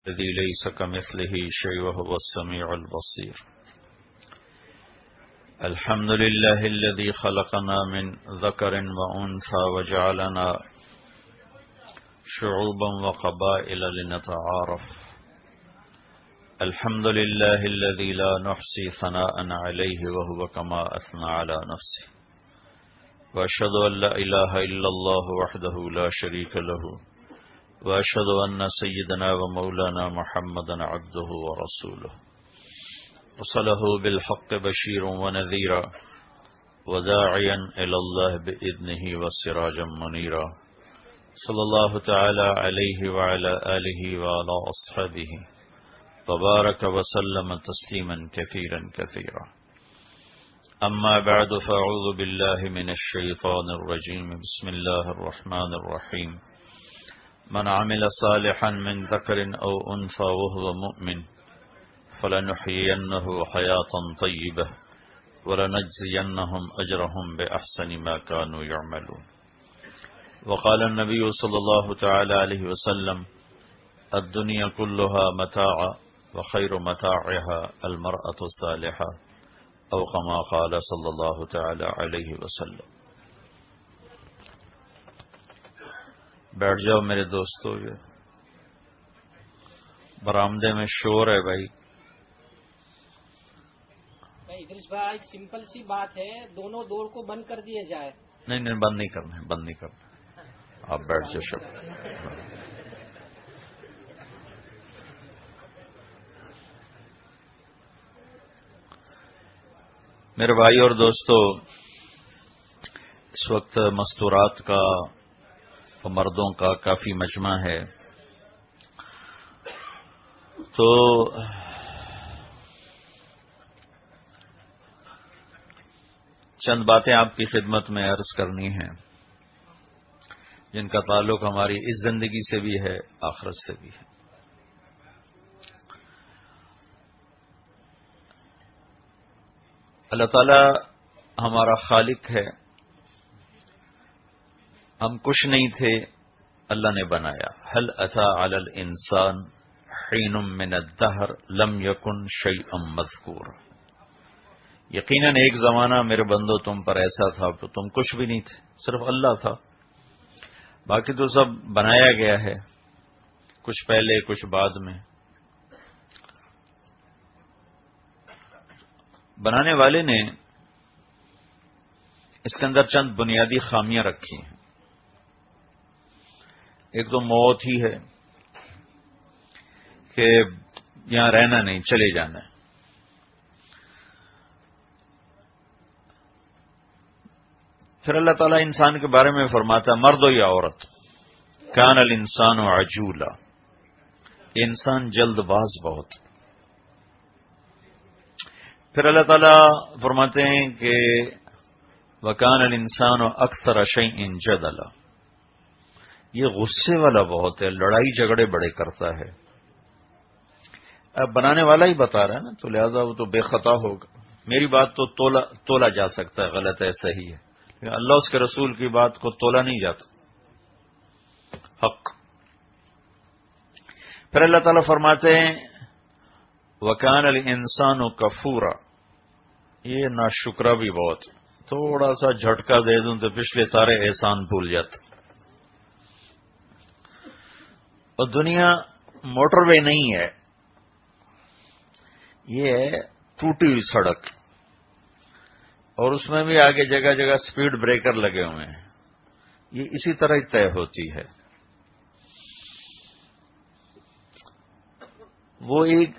الذي ليس كمثله شيء وهو السميع البصير. الحمد لله الذي خلقنا من ذكر وأنثى وجعلنا شعوبا وقبائل لنتعارف. الحمد لله الذي لا نحصي ثناء عليه وهو كما أثنى على نفسه. وأشهد أن لا إله إلا الله وحده لا شريك له وأشهد أن سيدنا ومولانا محمدا عبده ورسوله أرسله بالحق بشيرا ونذيرا وداعيا إلى الله بإذنه وسراجا منيرا صلى الله تعالى عليه وعلى آله وعلى أصحابه وبارك وسلم تسليما كثيرا كثيرا. أما بعد فأعوذ بالله من الشيطان الرجيم. بسم الله الرحمن الرحيم. من عمل صالحا من ذكر أو أنثى وهو مؤمن فلنحيينه حياة طيبة ولنجزينهم أجرهم بأحسن ما كانوا يعملون. وقال النبي صلى الله تعالى عليه وسلم الدنيا كلها متاع وخير متاعها المرأة الصالحة او كما قال صلی اللہ تعالی علیہ وسلم. بیٹھ جاؤ میرے دوستو. یہ برآمدے میں شور ہے بھائی. ادریس بھائی ایک سمپل سی بات ہے، دونوں دور کو بند کر دیا جائے. نہیں بند نہیں کرنا ہے، بند نہیں کرنا. آپ بیٹھ جاؤ شب. میرے بھائی اور دوستو، اس وقت مستورات کا اور مردوں کا کافی مجمع ہے، تو چند باتیں آپ کی خدمت میں عرض کرنی ہیں جن کا تعلق ہماری اس زندگی سے بھی ہے، آخرت سے بھی ہے. اللہ تعالی ہمارا خالق ہے. ہم کچھ نہیں تھے، اللہ نے بنایا. هل اتى على الانسان حين من الدهر لم يكن شيئا مذكورا. یقیناً ایک زمانہ میرے بندو تم پر ایسا تھا کہ تم کچھ بھی نہیں تھے، صرف اللہ تھا. باقی تو سب بنایا گیا ہے، کچھ پہلے کچھ بعد میں. بنانے والے نے اس کے اندر چند بنیادی خامیاں رکھی ہیں. ایک تو موت ہی ہے کہ یہاں رہنا نہیں، چلے جانا ہے. پھر اللہ تعالیٰ انسان کے بارے میں فرماتا ہے، مرد ہو یا عورت، کان الانسان عجولا، انسان جلد باز بہت. پھر اللہ تعالیٰ فرماتے ہیں کہ وَكَانَ الْإِنسَانُ أَكْثَرَ شَيْءٍ جَدَلًا، یہ غصے والا بہت ہے، لڑائی جھگڑے بڑے کرتا ہے. اب بنانے والا ہی بتا رہا ہے نا، تو لہذا وہ تو بے خطا ہوگا. میری بات تو تولا جا سکتا ہے، غلط ہے، صحیح ہے، لیکن اللہ اس کے رسول کی بات کو تولا نہیں جاتا. حق. پھر اللہ تعالیٰ فرماتے ہیں وَكَانَ الْإِنسَانُ كَفُورًا، یہ ناشکرا بھی بہت. تھوڑا سا جھٹکا دے دوں تو پچھلے سارے احسان بھول جاتا. اور دنیا موٹر وے نہیں ہے، یہ ہے ٹوٹی ہوئی سڑک، اور اس میں بھی آگے جگہ جگہ سپیڈ بریکر لگے ہوئے ہیں. یہ اسی طرح ہی طے ہوتی ہے. وہ ایک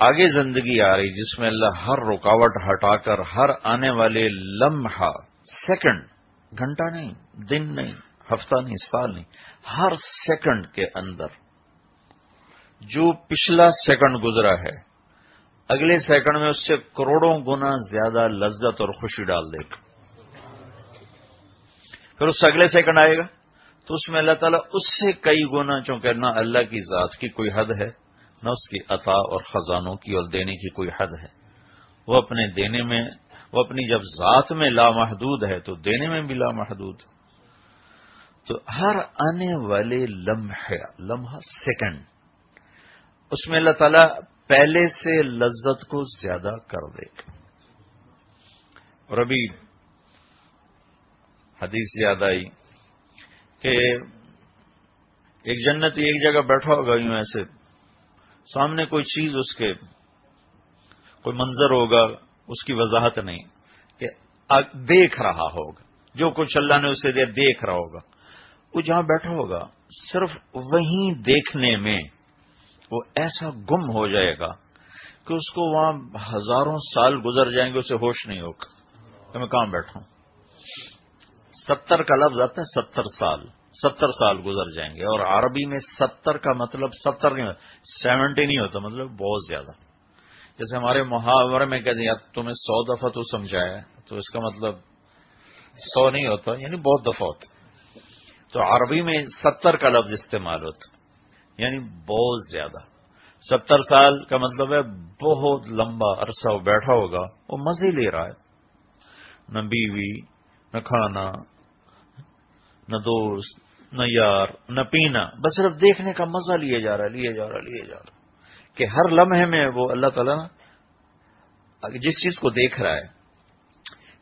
آگے زندگی آ رہی جس میں اللہ ہر رکاوٹ ہٹا کر ہر آنے والے لمحہ، سیکنڈ، گھنٹہ نہیں، دن نہیں، ہفتہ نہیں، سال نہیں، ہر سیکنڈ کے اندر جو پچھلا سیکنڈ گزرا ہے اگلے سیکنڈ میں اس سے کروڑوں گنا زیادہ لذت اور خوشی ڈال دے گا. پھر اس سے اگلے سیکنڈ آئے گا تو اس میں اللہ تعالیٰ اس سے کئی گنا، چونکہ نہ اللہ کی ذات کی کوئی حد ہے، نہ اس کی عطا اور خزانوں کی اور دینے کی کوئی حد ہے. وہ اپنے دینے میں، وہ اپنی جب ذات میں لامحدود ہے تو دینے میں بھی لامحدود. تو ہر آنے والے لمحہ سیکنڈ اس میں اللہ تعالیٰ پہلے سے لذت کو زیادہ کر دے گا. اور ابھی حدیث یاد آئی کہ ایک جنتی ایک جگہ بیٹھا ہوگا یوں ایسے، سامنے کوئی چیز اس کے کوئی منظر ہوگا، اس کی وضاحت نہیں کہ دیکھ رہا ہوگا، جو کچھ اللہ نے اسے دیا دیکھ رہا ہوگا. وہ جہاں بیٹھا ہوگا صرف وہیں دیکھنے میں وہ ایسا گم ہو جائے گا کہ اس کو وہاں ہزاروں سال گزر جائیں گے، اسے ہوش نہیں ہوگا کہ میں کہاں بیٹھا ہوں. 70 کا لفظ آتا ہے، 70 سال گزر جائیں گے. اور عربی میں 70 کا مطلب 70 نہیں ہوتا، 70 نہیں ہوتا، مطلب بہت زیادہ. جیسے ہمارے محاورے میں کہتے ہیں یار تمہیں 100 دفعہ تو سمجھایا ہے، تو اس کا مطلب 100 نہیں ہوتا، یعنی بہت دفعہ ہوتا. تو عربی میں 70 کا لفظ استعمال ہوتا، یعنی بہت زیادہ. 70 سال کا مطلب ہے بہت لمبا عرصہ وہ بیٹھا ہوگا، وہ مزے لے رہا ہے، نہ بیوی، نہ کھانا، نہ دوست، نہ یار، نہ پینا، بس صرف دیکھنے کا مزہ لیے جا رہا کہ ہر لمحے میں وہ اللہ تعالیٰ جس چیز کو دیکھ رہا ہے.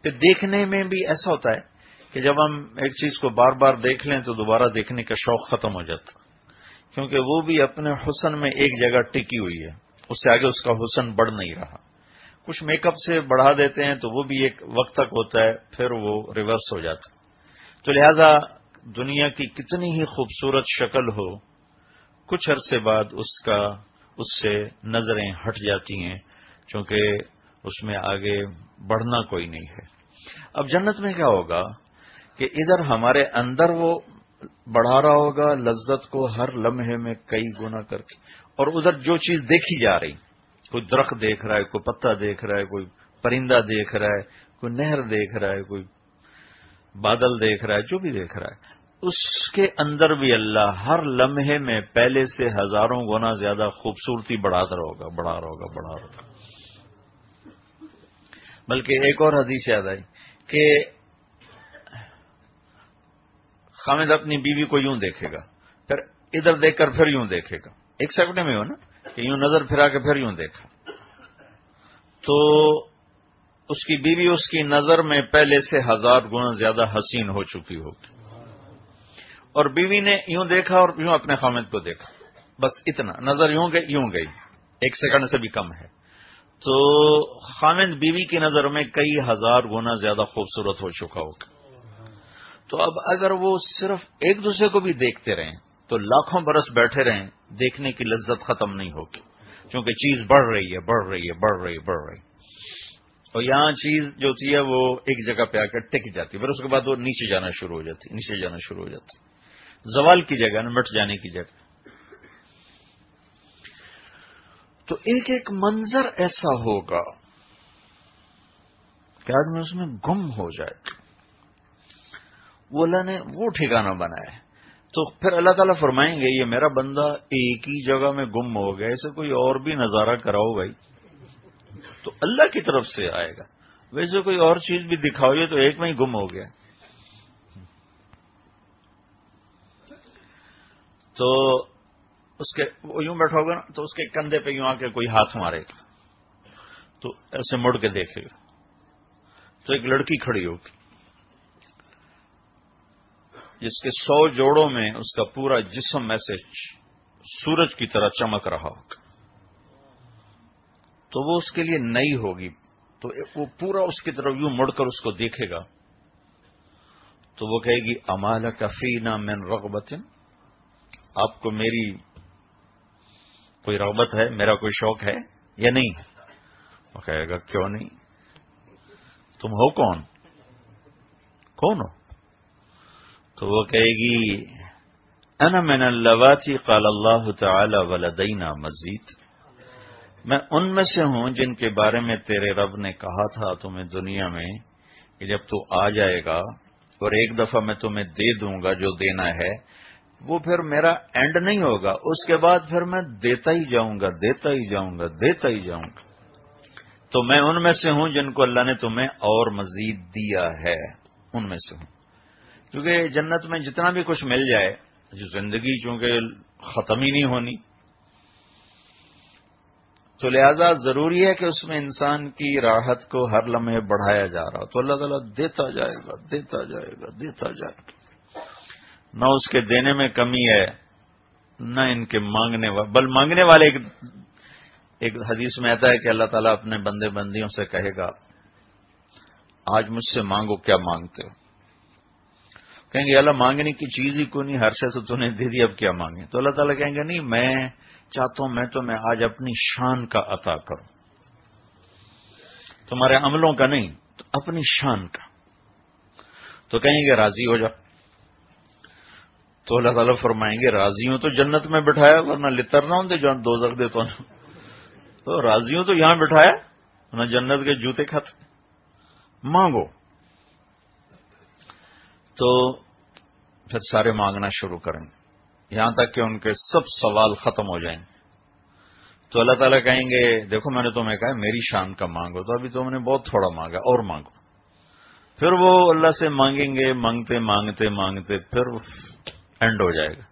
پھر دیکھنے میں بھی ایسا ہوتا ہے کہ جب ہم ایک چیز کو بار بار دیکھ لیں تو دوبارہ دیکھنے کا شوق ختم ہو جاتا، کیونکہ وہ بھی اپنے حسن میں ایک جگہ ٹکی ہوئی ہے، اس سے آگے اس کا حسن بڑھ نہیں رہا. کچھ میک اپ سے بڑھا دیتے ہیں تو وہ بھی ایک وقت تک ہوتا ہے، پھر وہ ریورس ہو جاتا. تو لہذا دنیا کی کتنی ہی خوبصورت شکل ہو، کچھ عرصے بعد اس سے نظریں ہٹ جاتی ہیں، چونکہ اس میں آگے بڑھنا کوئی نہیں ہے. اب جنت میں کیا ہوگا کہ ادھر ہمارے اندر وہ بڑھا رہا ہوگا لذت کو ہر لمحے میں کئی گنا کر کے، اور ادھر جو چیز دیکھی جا رہی، کوئی درخت دیکھ رہا ہے، کوئی پتا دیکھ رہا ہے، کوئی پرندہ دیکھ رہا ہے، کوئی نہر دیکھ رہا ہے، کوئی بادل دیکھ رہا ہے، جو بھی دیکھ رہا ہے، اس کے اندر بھی اللہ ہر لمحے میں پہلے سے ہزاروں گنا زیادہ خوبصورتی بڑھا رہا ہوگا. بلکہ ایک اور حدیث یاد آئی کہ خامد اپنی بیوی کو یوں دیکھے گا، پھر ادھر دیکھ کر پھر یوں دیکھے گا، ایک سیکنڈ میں ہو نا کہ یوں نظر پھرا کے پھر یوں دیکھا، تو اس کی بیوی اس کی نظر میں پہلے سے 1000 گنا زیادہ حسین ہو چکی ہوگی. اور بیوی نے یوں دیکھا اور یوں اپنے خامد کو دیکھا، بس اتنا، نظر یوں گئی، ایک سیکنڈ سے بھی کم ہے. تو خامد بیوی کی نظر میں کئی 1000 گنا زیادہ خوبصورت ہو چکا ہوگا. تو اب اگر وہ صرف ایک دوسرے کو بھی دیکھتے رہیں تو لاکھوں برس بیٹھے رہیں، دیکھنے کی لذت ختم نہیں ہوگی، کیونکہ چیز بڑھ رہی ہے. اور یہاں چیز جو ہوتی ہے وہ ایک جگہ پہ آ کر ٹک جاتی، پھر اس کے بعد وہ نیچے جانا شروع ہو جاتی، زوال کی جگہ نا، مٹ جانے کی جگہ. تو ایک ایک منظر ایسا ہوگا کہ آدمی اس میں گم ہو جائے گا. وہ اللہ نے وہ ٹھکانہ بنایا ہے. تو پھر اللہ تعالیٰ فرمائیں گے یہ میرا بندہ ایک ہی جگہ میں گم ہو گیا، اسے کوئی اور بھی نظارہ کراؤ بھائی. تو اللہ کی طرف سے آئے گا، ویسے کوئی اور چیز بھی دکھاؤ، یہ تو ایک میں ہی گم ہو گیا. تو اس کے وہ یوں بیٹھا ہوگا نا، تو اس کے کندھے پہ یوں آ کے کوئی ہاتھ مارے گا، تو ایسے مڑ کے دیکھے گا تو ایک لڑکی کھڑی ہوگی جس کے 100 جوڑوں میں اس کا پورا جسم ایسے سورج کی طرح چمک رہا ہوگا. تو وہ اس کے لیے نئی ہوگی، تو وہ پورا اس کی طرف یوں مڑ کر اس کو دیکھے گا تو وہ کہے گی امالک فینا من رغبت، آپ کو میری کوئی رغبت ہے، میرا کوئی شوق ہے یا نہیں؟ وہ کہے گا کیوں نہیں، تم ہو کون ہو؟ تو وہ کہے گی انا من اللواتی قال اللہ تعالی ولدینا مزید، میں ان میں سے ہوں جن کے بارے میں تیرے رب نے کہا تھا تمہیں دنیا میں کہ جب تو آ جائے گا اور ایک دفعہ میں تمہیں دے دوں گا جو دینا ہے، وہ پھر میرا اینڈ نہیں ہوگا، اس کے بعد پھر میں دیتا ہی جاؤں گا. تو میں ان میں سے ہوں جن کو اللہ نے تمہیں اور مزید دیا ہے، ان میں سے ہوں. کیونکہ جنت میں جتنا بھی کچھ مل جائے، جو زندگی چونکہ ختم ہی نہیں ہونی، تو لہذا ضروری ہے کہ اس میں انسان کی راحت کو ہر لمحے بڑھایا جا رہا ہو، تو اللہ تعالیٰ دیتا جائے گا دیتا جائے گا دیتا جائے گا، نہ اس کے دینے میں کمی ہے نہ ان کے مانگنے والے، بل مانگنے والے ایک حدیث میں آتا ہے کہ اللہ تعالیٰ اپنے بندے بندیوں سے کہے گا آج مجھ سے مانگو، کیا مانگتے ہو؟ کہیں گے اللہ مانگنے کی چیز ہی کوئی نہیں، ہر شے سے تو نے دے دی، اب کیا مانگے؟ تو اللہ تعالیٰ کہیں گے نہیں، میں چاہتا ہوں میں آج اپنی شان کا عطا کروں، تمہارے عملوں کا نہیں، تو اپنی شان کا۔ تو کہیں گے راضی ہو جا، تو اللہ تعالیٰ فرمائیں گے راضی ہوں تو جنت میں بٹھایا، ورنہ لتر نہ ہوں دے جان دوزخ دے تو راضی ہوں تو یہاں بٹھایا، ورنہ جنت کے جوتے کھاتے۔ مانگو، تو پھر سارے مانگنا شروع کریں گے یہاں تک کہ ان کے سب سوال ختم ہو جائیں گے۔ تو اللہ تعالیٰ کہیں گے دیکھو میں نے تمہیں کہا میری شان کا مانگو، تو ابھی تم نے بہت تھوڑا مانگا، اور مانگو۔ پھر وہ اللہ سے مانگیں گے، مانگتے مانگتے مانگتے پھر اینڈ ہو جائے گا،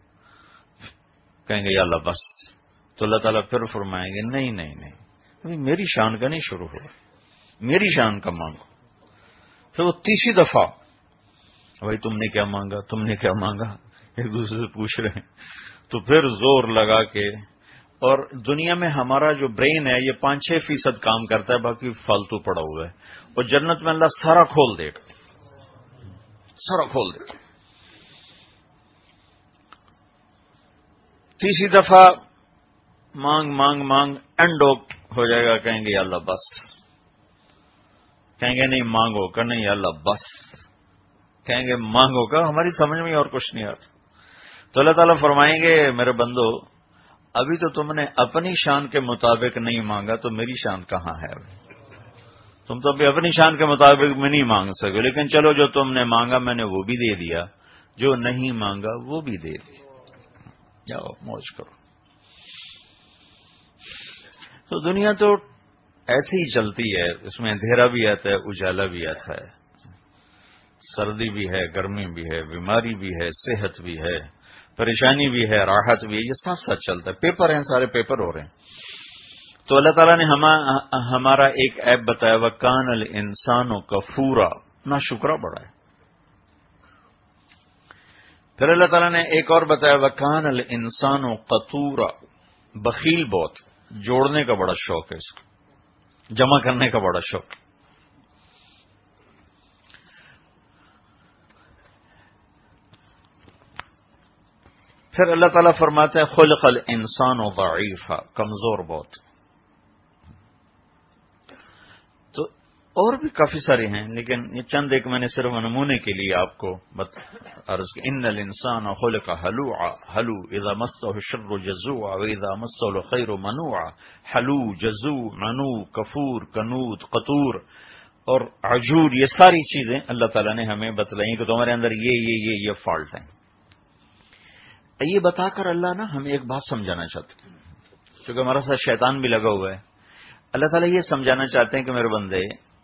کہیں گے یا اللہ بس۔ تو اللہ تعالیٰ پھر فرمائیں گے نہیں نہیں نہیں، ابھی میری شان کا نہیں شروع ہوا، میری شان کا مانگو۔ پھر وہ تیسری دفعہ بھائی تم نے کیا مانگا، تم نے کیا مانگا، ایک دوسرے سے پوچھ رہے ہیں۔ تو پھر زور لگا کے، اور دنیا میں ہمارا جو برین ہے یہ 5-6% کام کرتا ہے، باقی فالتو پڑا ہوا ہے، اور جنت میں اللہ سارا کھول دے گا، سارا کھول دے گا۔ تیسری دفعہ مانگ مانگ مانگ اینڈ ہو جائے گا، کہیں گے یا اللہ بس، کہیں گے نہیں مانگو، کہ نہیں یا اللہ بس، کہیں گے مانگو، کا ہماری سمجھ میں اور کچھ نہیں آتا۔ تو اللہ تعالیٰ فرمائیں گے میرے بندو ابھی تو تم نے اپنی شان کے مطابق نہیں مانگا، تو میری شان کہاں ہے؟ تم تو ابھی اپنی شان کے مطابق میں نہیں مانگ سکے، لیکن چلو جو تم نے مانگا میں نے وہ بھی دے دیا، جو نہیں مانگا وہ بھی دے دیا، جاؤ موج کرو۔ تو دنیا تو ایسے ہی چلتی ہے، اس میں اندھیرا بھی آتا ہے، اجالا بھی آتا ہے، سردی بھی ہے، گرمی بھی ہے، بیماری بھی ہے، صحت بھی ہے، پریشانی بھی ہے، راحت بھی ہے، یہ ساتھ ساتھ چلتا ہے۔ پیپر ہیں، سارے پیپر ہو رہے ہیں۔ تو اللہ تعالیٰ نے ہمارا ایک ایپ بتایا، وَكَانَ الْإِنسَانُ كَفُورًا، نا شکرا بڑا ہے۔ پھر اللہ تعالیٰ نے ایک اور بتایا، وَكَانَ الْإِنسَانُ قَتُورًا، بخیل بہت، جوڑنے کا بڑا شوق ہے، اس کو جمع کرنے کا بڑا شوق۔ پھر اللہ تعالیٰ فرماتے ہیں خلق الانسان ضعیفا، کمزور بہت۔ تو اور بھی کافی سارے ہیں، لیکن یہ چند ایک میں نے صرف نمونے کے لیے آپ کو عرض کہ ان الانسان خلق ہلوعا، ہلو اذا مسہ الشر جزوعا واذا مسہ الخیر منوعا، ہلو جزوع منو کفور کنود قطور اور عجور، یہ ساری چیزیں اللہ تعالیٰ نے ہمیں بتلائیں کہ تمہارے اندر یہ فالٹ ہیں۔ یہ بتا کر اللہ نا ہمیں ایک بات سمجھانا چاہتے ہیں، کیونکہ ہمارا ساتھ شیطان بھی لگا ہوا ہے۔ اللہ تعالیٰ یہ سمجھانا چاہتے ہیں کہ میرے بندے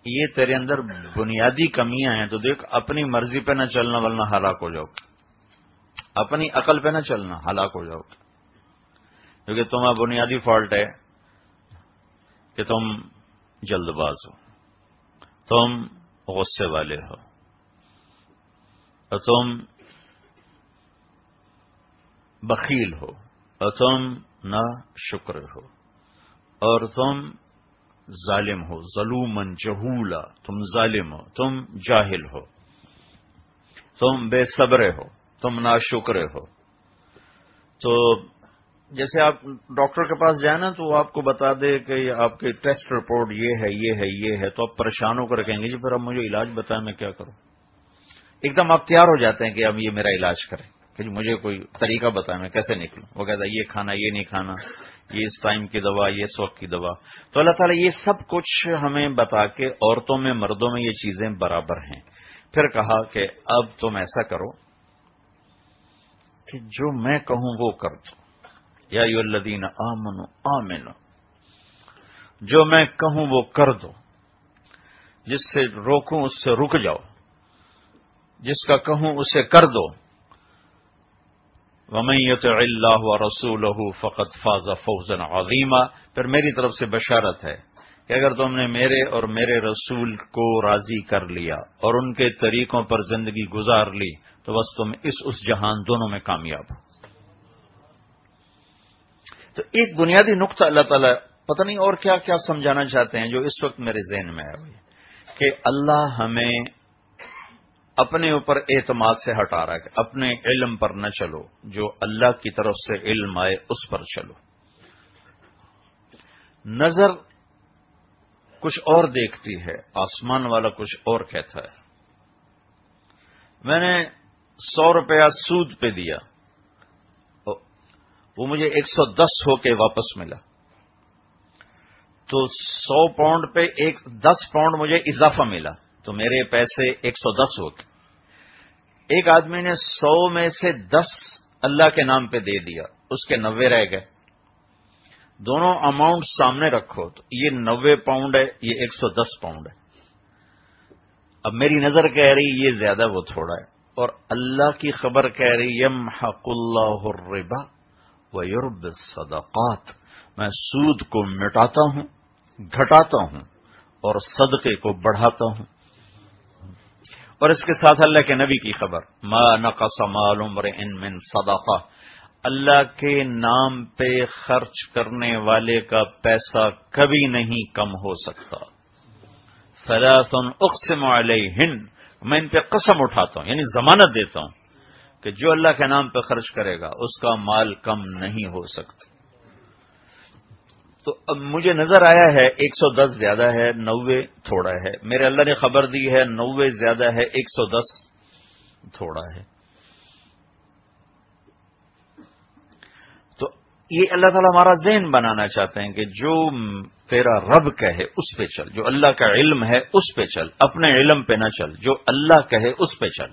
یہ تیرے اندر بنیادی کمیاں ہیں، تو دیکھ اپنی مرضی پہ نہ چلنا ورنہ ہلاک ہو جاؤ، اپنی عقل پہ نہ چلنا ہلاک ہو جاؤ، کیونکہ تمہارا بنیادی فالٹ ہے کہ تم جلد باز ہو، تم غصے والے ہو، اور تم بخیل ہو، اور تم نا شکر ہو، اور تم ظالم ہو، ظلومن جہولا، تم ظالم ہو، تم جاہل ہو، تم بے صبر ہو، تم ناشکر ہو۔ تو جیسے آپ ڈاکٹر کے پاس جائیں نا تو وہ آپ کو بتا دے کہ آپ کی ٹیسٹ رپورٹ یہ ہے تو آپ پریشان ہو کر کہیں گے جی پھر اب مجھے علاج بتائیں میں کیا کروں۔ ایک دم آپ تیار ہو جاتے ہیں کہ اب یہ میرا علاج کریں، کہ مجھے کوئی طریقہ بتائیں میں کیسے نکلوں۔ وہ کہتا ہے یہ کھانا، یہ نہیں کھانا، یہ اس ٹائم کی دوا، یہ اس وقت کی دوا۔ تو اللہ تعالیٰ یہ سب کچھ ہمیں بتا کے عورتوں میں مردوں میں یہ چیزیں برابر ہیں۔ پھر کہا کہ اب تم ایسا کرو کہ جو میں کہوں وہ کر دو، یا ایھا الذین آمنوا آمنوا، جو میں کہوں وہ کر دو، جس سے روکوں اس سے رک جاؤ، جس کا کہوں اسے کر دو۔ وَمَن يُطِعِ اللَّهَ وَرَسُولَهُ فَقَدْ فَازَ فَوْزًا عَظِيمًا. پھر میری طرف سے بشارت ہے کہ اگر تم نے میرے اور میرے رسول کو راضی کر لیا اور ان کے طریقوں پر زندگی گزار لی تو بس تم اس جہان دونوں میں کامیاب ہو. تو ایک بنیادی نقطہ اللہ تعالیٰ پتہ نہیں اور کیا کیا سمجھانا چاہتے ہیں جو اس وقت میرے ذہن میں ہے کہ اللہ ہمیں اپنے اوپر اعتماد سے ہٹا رہا ہے کہ اپنے علم پر نہ چلو، جو اللہ کی طرف سے علم آئے اس پر چلو. نظر کچھ اور دیکھتی ہے، آسمان والا کچھ اور کہتا ہے. میں نے 100 روپیہ سود پہ دیا، وہ مجھے 110 ہو کے واپس ملا، تو 100 پاؤنڈ پہ 10 پاؤنڈ مجھے اضافہ ملا، تو میرے پیسے 110 ہو گئے. ایک آدمی نے 100 میں سے 10 اللہ کے نام پہ دے دیا، اس کے 90 رہ گئے. دونوں اماؤنٹ سامنے رکھو تو یہ 90 پاؤنڈ ہے، یہ 110 پاؤنڈ ہے. اب میری نظر کہہ رہی یہ زیادہ وہ تھوڑا ہے، اور اللہ کی خبر کہہ رہی یمحق اللہ الربا ویربی الصدقات، میں سود کو مٹاتا ہوں، گھٹاتا ہوں اور صدقے کو بڑھاتا ہوں. اور اس کے ساتھ اللہ کے نبی کی خبر ما نقص مال امرئ من صدقہ، اللہ کے نام پہ خرچ کرنے والے کا پیسہ کبھی نہیں کم ہو سکتا. ثلاث اقسم علیہن، میں ان پہ قسم اٹھاتا ہوں یعنی ضمانت دیتا ہوں کہ جو اللہ کے نام پہ خرچ کرے گا اس کا مال کم نہیں ہو سکتا. تو اب مجھے نظر آیا ہے 110 زیادہ ہے، 90 تھوڑا ہے. میرے اللہ نے خبر دی ہے 90 زیادہ ہے، 110 تھوڑا ہے. تو یہ اللہ تعالیٰ ہمارا ذہن بنانا چاہتے ہیں کہ جو تیرا رب کہے اس پہ چل، جو اللہ کا علم ہے اس پہ چل، اپنے علم پہ نہ چل، جو اللہ کہے اس پہ چل.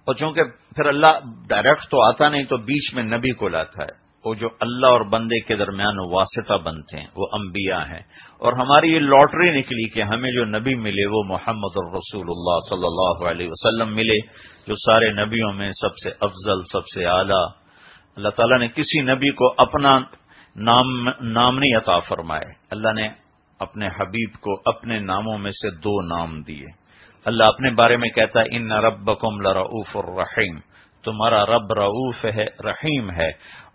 اور چونکہ پھر اللہ ڈائریکٹ تو آتا نہیں تو بیچ میں نبی کو لاتا ہے، وہ جو اللہ اور بندے کے درمیان واسطہ بنتے ہیں وہ انبیاء ہیں. اور ہماری یہ لاٹری نکلی کہ ہمیں جو نبی ملے وہ محمد الرسول اللہ صلی اللہ علیہ وسلم ملے، جو سارے نبیوں میں سب سے افضل، سب سے اعلیٰ. اللہ تعالیٰ نے کسی نبی کو اپنا نام نہیں عطا فرمائے، اللہ نے اپنے حبیب کو اپنے ناموں میں سے 2 نام دیے. اللہ اپنے بارے میں کہتا ہے ان ربکم لرؤوف الرحیم، تمہارا رب رؤوف ہے، رحیم ہے.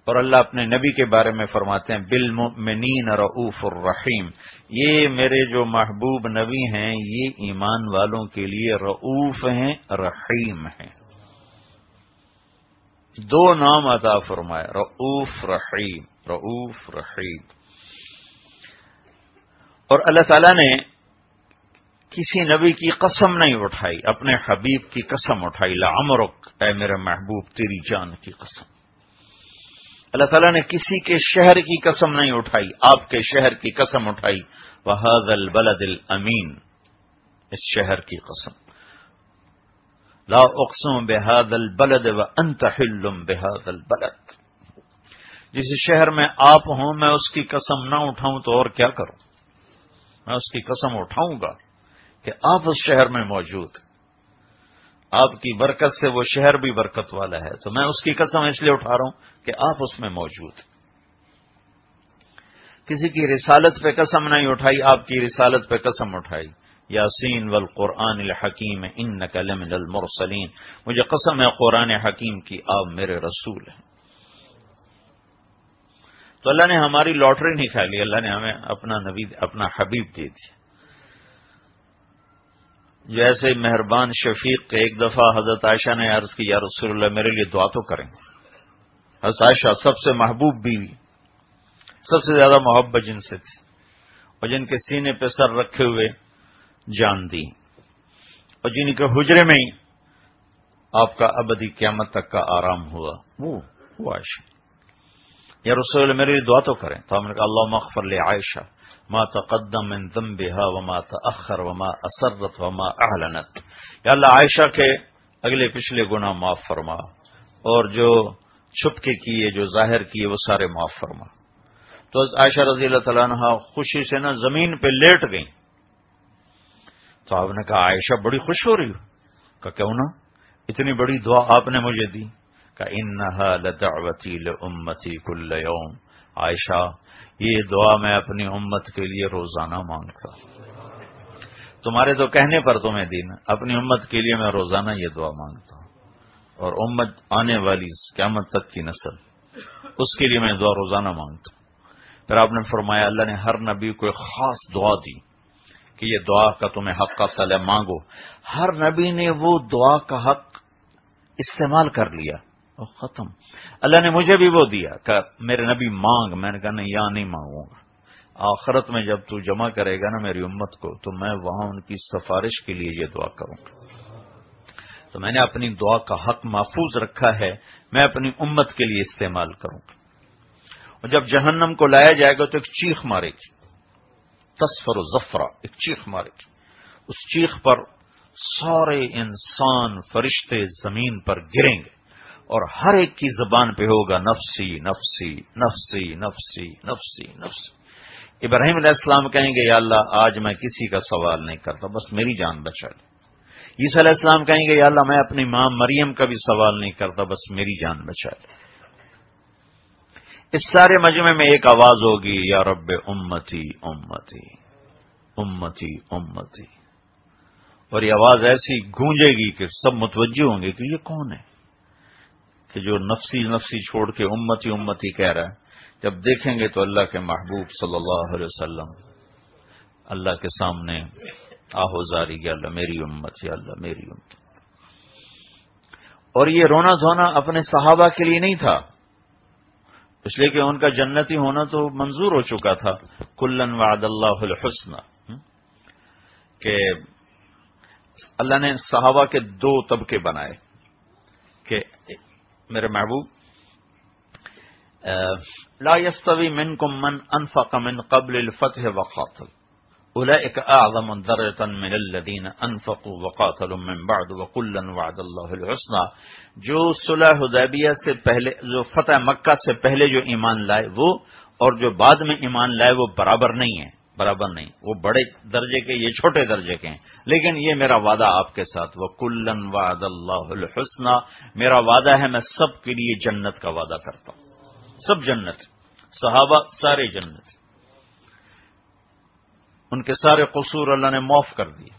اور اللہ اپنے نبی کے بارے میں فرماتے ہیں بالمؤمنین رؤوف الرحیم، یہ میرے جو محبوب نبی ہیں یہ ایمان والوں کے لیے رؤوف ہیں، رحیم ہیں. 2 نام عطا فرمائے، رؤوف رحیم، رؤوف رحیم. اور اللہ تعالیٰ نے کسی نبی کی قسم نہیں اٹھائی، اپنے حبیب کی قسم اٹھائی، لعمرک، اے میرے محبوب تیری جان کی قسم. اللہ تعالیٰ نے کسی کے شہر کی قسم نہیں اٹھائی، آپ کے شہر کی قسم اٹھائی، وَهَذَا الْبَلَدِ الْأَمِينَ، اس شہر کی قسم. لا اقسم بهذا البلد وانت حل بهذا البلد، جس شہر میں آپ ہوں میں اس کی قسم نہ اٹھاؤں تو اور کیا کروں. میں اس کی قسم اٹھاؤں گا کہ آپ اس شہر میں موجود، آپ کی برکت سے وہ شہر بھی برکت والا ہے، تو میں اس کی قسم اس لیے اٹھا رہا ہوں کہ آپ اس میں موجود. کسی کی رسالت پہ قسم نہیں اٹھائی، آپ کی رسالت پہ قسم اٹھائی. یاسین والقرآن الحکیم انک لمن المرسلین، مجھے قسم ہے قرآن حکیم کی، آپ میرے رسول ہیں. تو اللہ نے ہماری لاٹری نہیں کھا لی، اللہ نے ہمیں اپنا نبی، اپنا حبیب دے دیا. جیسے مہربان شفیق ایک دفعہ حضرت عائشہ نے عرض کی یا رسول اللہ میرے لیے دعا تو کریں. حضرت عائشہ سب سے محبوب بیوی، سب سے زیادہ محبت جن سے تھی، اور جن کے سینے پہ سر رکھے ہوئے جان دی، اور جن کے حجرے میں ہی آپ کا ابدی قیامت تک کا آرام ہوا، وہ عائشہ. یا رسول اللہ میرے لیے دعا تو کریں. تو ہم نے کہا اللہم اغفر لعائشہ ما تقدم من ذنبها وما تأخر وما اسرت وما اعلنت. یا اللہ عائشہ کے اگلے پچھلے گناہ معاف فرما، اور جو چھپ کے کیے جو ظاہر کیے وہ سارے معاف فرما. تو عائشہ رضی اللہ تعالیٰ عنہ خوشی سے نا زمین پہ لیٹ گئیں. تو آپ نے کہا عائشہ بڑی خوش ہو رہی ہو؟ کہ کیوں نہ، اتنی بڑی دعا آپ نے مجھے دی انہا لدعوتی لامتی کل یوم، عائشہ یہ دعا میں اپنی امت کے لیے روزانہ مانگتا، تمہارے تو کہنے پر تمہیں دین، اپنی امت کے لیے میں روزانہ یہ دعا مانگتا ہوں، اور امت آنے والی قیامت تک کی نسل، اس کے لیے میں دعا روزانہ مانگتا ہوں۔ پھر آپ نے فرمایا اللہ نے ہر نبی کو ایک خاص دعا دی کہ یہ دعا کا تمہیں حق کا صالح مانگو، ہر نبی نے وہ دعا کا حق استعمال کر لیا اور ختم۔ اللہ نے مجھے بھی وہ دیا کہ میرے نبی مانگ، میں نے کہا نہیں یہاں نہیں مانگوں گا، آخرت میں جب تو جمع کرے گا نا میری امت کو تو میں وہاں ان کی سفارش کے لیے یہ دعا کروں گا۔ تو میں نے اپنی دعا کا حق محفوظ رکھا ہے، میں اپنی امت کے لیے استعمال کروں گا۔ اور جب جہنم کو لایا جائے گا تو ایک چیخ مارے گی، تصفر و زفرہ، ایک چیخ مارے گی، اس چیخ پر سارے انسان فرشتے زمین پر گریں گے اور ہر ایک کی زبان پہ ہوگا نفسی نفسی نفسی نفسی نفسی نفسی۔ ابراہیم علیہ السلام کہیں گے یا اللہ آج میں کسی کا سوال نہیں کرتا، بس میری جان بچا لے۔ عیسیٰ علیہ السلام کہیں گے یا اللہ میں اپنی ماں مریم کا بھی سوال نہیں کرتا، بس میری جان بچا لے۔ اس سارے مجمع میں ایک آواز ہوگی یا رب امتی امتی امتی امتی، اور یہ آواز ایسی گونجے گی کہ سب متوجہ ہوں گے کہ یہ کون ہے کہ جو نفسی نفسی چھوڑ کے امتی امتی کہہ رہا ہے۔ جب دیکھیں گے تو اللہ کے محبوب صلی اللہ علیہ وسلم اللہ کے سامنے آہوزاری، یا اللہ میری امت، یا اللہ میری امت۔ اور یہ رونا دھونا اپنے صحابہ کے لیے نہیں تھا، اس لیے کہ ان کا جنتی ہونا تو منظور ہو چکا تھا، کلن وعد اللہ الحسنى، کہ اللہ نے صحابہ کے دو طبقے بنائے کہ میرے محبوب لا يستوي منكم من انفق من قبل الفتح وقاتل اولئك اعظم درجة من الذين انفقوا وقاتلوا من بعد وكلا وعد الله الحسنى۔ جو صلح حدیبیہ سے پہلے، جو فتح مکہ سے پہلے جو ایمان لائے وہ، اور جو بعد میں ایمان لائے وہ برابر نہیں ہیں، برابر نہیں، وہ بڑے درجے کے، یہ چھوٹے درجے کے ہیں، لیکن یہ میرا وعدہ آپ کے ساتھ، وَكُلًّا وَعَدَ اللَّهُ الْحُسْنَى، میرا وعدہ ہے میں سب کے لیے جنت کا وعدہ کرتا ہوں، سب جنت، صحابہ سارے جنت، ان کے سارے قصور اللہ نے معاف کر دیے،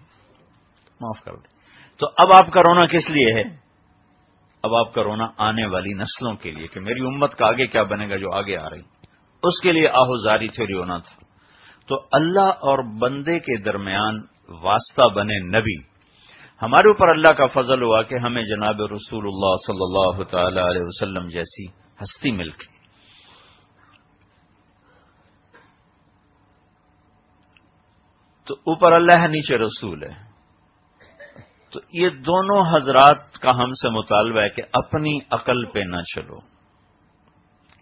معاف کر دیے۔ تو اب آپ کا رونا کس لیے ہے؟ اب آپ کا رونا آنے والی نسلوں کے لیے کہ میری امت کا آگے کیا بنے گا جو آگے آ رہی، اس کے لیے آہوزاری تھی، رونا تھا۔ تو اللہ اور بندے کے درمیان واسطہ بنے نبی، ہمارے اوپر اللہ کا فضل ہوا کہ ہمیں جناب رسول اللہ صلی اللہ تعالی علیہ وسلم جیسی ہستی مل گئی۔ تو اوپر اللہ ہے، نیچے رسول ہے، تو یہ دونوں حضرات کا ہم سے مطالبہ ہے کہ اپنی عقل پہ نہ چلو،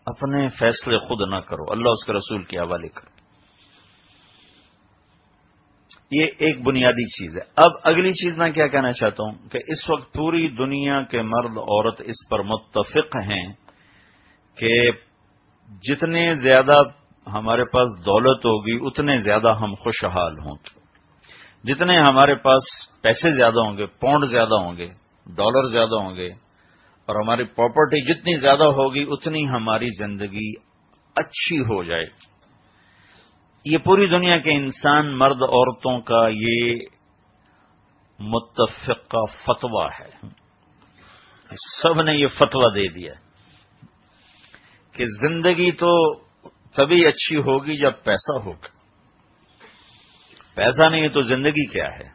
اپنے فیصلے خود نہ کرو، اللہ اس کے رسول کے حوالے کرو۔ یہ ایک بنیادی چیز ہے۔ اب اگلی چیز میں کیا کہنا چاہتا ہوں کہ اس وقت پوری دنیا کے مرد عورت اس پر متفق ہیں کہ جتنے زیادہ ہمارے پاس دولت ہوگی اتنے زیادہ ہم خوشحال ہوں گے، جتنے ہمارے پاس پیسے زیادہ ہوں گے، پاؤنڈ زیادہ ہوں گے، ڈالر زیادہ ہوں گے، اور ہماری پراپرٹی جتنی زیادہ ہوگی اتنی ہماری زندگی اچھی ہو جائے گی۔ یہ پوری دنیا کے انسان، مرد عورتوں کا یہ متفقہ فتویٰ ہے، سب نے یہ فتویٰ دے دیا کہ زندگی تو تبھی اچھی ہوگی جب پیسہ ہوگا، پیسہ نہیں ہے تو زندگی کیا ہے۔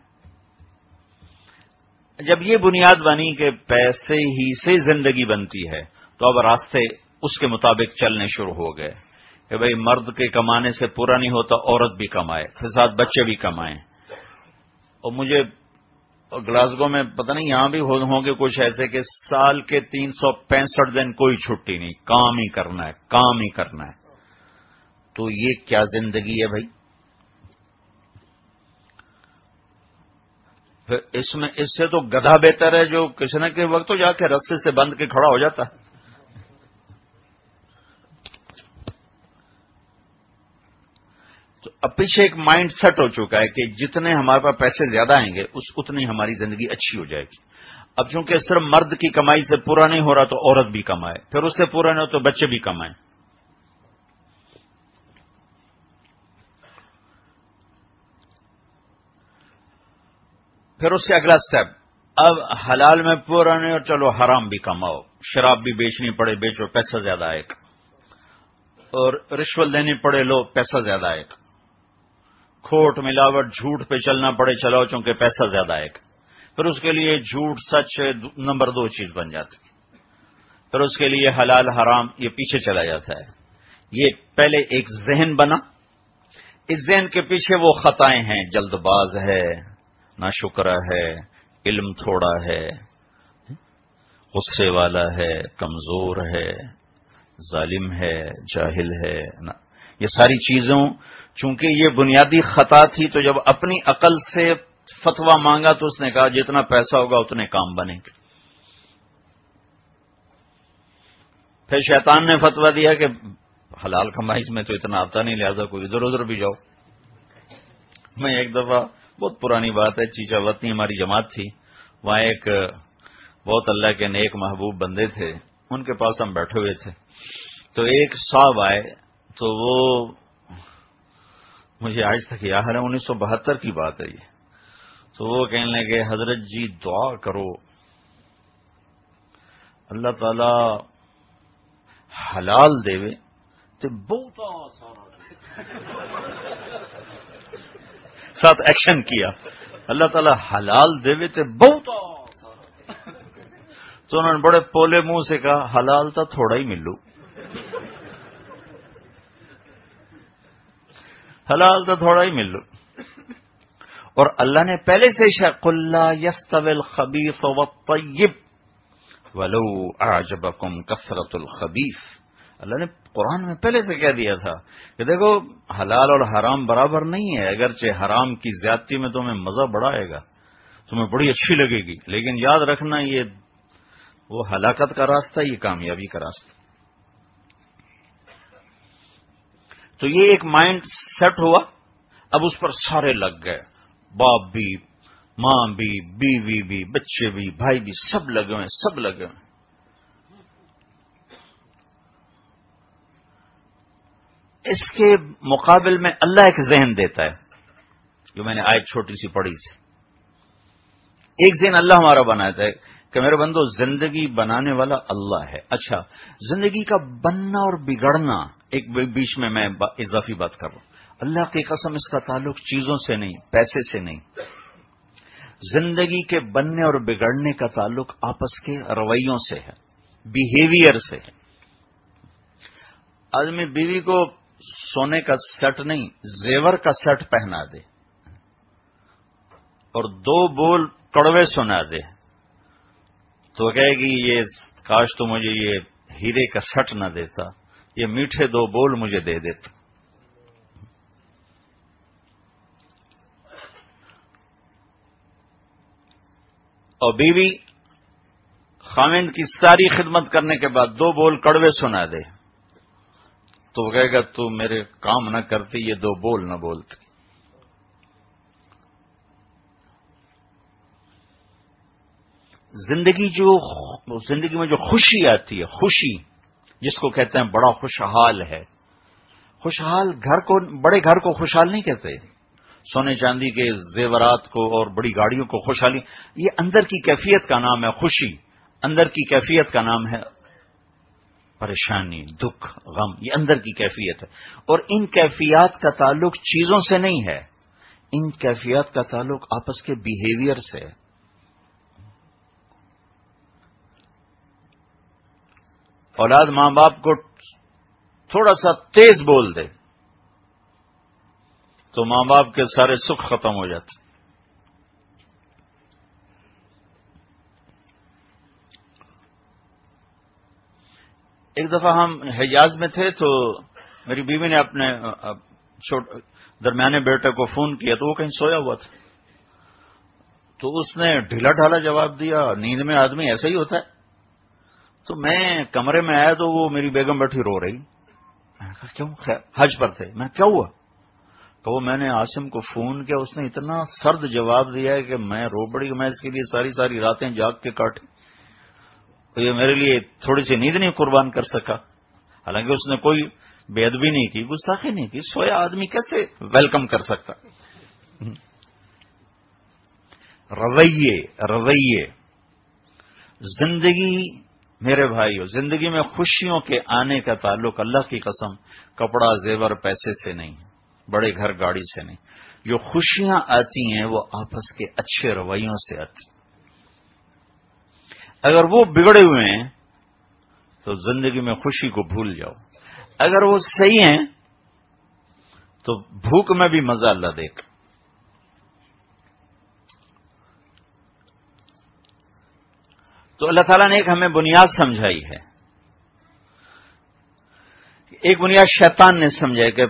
جب یہ بنیاد بنی کہ پیسے ہی سے زندگی بنتی ہے تو اب راستے اس کے مطابق چلنے شروع ہو گئے کہ بھئی مرد کے کمانے سے پورا نہیں ہوتا، عورت بھی کمائے، پھر ساتھ بچے بھی کمائیں۔ اور مجھے گلاسگو میں پتہ نہیں یہاں بھی ہوں گے کچھ ایسے کہ سال کے 365 دن کوئی چھٹی نہیں، کام ہی کرنا ہے، کام ہی کرنا ہے۔ تو یہ کیا زندگی ہے بھائی؟ اس سے تو گدھا بہتر ہے جو کسی نہ کسی وقت تو جا کے رسے سے بندھ کے کھڑا ہو جاتا ہے۔ تو اب پیچھے ایک مائنڈ سیٹ ہو چکا ہے کہ جتنے ہمارے پاس پیسے زیادہ آئیں گے اتنی ہماری زندگی اچھی ہو جائے گی۔ اب چونکہ صرف مرد کی کمائی سے پورا نہیں ہو رہا تو عورت بھی کمائے، پھر اس سے پورا نہیں ہو تو بچے بھی کمائیں. پھر اس سے اگلا سٹیپ، اب حلال میں پورا نہیں ہو چلو حرام بھی کماؤ، شراب بھی بیچنی پڑے بیچو پیسہ زیادہ آئے گا، اور رشوت لینی پڑے لو پیسہ زیادہ آئے گا، کھوٹ ملاوٹ جھوٹ پہ چلنا پڑے چلاؤ چونکہ پیسہ زیادہ آئے گا. پھر اس کے لیے جھوٹ سچ نمبر 2 چیز بن جاتی، پھر اس کے لیے حلال حرام یہ پیچھے چلا جاتا ہے. یہ پہلے ایک ذہن بنا، اس ذہن کے پیچھے وہ خطائیں ہیں، جلد باز ہے، ناشکرا ہے، علم تھوڑا ہے، غصے والا ہے، کمزور ہے، ظالم ہے، جاہل ہے. یہ ساری چیزوں چونکہ یہ بنیادی خطا تھی تو جب اپنی عقل سے فتویٰ مانگا تو اس نے کہا جتنا پیسہ ہوگا اتنے کام بنے گے. پھر شیطان نے فتویٰ دیا کہ حلال کمائی میں تو اتنا آتا نہیں، لہذا کوئی ادھر ادھر بھی جاؤ. میں ایک دفعہ، بہت پرانی بات ہے، چیچا وطنی ہماری جماعت تھی، وہاں ایک بہت اللہ کے نیک محبوب بندے تھے، ان کے پاس ہم بیٹھے ہوئے تھے تو ایک صاحب آئے تو وہ مجھے آج تک یاد ہے 1972 کی بات ہے یہ. تو وہ کہنے لگے حضرت جی دعا کرو اللہ تعالی حلال دے تو بہت ساتھ ایکشن کیا، اللہ تعالی حلال دے تو بہت. تو انہوں نے بڑے پولے منہ سے کہا حلال تو تھوڑا ہی ملو، حلال تو تھوڑا ہی ملو. اور اللہ نے پہلے سے قل لا يستوي الخبيث والطيب ولو اعجبكم كثرة الخبيث، اللہ نے قرآن میں پہلے سے کہہ دیا تھا کہ دیکھو حلال اور حرام برابر نہیں ہے، اگرچہ حرام کی زیادتی میں تمہیں مزہ بڑا آئے گا، تمہیں بڑی اچھی لگے گی، لیکن یاد رکھنا یہ وہ ہلاکت کا راستہ، یہ کامیابی کا راستہ. تو یہ ایک مائنڈ سیٹ ہوا، اب اس پر سارے لگ گئے، باپ بھی، ماں بھی، بیوی بھی، بچے بھی، بھائی بھی، سب لگے ہوئے، سب لگے ہوئے. اس کے مقابل میں اللہ ایک ذہن دیتا ہے، جو میں نے آیت چھوٹی سی پڑھی تھی. ایک ذہن اللہ ہمارا بناتا ہے کہ میرے بندو زندگی بنانے والا اللہ ہے. اچھا، زندگی کا بننا اور بگڑنا، ایک بیچ میں اضافی بات کر رہا ہوں، اللہ کی قسم اس کا تعلق چیزوں سے نہیں، پیسے سے نہیں. زندگی کے بننے اور بگڑنے کا تعلق آپس کے رویوں سے ہے، بیہیویئر سے ہے. آدمی بیوی کو سونے کا سیٹ نہیں، زیور کا سیٹ پہنا دے اور 2 بول کڑوے سنا دے تو کہے گی یہ کاش تو مجھے یہ ہیرے کا سیٹ نہ دیتا، یہ میٹھے 2 بول مجھے دے دیتا. اور بیوی خاوند کی ساری خدمت کرنے کے بعد 2 بول کڑوے سنا دے تو وہ کہے گا تو میرے کام نہ کرتی، یہ 2 بول نہ بولتی. زندگی میں جو خوشی آتی ہے، خوشی جس کو کہتے ہیں بڑا خوشحال ہے. خوشحال بڑے گھر کو خوشحال نہیں کہتے، سونے چاندی کے زیورات کو اور بڑی گاڑیوں کو خوشحالی، یہ اندر کی کیفیت کا نام ہے. خوشی اندر کی کیفیت کا نام ہے. پریشانی، دکھ، غم، یہ اندر کی کیفیت ہے. اور ان کیفیات کا تعلق چیزوں سے نہیں ہے، ان کیفیات کا تعلق آپس کے بیہیویئر سے ہے. اولاد ماں باپ کو تھوڑا سا تیز بول دے تو ماں باپ کے سارے سکھ ختم ہو جاتے. ایک دفعہ ہم حجاز میں تھے تو میری بیوی نے اپنے درمیانے بیٹے کو فون کیا تو وہ کہیں سویا ہوا تھا، تو اس نے ڈھیلا ڈھالا جواب دیا، نیند میں آدمی ایسا ہی ہوتا ہے. تو میں کمرے میں آیا تو وہ میری بیگم بیٹھی رو رہی. میں نے کہا کیوں؟ حج پر تھے. میں کیا ہوا؟ کہ وہ میں نے عاصم کو فون کیا، اس نے اتنا سرد جواب دیا ہے کہ میں رو پڑی، میں اس کے لیے ساری ساری راتیں جاگ کے کاٹی، یہ میرے لیے تھوڑی سی نیند نہیں قربان کر سکا. حالانکہ اس نے کوئی بے ادبی نہیں کی، گستاخی نہیں کی، سویا آدمی کیسے ویلکم کر سکتا. رویے زندگی میرے بھائیو، زندگی میں خوشیوں کے آنے کا تعلق اللہ کی قسم کپڑا زیور پیسے سے نہیں، بڑے گھر گاڑی سے نہیں. جو خوشیاں آتی ہیں وہ آپس کے اچھے رویوں سے آتی. اگر وہ بگڑے ہوئے ہیں تو زندگی میں خوشی کو بھول جاؤ، اگر وہ صحیح ہیں تو بھوک میں بھی مزہ اللہ دے گا. تو اللہ تعالیٰ نے ایک ہمیں بنیاد سمجھائی ہے. ایک بنیاد شیطان نے سمجھائی کہ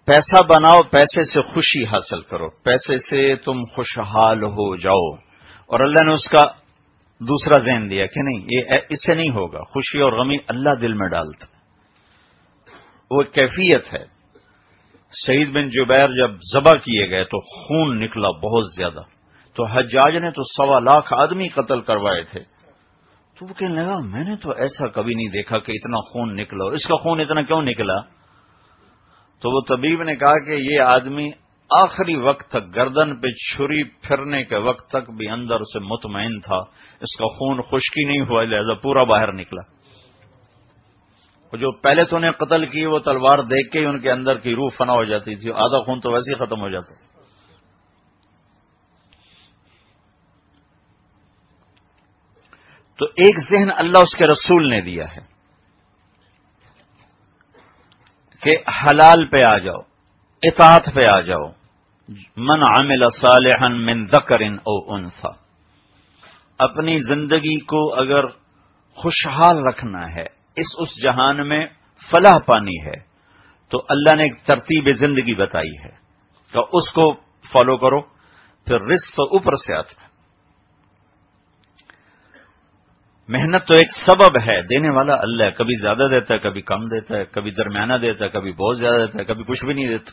پیسہ بناؤ، پیسے سے خوشی حاصل کرو، پیسے سے تم خوشحال ہو جاؤ. اور اللہ نے اس کا دوسرا ذہن دیا کہ نہیں، یہ اس سے نہیں ہوگا. خوشی اور غمی اللہ دل میں ڈالتا، وہ ایک کیفیت ہے. سعید بن جبیر جب ذبح کیے گئے تو خون نکلا بہت زیادہ، تو حجاج نے تو 1.25 لاکھ آدمی قتل کروائے تھے. تو وہ کہنے لگا میں نے تو ایسا کبھی نہیں دیکھا کہ اتنا خون نکلا، اس کا خون اتنا کیوں نکلا؟ تو وہ طبیب نے کہا کہ یہ آدمی آخری وقت تک، گردن پہ چھری پھرنے کے وقت تک بھی اندر سے مطمئن تھا، اس کا خون خشکی نہیں ہوا، لہذا پورا باہر نکلا. جو پہلے تو نے قتل کی وہ تلوار دیکھ کے ہی ان کے اندر کی روح فنا ہو جاتی تھی، آدھا خون تو ویسے ہی ختم ہو جاتا. تو ایک ذہن اللہ اس کے رسول نے دیا ہے کہ حلال پہ آ جاؤ، اطاعت پہ آ جاؤ. من عمل صالحا من ذکر او انثی، اپنی زندگی کو اگر خوشحال رکھنا ہے، اس جہان میں فلاح پانی ہے، تو اللہ نے ایک ترتیب زندگی بتائی ہے کہ اس کو فالو کرو. پھر رزق اوپر سے آتا ہے. محنت تو ایک سبب ہے، دینے والا اللہ ہے. کبھی زیادہ دیتا ہے، کبھی کم دیتا ہے، کبھی درمیانہ دیتا ہے، کبھی بہت زیادہ دیتا ہے، کبھی کچھ بھی نہیں دیتا.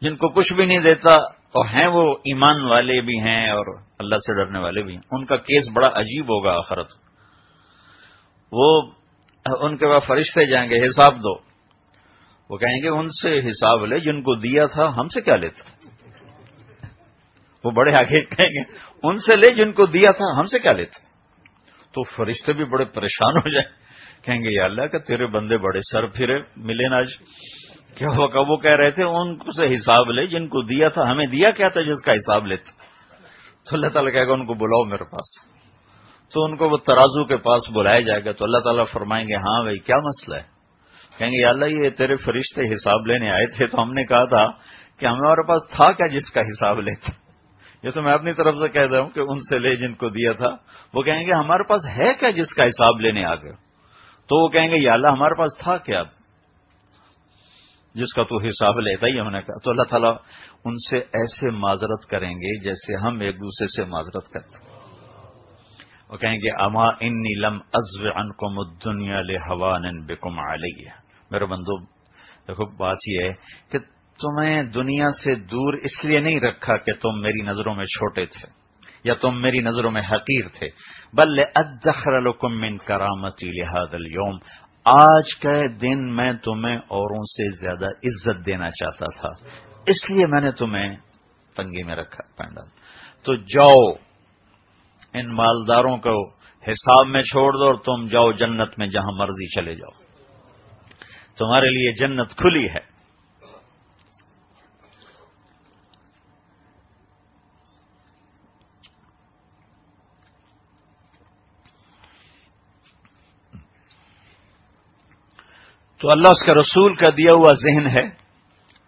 جن کو کچھ بھی نہیں دیتا اور ہیں وہ ایمان والے بھی ہیں اور اللہ سے ڈرنے والے بھی ہیں، ان کا کیس بڑا عجیب ہوگا آخرت. وہ ان کے بعد فرشتے جائیں گے حساب دو، وہ کہیں گے ان سے حساب لے جن کو دیا تھا، ہم سے کیا لیتا. وہ بڑے آگے کہیں گے ان سے لے جن کو دیا تھا، ہم سے کیا لیتا. تو فرشتے بھی بڑے پریشان ہو جائیں، کہیں گے یا اللہ کہ تیرے بندے بڑے سر پھرے ملے نا آج. کیا ہوا؟ وہ کہہ رہے تھے ان سے حساب لے جن کو دیا تھا، ہمیں دیا کیا تھا جس کا حساب لیتے. تو اللہ تعالیٰ کہے گا ان کو بلاؤ میرے پاس. تو ان کو وہ ترازو کے پاس بلایا جائے گا. تو اللہ تعالیٰ فرمائیں گے ہاں بھائی کیا مسئلہ ہے؟ کہیں گے یا اللہ یہ تیرے فرشتے حساب لینے آئے تھے تو ہم نے کہا تھا کہ ہمارے پاس تھا کیا جس کا حساب لیتے. یہ تو میں اپنی طرف سے کہہ رہا ہوں کہ ان سے لے جن کو دیا تھا. وہ کہیں گے ہمارے پاس ہے کیا جس کا حساب لینے آ گئے. تو وہ کہیں گے یا اللہ ہمارے پاس تھا کیا جس کا تو حساب لیتا ہی. ہم نے کہا تو اللہ تعالیٰ ان سے ایسے معذرت کریں گے جیسے ہم ایک دوسرے سے معذرت کرتے. وہ کہیں گے اما انی لم ازو عنکم الدنیا لہوان بکم علیہ. میرے بندو دیکھو بات یہ ہے کہ تمہیں دنیا سے دور اس لیے نہیں رکھا کہ تم میری نظروں میں چھوٹے تھے یا تم میری نظروں میں حقیر تھے، بل ادخر لکم من کرامتی لہذا اليوم، آج کے دن میں تمہیں اوروں سے زیادہ عزت دینا چاہتا تھا، اس لیے میں نے تمہیں تنگی میں رکھا پینڈل. تو جاؤ ان مالداروں کو حساب میں چھوڑ دو اور تم جاؤ جنت میں جہاں مرضی چلے جاؤ، تمہارے لیے جنت کھلی ہے. تو اللہ اس کے رسول کا دیا ہوا ذہن ہے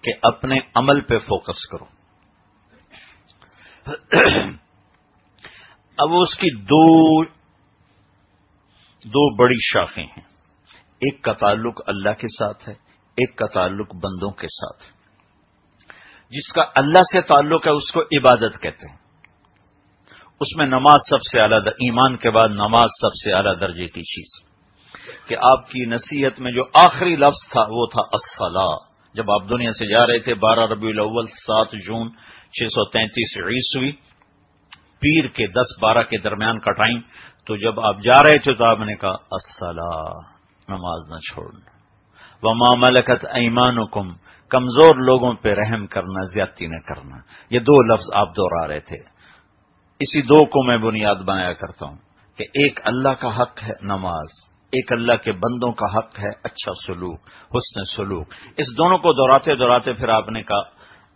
کہ اپنے عمل پہ فوکس کرو. اب اس کی دو بڑی شاخیں ہیں، ایک کا تعلق اللہ کے ساتھ ہے، ایک کا تعلق بندوں کے ساتھ ہے. جس کا اللہ سے تعلق ہے اس کو عبادت کہتے ہیں. اس میں نماز سب سے اعلیٰ، ایمان کے بعد نماز سب سے اعلیٰ درجے کی چیز. کہ آپ کی نصیحت میں جو آخری لفظ تھا وہ تھا الصلاۃ، جب آپ دنیا سے جا رہے تھے 12 ربیع الاول 7 جون 633 عیسوی پیر کے 10-12 کے درمیان کا ٹائم، تو جب آپ جا رہے تھے تو آپ نے کہا الصلاۃ، نماز نہ چھوڑنا، وما ملکت ایمانکم، کمزور لوگوں پہ رحم کرنا، زیادتی نہ کرنا. یہ 2 لفظ آپ دوہرا رہے تھے. اسی 2 کو میں بنیاد بنایا کرتا ہوں کہ ایک اللہ کا حق ہے نماز، ایک اللہ کے بندوں کا حق ہے اچھا سلوک، حسن سلوک. اس دونوں کو دہراتے دہراتے پھر آپ نے کہا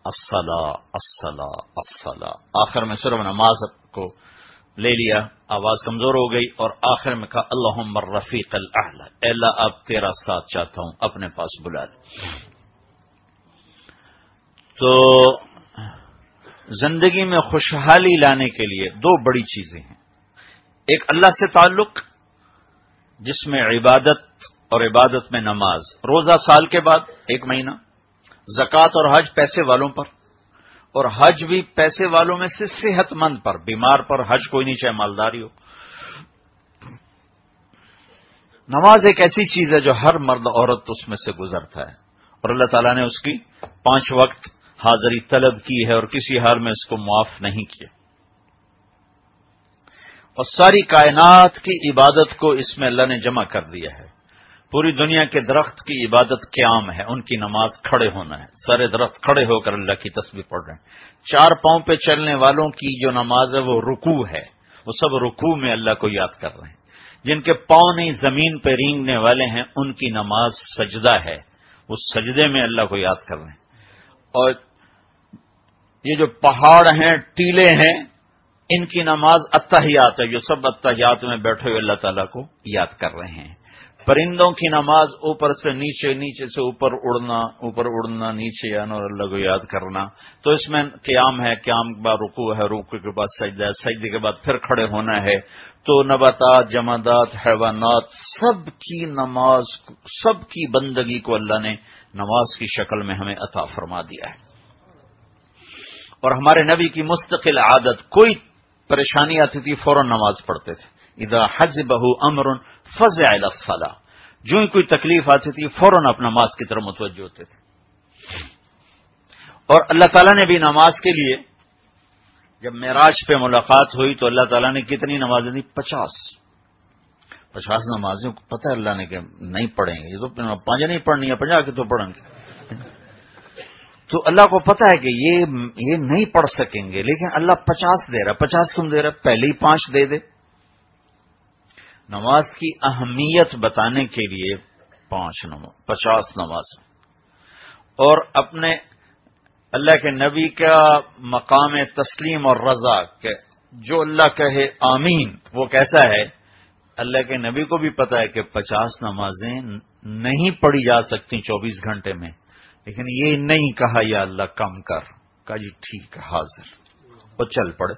الصلاۃ الصلاۃ الصلاۃ. آخر میں صرف نماز کو لے لیا، آواز کمزور ہو گئی، اور آخر میں کہا اللہم الرفیق الاعلی، اے اللہ اب تیرا ساتھ چاہتا ہوں، اپنے پاس بلا لے. تو زندگی میں خوشحالی لانے کے لیے 2 بڑی چیزیں ہیں. ایک اللہ سے تعلق، جس میں عبادت اور عبادت میں نماز، روزہ سال کے بعد 1 مہینہ، زکوٰۃ اور حج پیسے والوں پر، اور حج بھی پیسے والوں میں سے صحت مند پر، بیمار پر حج کوئی نہیں چاہے مالداری ہو. نماز ایک ایسی چیز ہے جو ہر مرد عورت اس میں سے گزرتا ہے، اور اللہ تعالیٰ نے اس کی 5 وقت حاضری طلب کی ہے اور کسی حال میں اس کو معاف نہیں کیا. اور ساری کائنات کی عبادت کو اس میں اللہ نے جمع کر دیا ہے. پوری دنیا کے درخت کی عبادت قیام ہے، ان کی نماز کھڑے ہونا ہے. سارے درخت کھڑے ہو کر اللہ کی تسبیح پڑھ رہے ہیں. 4 پاؤں پہ چلنے والوں کی جو نماز ہے وہ رکوع ہے، وہ سب رکوع میں اللہ کو یاد کر رہے ہیں. جن کے پاؤں نہیں زمین پہ رینگنے والے ہیں ان کی نماز سجدہ ہے، وہ سجدے میں اللہ کو یاد کر رہے ہیں. اور یہ جو پہاڑ ہیں، ٹیلے ہیں، ان کی نماز اتحیات ہے، جو سب اتحیات میں بیٹھے ہوئے اللہ تعالیٰ کو یاد کر رہے ہیں. پرندوں کی نماز اوپر سے نیچے، نیچے سے اوپر اڑنا، نیچے آنا اور اللہ کو یاد کرنا. تو اس میں قیام ہے، قیام کے بعد رکوع ہے، رکوع کے بعد سجدہ ہے، سجدے کے بعد پھر کھڑے ہونا ہے. تو نباتات، جمادات، حیوانات، سب کی نماز، سب کی بندگی کو اللہ نے نماز کی شکل میں ہمیں عطا فرما دیا ہے. اور ہمارے نبی کی مستقل عادت، کوئی پریشانی آتی تھی فوراً نماز پڑھتے تھے. اذا حزبہ امر فزع الی الصلاۃ، جو ہی کوئی تکلیف آتی تھی فوراً اپنا نماز کی طرف متوجہ ہوتے تھے. اور اللہ تعالیٰ نے بھی نماز کے لیے، جب معراج پہ ملاقات ہوئی تو اللہ تعالیٰ نے کتنی نمازیں دی؟ 50 نمازیں. پتہ ہے اللہ نے کہ نہیں پڑھیں گے، یہ تو 5 نہیں پڑھنی ہے، 50 کی تو پڑھیں گے. تو اللہ کو پتا ہے کہ یہ نہیں پڑھ سکیں گے، لیکن اللہ 50 دے رہا. 50 کیوں دے رہا؟ پہلے ہی 5 دے دے. نماز کی اہمیت بتانے کے لیے 50 نماز. اور اپنے اللہ کے نبی کا مقام تسلیم اور رضا، کہ جو اللہ کہے آمین وہ کیسا ہے. اللہ کے نبی کو بھی پتا ہے کہ 50 نمازیں نہیں پڑھی جا سکتی 24 گھنٹے میں، لیکن یہ نہیں کہا یا اللہ کم کر، کہا جی ٹھیک ہے حاضر، وہ چل پڑے.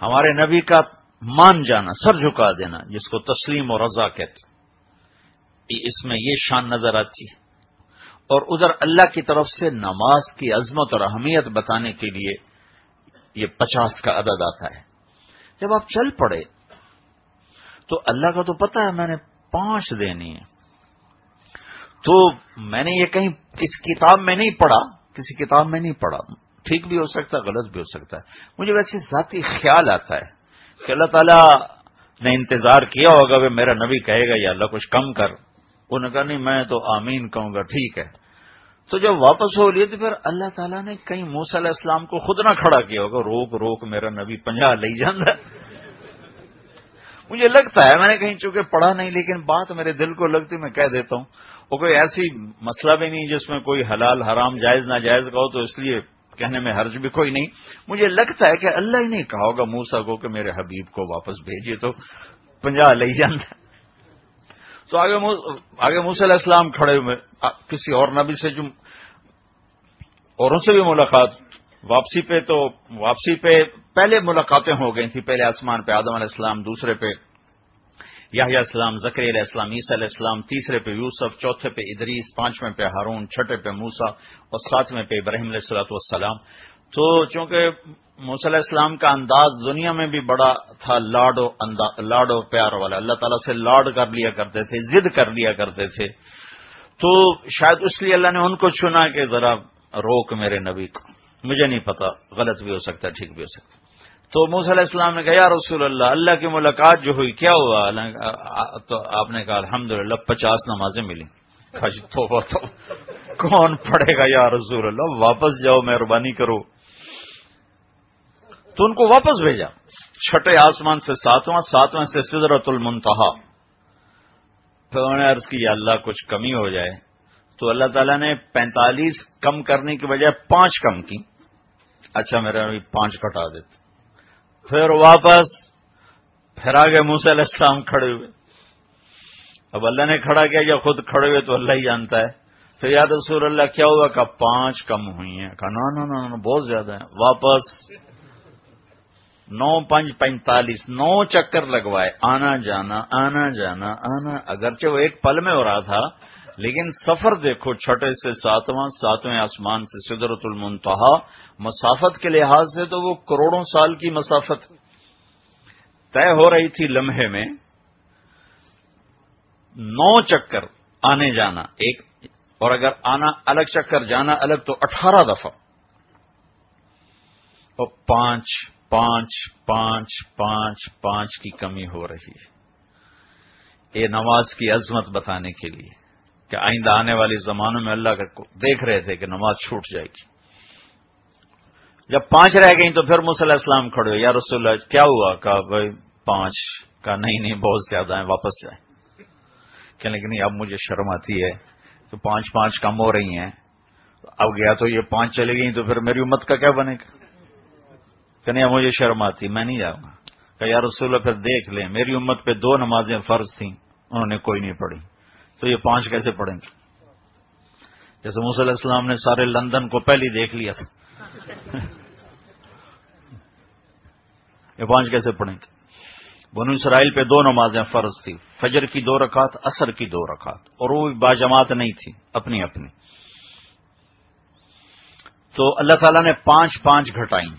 ہمارے نبی کا مان جانا، سر جھکا دینا، جس کو تسلیم و رضا کہتے، اس میں یہ شان نظر آتی ہے. اور ادھر اللہ کی طرف سے نماز کی عظمت اور اہمیت بتانے کے لیے یہ 50 کا عدد آتا ہے. جب آپ چل پڑے تو اللہ کا تو پتہ ہے میں نے 5 دینی ہے. تو میں نے یہ کہیں اس کتاب میں نہیں پڑھا، کسی کتاب میں نہیں پڑھا، ٹھیک بھی ہو سکتا ہے، غلط بھی ہو سکتا ہے. مجھے ویسے ذاتی خیال آتا ہے کہ اللہ تعالیٰ نے انتظار کیا ہوگا کہ میرا نبی کہے گا یا اللہ کچھ کم کر. انہوں نے کہا نہیں میں تو آمین کہوں گا، ٹھیک ہے. تو جب واپس ہو لیے تو پھر اللہ تعالیٰ نے کہیں موسیٰ علیہ السلام کو خود نہ کھڑا کیا ہوگا، روک میرا نبی 50 لے جانا. مجھے لگتا ہے، میں نے کہیں چونکہ پڑھا نہیں لیکن بات میرے دل کو لگتی میں کہہ دیتا ہوں. وہ کوئی ایسی مسئلہ بھی نہیں جس میں کوئی حلال حرام جائز ناجائز کا ہو، تو اس لیے کہنے میں حرج بھی کوئی نہیں. مجھے لگتا ہے کہ اللہ ہی نہیں کہا ہوگا موسیٰ کو کہ میرے حبیب کو واپس بھیجیے، تو 50 لے جانا. تو آگے موسیٰ علیہ السلام کھڑے ہوئے، کسی اور نبی سے جو اوروں سے بھی ملاقات، واپسی پہ پہلے ملاقاتیں ہو گئی تھی. پہلے آسمان پہ آدم علیہ السلام، دوسرے پہ یحییٰ علیہ السلام، زکریا علیہ السلام، عیسیٰ علیہ السلام، تیسرے پہ یوسف، چوتھے پہ ادریس، 5ویں پہ ہارون، 6ٹھے پہ موسیٰ اور 7ویں پہ ابراہیم علیہ الصلوۃ والسلام. تو چونکہ موسیٰ علیہ السلام کا انداز دنیا میں بھی بڑا تھا، لاڈ و پیار والا، اللہ تعالیٰ سے لاڈ کر لیا کرتے تھے، ضد کر لیا کرتے تھے. تو شاید اس لیے اللہ نے ان کو چنا کہ ذرا روک میرے نبی کو. مجھے نہیں پتا، غلط بھی ہو سکتا ہے، ٹھیک بھی ہو سکتا ہے. تو موسیٰ علیہ السلام نے کہا یا رسول اللہ کی ملاقات جو ہوئی کیا ہوا؟ تو آپ نے کہا الحمدللہ 50 نمازیں ملی. توبہ تو کون پڑھے گا یا رسول اللہ، واپس جاؤ مہربانی کرو. تو ان کو واپس بھیجا، چھٹے آسمان سے ساتواں سے سدرۃ المنتہا. پھر انہوں نے عرض کی یا اللہ کچھ کمی ہو جائے. تو اللہ تعالیٰ نے 45 کم کرنے کی بجائے 5 کم کی. اچھا میرا 5 کٹا دیتے. پھر واپس پھر آگے موسیٰ علیہ السلام کھڑے ہوئے. اب اللہ نے کھڑا کیا یا خود کھڑے ہوئے تو اللہ ہی جانتا ہے. تو یا رسول اللہ کیا ہوا؟ کہا 5 کم ہوئی ہیں. کہا نا بہت زیادہ ہیں. واپس 9 5 45 9 چکر لگوائے، آنا جانا. اگرچہ وہ ایک پل میں ہو رہا تھا لیکن سفر دیکھو، چھٹے سے ساتویں آسمان سے سدرۃ المنتہا. مسافت کے لحاظ سے تو وہ کروڑوں سال کی مسافت طے ہو رہی تھی لمحے میں. 9 چکر آنے جانا ایک، اور اگر آنا الگ چکر جانا الگ تو 18 دفعہ. اور 5 کی کمی ہو رہی ہے. یہ نماز کی عظمت بتانے کے لیے کہ آئندہ آنے والے زمانوں میں اللہ کو دیکھ رہے تھے کہ نماز چھوٹ جائے گی. جب 5 رہ گئیں تو پھر موسیٰ علیہ السلام کھڑے ہوئے. یا رسول اللہ کیا ہوا؟ کہا بھائی 5. کہا نہیں بہت زیادہ ہیں، واپس جائیں. کہنے کہ نہیں اب مجھے شرم آتی ہے تو 5 کم ہو رہی ہیں. اب گیا تو یہ 5 چلے گئی تو پھر میری امت کا کیا بنے گا؟ کہ نہیں مجھے شرم آتی، میں نہیں جاؤں گا. کہ یا رسول اللہ پھر دیکھ لیں، میری امت پہ 2 نمازیں فرض تھیں، انہوں نے کوئی نہیں پڑھی، تو یہ 5 کیسے پڑھیں گے؟ جیسے موسیٰ علیہ السلام نے سارے لندن کو پہلے دیکھ لیا تھا. یہ 5 کیسے پڑھیں گے؟ بنو اسرائیل پہ 2 نمازیں فرض تھی، فجر کی 2 رکعت، عصر کی 2 رکعت، اور وہ باجماعت نہیں تھی، اپنی اپنی. تو اللہ تعالیٰ نے 5 گھٹائیں.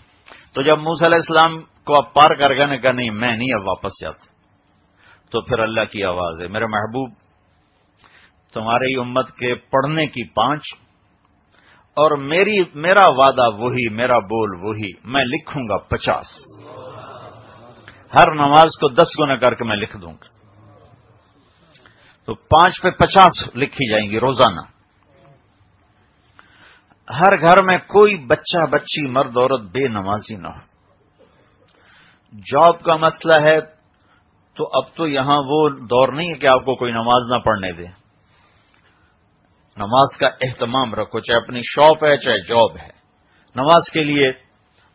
تو جب موسیٰ علیہ السلام کو اب پار کر گئے نے کہا نہیں میں نہیں اب واپس جاتا. تو پھر اللہ کی آواز ہے میرے محبوب تمہاری امت کے پڑھنے کی 5 اور میرا وعدہ وہی، میرا بول وہی، میں لکھوں گا 50. ہر نماز کو 10 گنا کر کے میں لکھ دوں گا. تو 5 پہ 50 لکھی جائیں گی روزانہ. ہر گھر میں کوئی بچہ بچی مرد عورت بے نمازی نہ ہو. جاب کا مسئلہ ہے تو اب تو یہاں وہ دور نہیں ہے کہ آپ کو کوئی نماز نہ پڑھنے دے. نماز کا اہتمام رکھو، چاہے اپنی شاپ ہے چاہے جاب ہے. نماز کے لیے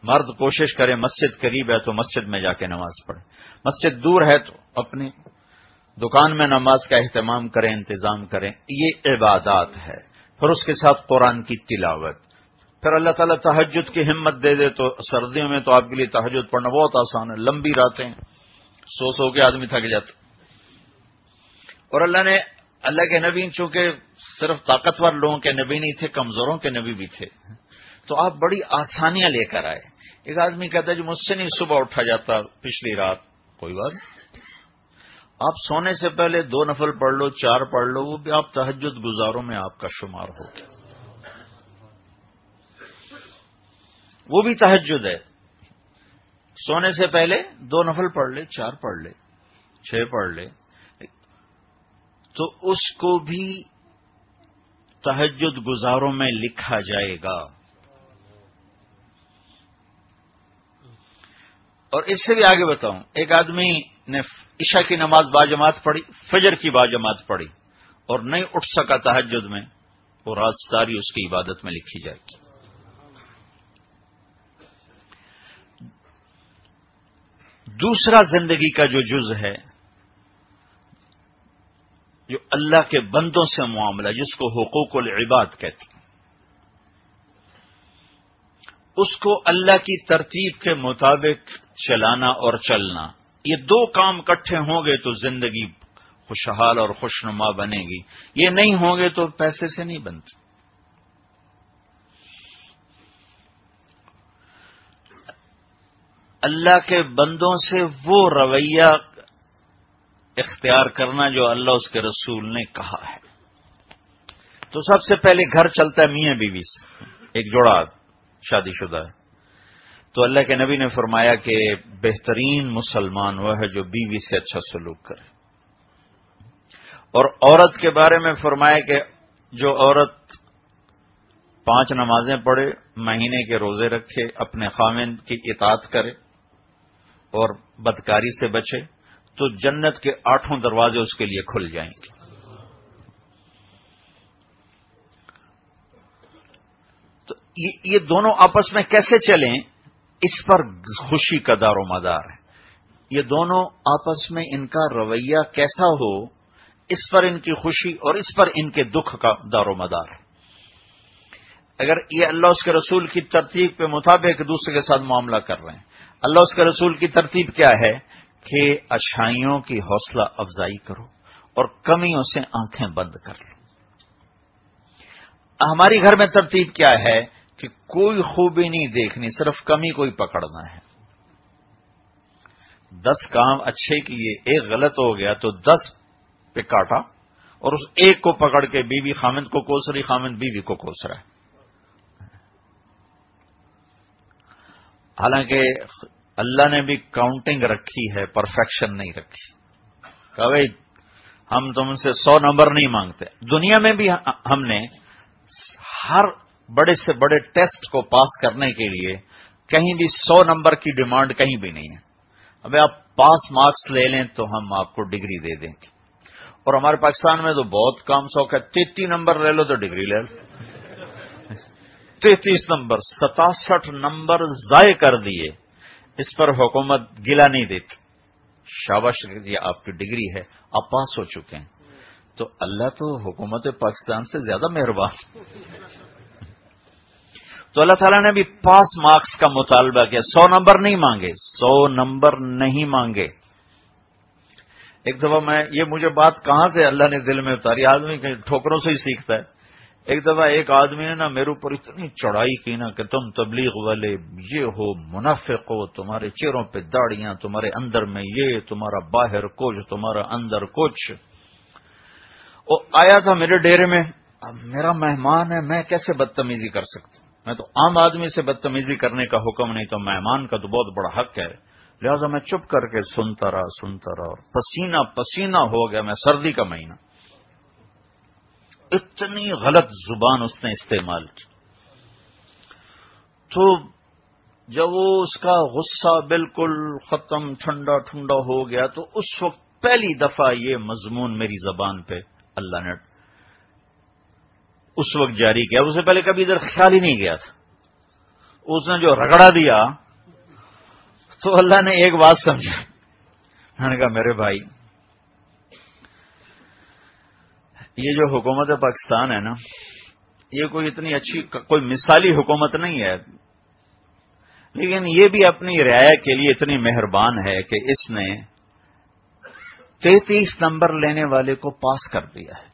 مرد کوشش کرے، مسجد قریب ہے تو مسجد میں جا کے نماز پڑھے، مسجد دور ہے تو اپنی دکان میں نماز کا اہتمام کریں، انتظام کریں. یہ عبادات ہے. پھر اس کے ساتھ قرآن کی تلاوت. پھر اللہ تعالیٰ تہجد کی ہمت دے دے تو سردیوں میں تو آپ کے لیے تہجد پڑھنا بہت آسان ہے. لمبی راتیں سو کے آدمی تھک جاتا. اور اللہ کے نبی چونکہ صرف طاقتور لوگوں کے نبی نہیں تھے، کمزوروں کے نبی بھی تھے، تو آپ بڑی آسانیاں لے کر آئے. ایک آدمی کہتا ہے جو مجھ سے نہیں صبح اٹھا جاتا پچھلی رات، کوئی بات نہیں، آپ سونے سے پہلے 2 نفل پڑھ لو، 4 پڑھ لو، وہ بھی آپ تہجد گزاروں میں آپ کا شمار ہوگا. وہ بھی تہجد ہے. سونے سے پہلے 2 نفل پڑھ لے، 4 پڑھ لے، 6 پڑھ لے، تو اس کو بھی تہجد گزاروں میں لکھا جائے گا. اور اس سے بھی آگے بتاؤں، ایک آدمی نے عشاء کی نماز باجماعت پڑھی، فجر کی باجماعت پڑھی اور نہیں اٹھ سکا تہجد میں، وہ رات ساری اس کی عبادت میں لکھی جائے گی. دوسرا زندگی کا جو جز ہے، جو اللہ کے بندوں سے معاملہ، جس کو حقوق العباد کہتے ہیں، اس کو اللہ کی ترتیب کے مطابق چلانا اور چلنا. یہ 2 کام اکٹھے ہوں گے تو زندگی خوشحال اور خوشنما بنے گی. یہ نہیں ہوں گے تو پیسے سے نہیں بنتے. اللہ کے بندوں سے وہ رویہ اختیار کرنا جو اللہ اس کے رسول نے کہا ہے. تو سب سے پہلے گھر چلتا ہے میاں بیوی سے. ایک جوڑا شادی شدہ ہے تو اللہ کے نبی نے فرمایا کہ بہترین مسلمان وہ ہے جو بیوی سے اچھا سلوک کرے. اور عورت کے بارے میں فرمایا کہ جو عورت 5 نمازیں پڑھے، مہینے کے روزے رکھے، اپنے خاوند کی اطاعت کرے اور بدکاری سے بچے تو جنت کے 8 دروازے اس کے لیے کھل جائیں گے. تو یہ دونوں آپس میں کیسے چلیں، اس پر خوشی کا دار و مدار ہے. یہ دونوں آپس میں ان کا رویہ کیسا ہو، اس پر ان کی خوشی اور اس پر ان کے دکھ کا دار و مدار ہے. اگر یہ اللہ اس کے رسول کی ترتیب کے مطابق ایک دوسرے کے ساتھ معاملہ کر رہے ہیں، اللہ اس کے رسول کی ترتیب کیا ہے کہ اچھائیوں کی حوصلہ افزائی کرو اور کمیوں سے آنکھیں بند کر لو. ہماری گھر میں ترتیب کیا ہے کہ کوئی خوبی نہیں دیکھنی، صرف کمی کوئی پکڑنا ہے. 10 کام اچھے کیے، ایک غلط ہو گیا تو 10 پہ کاٹا اور اس ایک کو پکڑ کے بیوی خامند کو کوس رہی، خامند بیوی کو کوس رہا ہے. حالانکہ اللہ نے بھی کاؤنٹنگ رکھی ہے، پرفیکشن نہیں رکھی. کہ بھائی ہم تم سے 100 نمبر نہیں مانگتے. دنیا میں بھی ہم نے ہر بڑے سے بڑے ٹیسٹ کو پاس کرنے کے لیے کہیں بھی 100 نمبر کی ڈیمانڈ کہیں بھی نہیں ہے. ابھی آپ پاس مارکس لے لیں تو ہم آپ کو ڈگری دے دیں گے. اور ہمارے پاکستان میں تو بہت کام شوق ہے، 33 نمبر لے لو تو ڈگری لے لو. 33 نمبر 67 نمبر ضائع کر دیے، اس پر حکومت گلا نہیں دیتی. شاباش، یہ آپ کی ڈگری ہے، آپ پاس ہو چکے ہیں. تو اللہ تو حکومت پاکستان سے زیادہ مہربان. تو اللہ تعالیٰ نے بھی پاس مارکس کا مطالبہ کیا. 100 نمبر نہیں مانگے، 100 نمبر نہیں مانگے. ایک دفعہ یہ مجھے بات کہاں سے اللہ نے دل میں اتاری، آدمی ٹھوکروں سے ہی سیکھتا ہے. ایک دفعہ ایک آدمی نے میرے اوپر اتنی چڑھائی کی نا کہ تم تبلیغ والے یہ ہو، منافق ہو، تمہارے چہروں پہ داڑیاں، تمہارے اندر میں یہ، تمہارا باہر کچھ، تمہارا اندر کچھ. وہ آیا تھا میرے ڈیرے میں، اب میرا مہمان ہے، میں کیسے بدتمیزی کر سکتا ہوں؟ میں تو عام آدمی سے بدتمیزی کرنے کا حکم نہیں، تو مہمان کا تو بہت بڑا حق ہے. لہذا میں چپ کر کے سنتا رہا اور پسینہ پسینہ ہو گیا. میں سردی کا مہینہ، اتنی غلط زبان اس نے استعمال کی. تو جب وہ اس کا غصہ بالکل ختم، ٹھنڈا ٹھنڈا ہو گیا، تو اس وقت پہلی دفعہ یہ مضمون میری زبان پہ اللہ نے اس وقت جاری کیا. اس سے پہلے کبھی ادھر خیال ہی نہیں گیا تھا. اس نے جو رگڑا دیا تو اللہ نے ایک بات سمجھا. میں نے کہا میرے بھائی، یہ جو حکومت پاکستان ہے نا، یہ کوئی اتنی اچھی، کوئی مثالی حکومت نہیں ہے، لیکن یہ بھی اپنی رعایا کے لیے اتنی مہربان ہے کہ اس نے 33 نمبر لینے والے کو پاس کر دیا ہے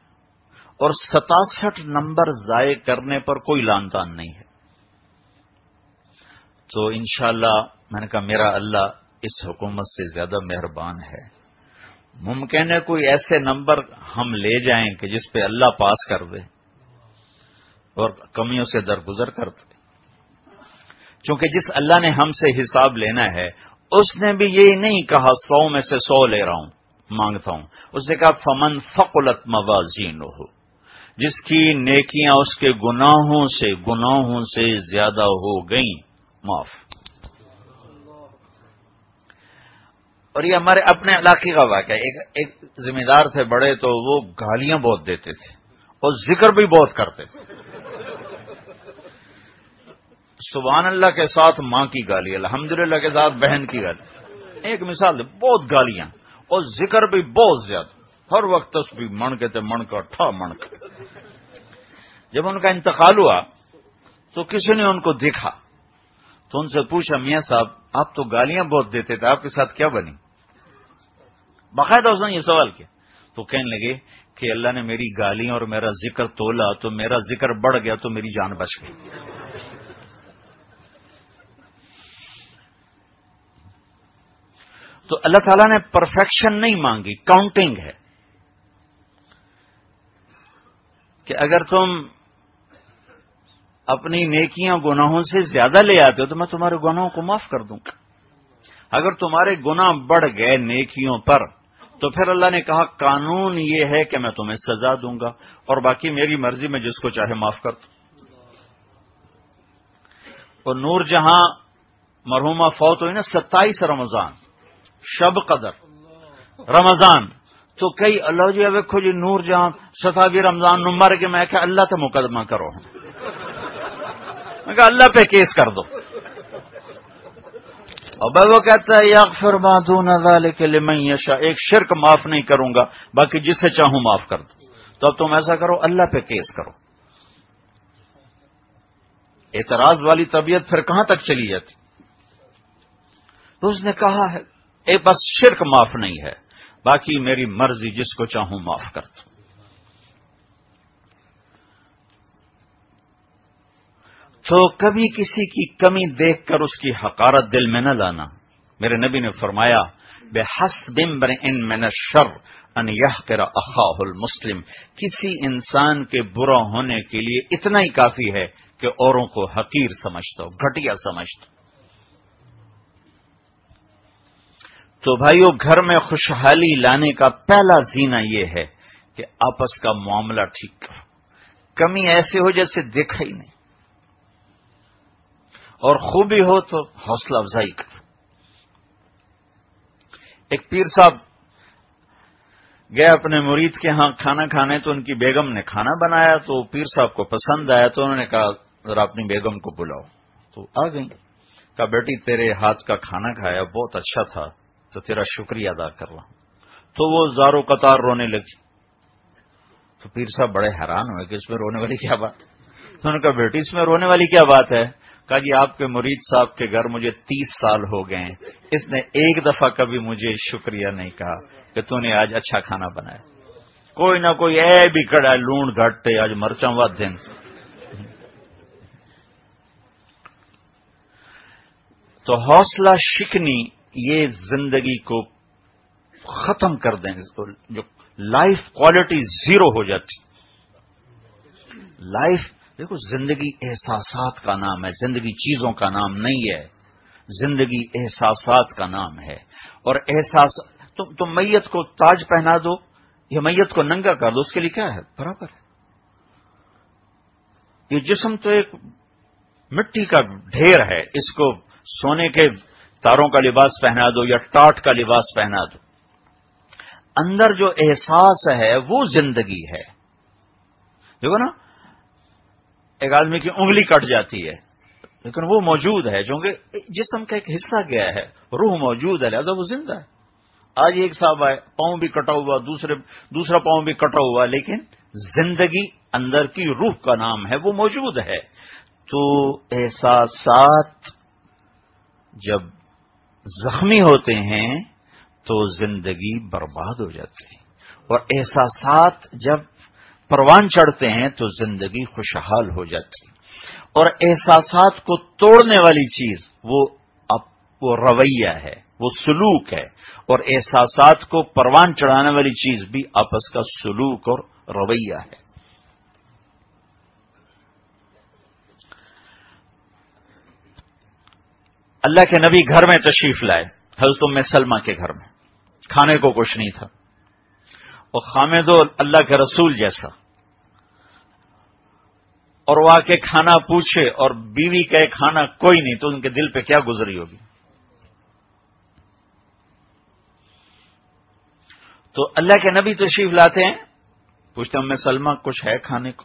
اور 67 نمبر ضائع کرنے پر کوئی لان تان نہیں ہے. تو انشاءاللہ میں نے کہا میرا اللہ اس حکومت سے زیادہ مہربان ہے. ممکن ہے کوئی ایسے نمبر ہم لے جائیں کہ جس پہ اللہ پاس کر دے اور کمیوں سے درگزر کر دے. چونکہ جس اللہ نے ہم سے حساب لینا ہے، اس نے بھی یہ نہیں کہا 100 میں سے 100 لے رہا ہوں، مانگتا ہوں. اس نے کہا فمن ثقلت موازینہ، جس کی نیکیاں اس کے گناہوں سے زیادہ ہو گئیں، معاف. اور یہ ہمارے اپنے علاقے کا واقعہ. ایک ذمہ دار تھے بڑے، تو وہ گالیاں بہت دیتے تھے اور ذکر بھی بہت کرتے تھے. سبحان اللہ کے ساتھ ماں کی گالی، الحمدللہ کے ساتھ بہن کی گالی. ایک مثال ہے، بہت گالیاں اور ذکر بھی بہت زیادہ. ہر وقت تسبیح منکتے منکا ٹھا منک. جب ان کا انتقال ہوا تو کسی نے ان کو دیکھا تو ان سے پوچھا میاں صاحب آپ تو گالیاں بہت دیتے تھے، آپ کے ساتھ کیا بنی؟ باقاعدہ اس نے یہ سوال کیا. تو کہنے لگے کہ اللہ نے میری گالیاں اور میرا ذکر تولا تو میرا ذکر بڑھ گیا تو میری جان بچ گئی. تو اللہ تعالیٰ نے پرفیکشن نہیں مانگی، کاؤنٹنگ ہے کہ اگر تم اپنی نیکیاں گناہوں سے زیادہ لے آتے ہو تو میں تمہارے گناہوں کو معاف کر دوں گا. اگر تمہارے گناہ بڑھ گئے نیکیوں پر تو پھر اللہ نے کہا قانون یہ ہے کہ میں تمہیں سزا دوں گا، اور باقی میری مرضی میں جس کو چاہے معاف کر دوں. اور نور جہاں مرحومہ فوت ہوئی نا 27 رمضان شب قدر رمضان، تو کئی اللہ جی ویکھو جی نور جہاں 27 رمضان نمبر کے میں کہ اللہ تے مقدمہ کرو، میں کہا اللہ پہ کیس کر دو. اور وہ کہتا ہے یغفر ما دون ذلک لمن یشاء، ایک شرک معاف نہیں کروں گا، باقی جسے چاہوں معاف کر دوں. تو اب تم ایسا کرو اللہ پہ کیس کرو. اعتراض والی طبیعت پھر کہاں تک چلی جاتی؟ تو اس نے کہا ہے بس شرک معاف نہیں ہے، باقی میری مرضی جس کو چاہوں معاف کر دوں. تو کبھی کسی کی کمی دیکھ کر اس کی حقارت دل میں نہ لانا. میرے نبی نے فرمایا بحسب امرئ من الشر ان یحقر اخاہ المسلم، کسی انسان کے برا ہونے کے لیے اتنا ہی کافی ہے کہ اوروں کو حقیر سمجھتا ہو، گھٹیا سمجھتا ہو. تو بھائیو گھر میں خوشحالی لانے کا پہلا زینہ یہ ہے کہ آپس کا معاملہ ٹھیک کرو. کمی ایسے ہو جیسے دیکھا ہی نہیں، اور خوبی ہو تو حوصلہ افزائی کرو. ایک پیر صاحب گئے اپنے مرید کے ہاں کھانا کھانے، تو ان کی بیگم نے کھانا بنایا تو پیر صاحب کو پسند آیا، تو انہوں نے کہا ذرا اپنی بیگم کو بلاؤ. تو آ گئی. کہا بیٹی تیرے ہاتھ کا کھانا کھایا بہت اچھا تھا، تو تیرا شکریہ ادا کر رہا ہوں. تو وہ زارو قطار رونے لگی. تو پیر صاحب بڑے حیران ہوئے کہ اس میں رونے والی کیا بات. تو انہوں نے کہا بیٹی اس میں رونے والی کیا بات ہے؟ کہا جی آپ کے مرید صاحب کے گھر مجھے 30 سال ہو گئے ہیں، اس نے ایک دفعہ کبھی مجھے شکریہ نہیں کہا کہ تو نے آج اچھا کھانا بنایا. کوئی نہ کوئی اے بھی کڑا لون گھٹتے آج مرچاں وا دن. تو حوصلہ شکنی یہ زندگی کو ختم کر دیں، جو لائف کوالٹی زیرو ہو جاتی. لائف دیکھو زندگی احساسات کا نام ہے، زندگی چیزوں کا نام نہیں ہے. زندگی احساسات کا نام ہے. اور احساس تم میت کو تاج پہنا دو یا میت کو ننگا کر دو، اس کے لیے کیا ہے؟ برابر ہے. یہ جسم تو ایک مٹی کا ڈھیر ہے، اس کو سونے کے تاروں کا لباس پہنا دو یا ٹاٹ کا لباس پہنا دو، اندر جو احساس ہے وہ زندگی ہے. دیکھو نا ایک آدمی کی انگلی کٹ جاتی ہے لیکن وہ موجود ہے، چونکہ جسم کا ایک حصہ گیا ہے، روح موجود ہے، لہذا وہ زندہ ہے. آج ایک صاحب آئے پاؤں بھی کٹا ہوا، دوسرا پاؤں بھی کٹا ہوا، لیکن زندگی اندر کی روح کا نام ہے، وہ موجود ہے. تو احساسات جب زخمی ہوتے ہیں تو زندگی برباد ہو جاتی ہے، اور احساسات جب پروان چڑھتے ہیں تو زندگی خوشحال ہو جاتی ہے. اور احساسات کو توڑنے والی چیز وہ رویہ ہے، وہ سلوک ہے، اور احساسات کو پروان چڑھانے والی چیز بھی آپس کا سلوک اور رویہ ہے. اللہ کے نبی گھر میں تشریف لائے، حضرت ام سلمہ کے گھر میں. کھانے کو کچھ نہیں تھا، اور خامد اللہ کے رسول جیسا، اور وہ آ کے کھانا پوچھے اور بیوی کہے کھانا کوئی نہیں، تو ان کے دل پہ کیا گزری ہوگی. تو اللہ کے نبی تشریف لاتے ہیں، پوچھتے ہیں ام سلمہ کچھ ہے کھانے کو؟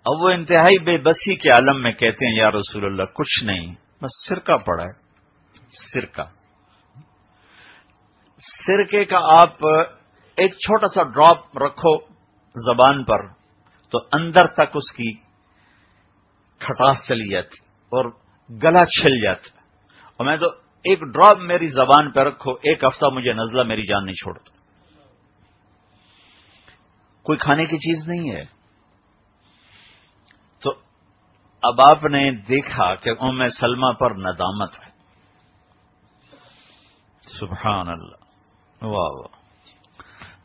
اب وہ انتہائی بے بسی کے عالم میں کہتے ہیں یا رسول اللہ کچھ نہیں، بس سرکہ پڑا ہے. سرکے کا آپ ایک چھوٹا سا ڈراپ رکھو زبان پر تو اندر تک اس کی کھٹاس چلی جاتی اور گلا چھل جاتا. اور میں تو ایک ڈراپ میری زبان پہ رکھو، ایک ہفتہ مجھے نزلہ میری جان نہیں چھوڑتا. کوئی کھانے کی چیز نہیں ہے. تو اب آپ نے دیکھا کہ ام سلمہ پر ندامت ہے. سبحان اللہ، واہ واہ۔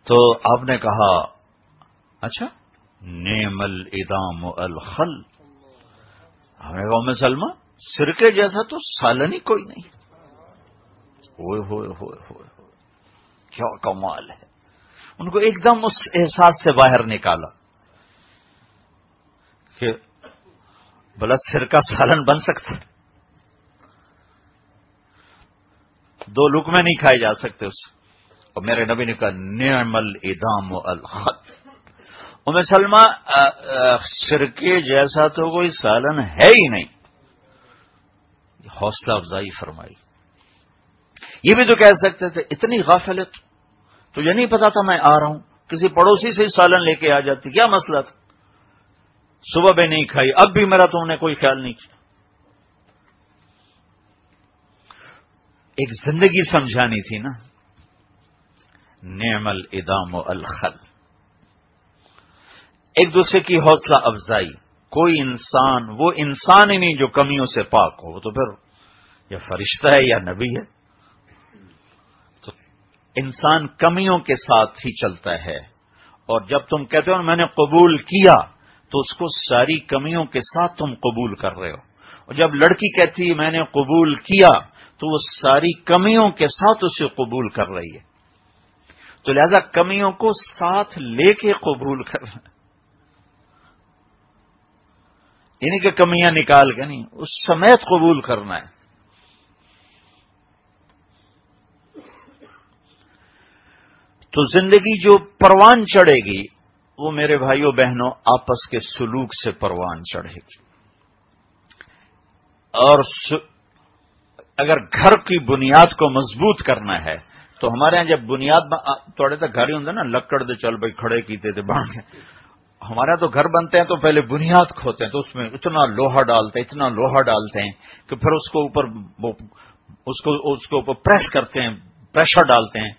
تو آپ نے کہا اچھا نعم الادام الخل، ہمیں کہا ام سلمہ سرکے جیسا تو سالن ہی کوئی نہیں۔ ہوئے ہوئے ہوئے ہوئے ہوئے، کیا کمال ہے۔ ان کو ایک دم اس احساس سے باہر نکالا کہ بلا سرکہ سالن بن سکتا، دو لقمے نہیں کھائے جا سکتے اس۔ اور میرے نبی نے کہا نعم الادام الخل۔ ام سلمہ سرکے جیسا تو کوئی سالن ہے ہی نہیں، حوصلہ افزائی فرمائی۔ یہ بھی تو کہہ سکتے تھے اتنی غافلت، تجھے نہیں پتا تھا میں آ رہا ہوں، کسی پڑوسی سے سالن لے کے آ جاتی، کیا مسئلہ تھا؟ صبح بھی نہیں کھائی، اب بھی میرا تم نے کوئی خیال نہیں کیا۔ ایک زندگی سمجھانی تھی نا، نعم الادام الخل، ایک دوسرے کی حوصلہ افزائی۔ کوئی انسان وہ انسان ہی نہیں جو کمیوں سے پاک ہو، وہ تو پھر یا فرشتہ ہے یا نبی ہے۔ تو انسان کمیوں کے ساتھ ہی چلتا ہے، اور جب تم کہتے ہو میں نے قبول کیا تو اس کو ساری کمیوں کے ساتھ تم قبول کر رہے ہو، اور جب لڑکی کہتی ہے میں نے قبول کیا تو وہ ساری کمیوں کے ساتھ اسے قبول کر رہی ہے۔ تو لہذا کمیوں کو ساتھ لے کے قبول کرنا، یعنی کہ کمیاں نکال کے نہیں، اس سمیت قبول کرنا ہے۔ تو زندگی جو پروان چڑھے گی وہ میرے بھائیوں بہنوں آپس کے سلوک سے پروان چڑھے گی۔ اور اگر گھر کی بنیاد کو مضبوط کرنا ہے تو ہمارے ہاں جب بنیاد تھوڑے تک گھر ہی ہوں نا لکڑ دے چل بھائی کھڑے کیتے تھے بن کے، ہمارے تو گھر بنتے ہیں تو پہلے بنیاد کھوتے ہیں، تو اس میں اتنا لوہا ڈالتے ہیں اتنا لوہا ڈالتے ہیں کہ پھر اس کو اوپر پریس کرتے ہیں، پریشر ڈالتے ہیں،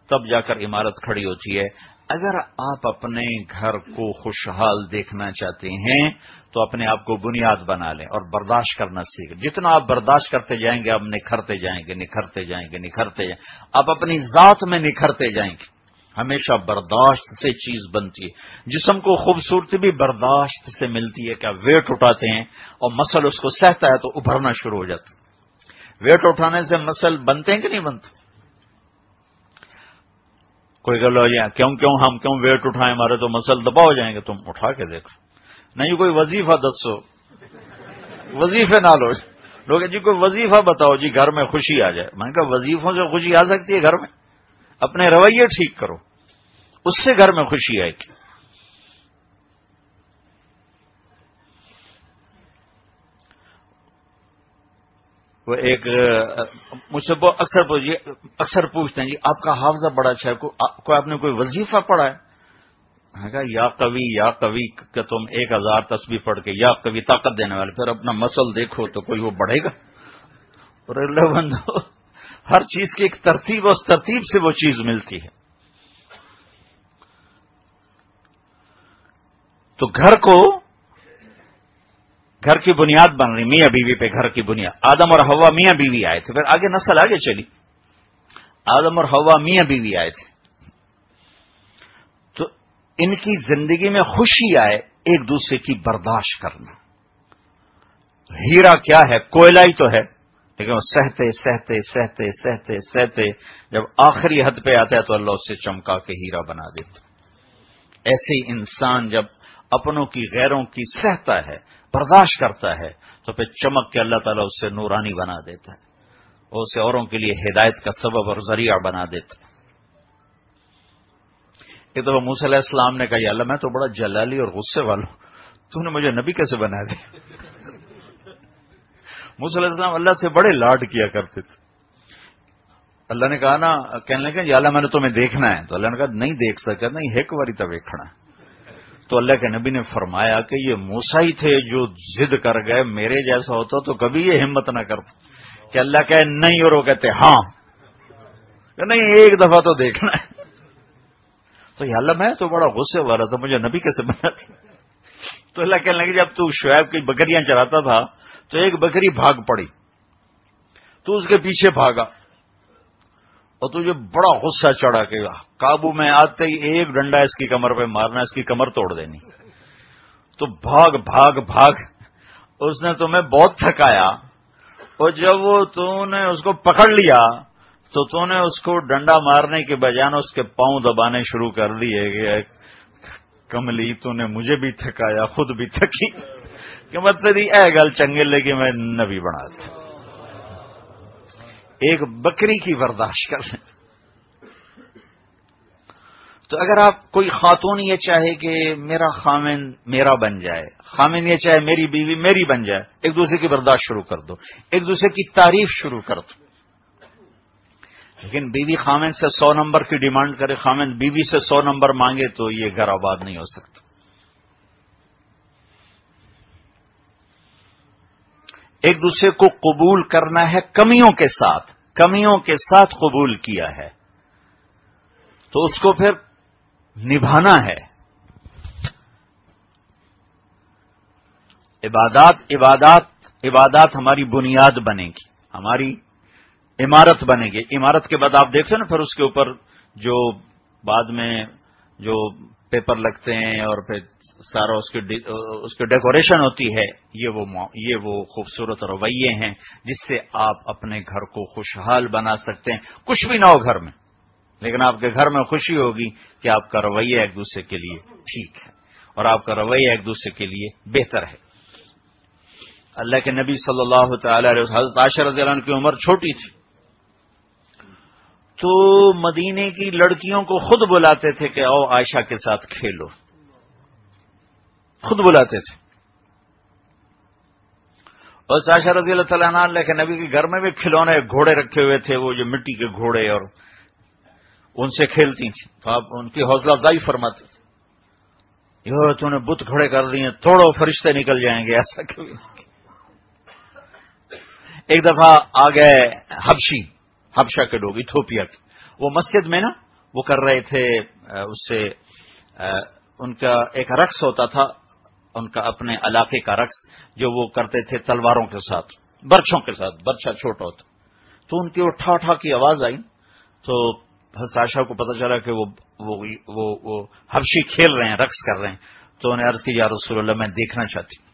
تب جا کر عمارت کھڑی ہوتی ہے۔ اگر آپ اپنے گھر کو خوشحال دیکھنا چاہتے ہیں تو اپنے آپ کو بنیاد بنا لیں اور برداشت کرنا سیکھیں۔ جتنا آپ برداشت کرتے جائیں گے آپ نکھرتے جائیں گے، نکھرتے جائیں گے، نکھرتے جائیں گے، آپ اپنی ذات میں نکھرتے جائیں گے۔ ہمیشہ برداشت سے چیز بنتی ہے۔ جسم کو خوبصورتی بھی برداشت سے ملتی ہے۔ کیا ویٹ اٹھاتے ہیں اور مسل اس کو سہتا ہے تو ابھرنا شروع ہو جاتا ہے۔ ویٹ اٹھانے سے مسل بنتے ہیں کہ نہیں بنتے؟ کوئی کہ لو یا کیوں ویٹ اٹھائیں، ہمارے تو مسل دبا ہو جائیں گے۔ تم اٹھا کے دیکھو، نہیں کوئی وظیفہ دسو، وظیفے نہ لو لوگ جی کوئی وظیفہ بتاؤ جی گھر میں خوشی آ جائے۔ میں نے کہا وظیفوں سے خوشی آ سکتی ہے گھر میں؟ اپنے رویے ٹھیک کرو، اس سے گھر میں خوشی آئے گی۔ وہ ایک مجھ سے اکثر پوچھتے ہیں جی آپ کا حافظہ بڑا اچھا ہے، کوئی آپ نے کوئی وظیفہ پڑھا ہے؟ میں نے کہا یا قوی کہ تم 1000 تسبیح پڑھ کے یا قوی طاقت دینے والے، پھر اپنا مسل دیکھو تو کوئی وہ بڑھے گا؟ اور اللہ بندو ہر چیز کی ایک ترتیب، اس ترتیب سے وہ چیز ملتی ہے۔ تو گھر کی بنیاد بن رہی، میاں بیوی پہ گھر کی بنیاد۔ آدم اور حوا میاں بیوی آئے تھے، پھر آگے نسل آگے چلی، آدم اور حوا میاں بیوی آئے تھے، تو ان کی زندگی میں خوشی آئے ایک دوسرے کی برداشت کرنا۔ ہیرا کیا ہے؟ کوئلہ ہی تو ہے، لیکن وہ سہتے سہتے سہتے سہتے سہتے جب آخری حد پہ آتا ہے تو اللہ اسے چمکا کے ہیرا بنا دیتا۔ ایسے ہی انسان جب اپنوں کی غیروں کی سہتا ہے، برداشت کرتا ہے، تو پھر چمک کے اللہ تعالیٰ اسے نورانی بنا دیتا ہے، اور اسے اوروں کے لیے ہدایت کا سبب اور ذریعہ بنا دیتا ہے۔ ایک دفعہ موسیٰ علیہ السلام نے کہا یا اللہ میں تو بڑا جلالی اور غصے والا ہوں، تو نے مجھے نبی کیسے بنا دیا؟ موسیٰ علیہ السلام اللہ سے بڑے لاڈ کیا کرتے تھے۔ اللہ نے کہا نا، کہنے لگے یا اللہ میں نے تمہیں دیکھنا ہے، تو اللہ نے کہا نہیں دیکھ سکتا، نہیں ایک باری تو دیکھنا ہے۔ تو اللہ کے نبی نے فرمایا کہ یہ موسیٰ ہی تھے جو ضد کر گئے، میرے جیسا ہوتا تو کبھی یہ ہمت نہ کرتا کہ اللہ کہے نہیں اور وہ کہتے ہاں، کہ نہیں ایک دفعہ تو دیکھنا ہے۔ تو یا اللہ میں تو بڑا غصے والا تھا، مجھے نبی کیسے بنا تھا؟ تو اللہ کہنے لگے جب تو شعیب کی بکریاں چراتا تھا تو ایک بکری بھاگ پڑی، تو اس کے پیچھے بھاگا، اور تجھے بڑا غصہ چڑھا کہ قابو میں آتے ہی ایک ڈنڈا اس کی کمر پہ مارنا، اس کی کمر توڑ دینی، تو بھاگ بھاگ بھاگ، اس نے تمہیں بہت تھکایا، اور جب وہ تو نے اس کو پکڑ لیا تو نے اس کو ڈنڈا مارنے کے بجائے اس کے پاؤں دبانے شروع کر دیے کہ کملی تو نے مجھے بھی تھکایا، خود بھی تھکی، کہ مطلب اے گل چنگے لگی میں نبی بنا تھا، ایک بکری کی برداشت کر لیں۔ تو اگر آپ کوئی خاتون یہ چاہے کہ میرا خامن میرا بن جائے، خامن یہ چاہے میری بیوی میری بن جائے، ایک دوسرے کی برداشت شروع کر دو، ایک دوسرے کی تعریف شروع کر دو۔ لیکن بیوی خامن سے 100 نمبر کی ڈیمانڈ کرے، خامن بیوی سے 100 نمبر مانگے تو یہ گھر آباد نہیں ہو سکتا۔ ایک دوسرے کو قبول کرنا ہے کمیوں کے ساتھ، کمیوں کے ساتھ قبول کیا ہے تو اس کو پھر نبھانا ہے۔ عبادات ہماری بنیاد بنے گی، ہماری عمارت بنے گی۔ عمارت کے بعد آپ دیکھتے ہیں نا پھر اس کے اوپر جو بعد میں جو پیپر لگتے ہیں اور پھر سارا اس کی ڈیکوریشن ہوتی ہے، یہ وہ خوبصورت رویے ہیں جس سے آپ اپنے گھر کو خوشحال بنا سکتے ہیں۔ کچھ بھی نہ ہو گھر میں، لیکن آپ کے گھر میں خوشی ہوگی کہ آپ کا رویہ ایک دوسرے کے لیے ٹھیک ہے اور آپ کا رویہ ایک دوسرے کے لیے بہتر ہے۔ اللہ کے نبی صلی اللہ تعالی علیہ وسلم، حضرت عائشہ رضی اللہ عنہ کی عمر چھوٹی تھی تو مدینے کی لڑکیوں کو خود بلاتے تھے کہ آؤ عائشہ کے ساتھ کھیلو، خود بلاتے تھے۔ اور عائشہ رضی اللہ تعالیٰ عنہ اللہ کے نبی کے گھر میں بھی کھلونے گھوڑے رکھے ہوئے تھے، وہ جو مٹی کے گھوڑے، اور ان سے کھیلتی تھیں تو آپ ان کی حوصلہ افزائی فرماتے تھے، یہ تو نے بت کھڑے کر دیے، توڑو فرشتے نکل جائیں گے، ایسا کبھی۔ ایک دفعہ آ گئے حبشہ کے لوگ، ایتھوپیا کے، وہ مسجد میں نا وہ کر رہے تھے، اس سے ان کا ایک رقص ہوتا تھا، ان کا اپنے علاقے کا رقص جو وہ کرتے تھے تلواروں کے ساتھ، برچھوں کے ساتھ، برچھا چھوٹا ہوتا، تو ان کی وہ ٹھا ٹھا کی آواز آئی تو حضرت عائشہ کو پتہ چلا کہ وہ حبشی کھیل رہے ہیں، رقص کر رہے ہیں، تو انہیں عرض کی یا رسول اللہ میں دیکھنا چاہتی ہوں۔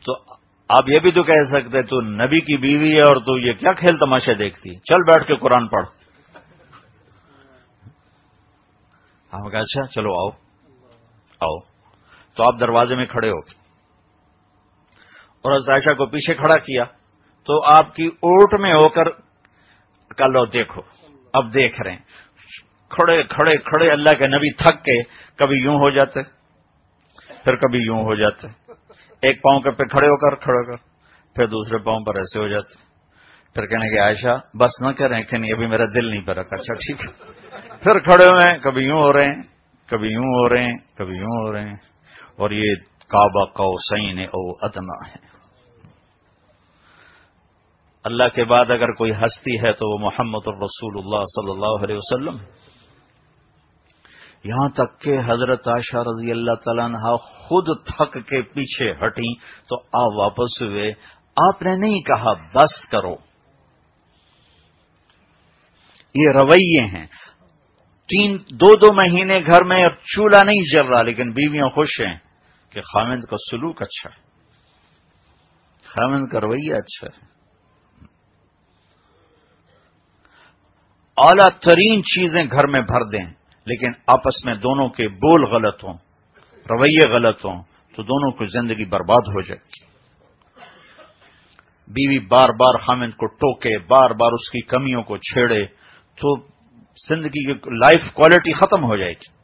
تو آپ یہ بھی تو کہہ سکتے تو نبی کی بیوی ہے اور تو یہ کیا کھیل تماشے دیکھتی ہے، چل بیٹھ کے قرآن پڑھ۔ ہم کہا اچھا چلو آؤ، تو آپ دروازے میں کھڑے ہو اور حضرت عائشہ کو پیچھے کھڑا کیا تو آپ کی اوٹ میں ہو کر لو دیکھو، اب دیکھ رہے ہیں کھڑے کھڑے کھڑے اللہ کے نبی تھک کے کبھی یوں ہو جاتے پھر کبھی یوں ہو جاتے، ایک پاؤں پہ کھڑے ہو کر پھر دوسرے پاؤں پر ایسے ہو جاتے، پھر کہنے کہ عائشہ بس نہ کریں کہ نہیں ابھی میرا دل نہیں پر رکھا، اچھا ٹھیک ہے، پھر کھڑے ہوئے ہیں، کبھی یوں ہو رہے ہیں، کبھی یوں ہو رہے ہیں، کبھی یوں ہو رہے ہیں، اور یہ کعبہ قوسین او ادنی ہے۔ اللہ کے بعد اگر کوئی ہستی ہے تو وہ محمد الرسول اللہ صلی اللہ علیہ وسلم، یہاں تک کہ حضرت عائشہ رضی اللہ تعالیٰ عنہ خود تھک کے پیچھے ہٹیں تو آپ واپس ہوئے، آپ نے نہیں کہا بس کرو، یہ رویے ہیں۔ 2 مہینے گھر میں چولہا نہیں جل رہا لیکن بیویاں خوش ہیں کہ خامند کا سلوک اچھا ہے، خامند کا رویہ اچھا ہے۔ اعلیٰ ترین چیزیں گھر میں بھر دیں لیکن آپس میں دونوں کے بول غلط ہوں، رویے غلط ہوں تو دونوں کی زندگی برباد ہو جائے گی۔ بیوی بار بار خامند کو ٹوکے، بار بار اس کی کمیوں کو چھیڑے تو زندگی کی لائف کوالٹی ختم ہو جائے گی۔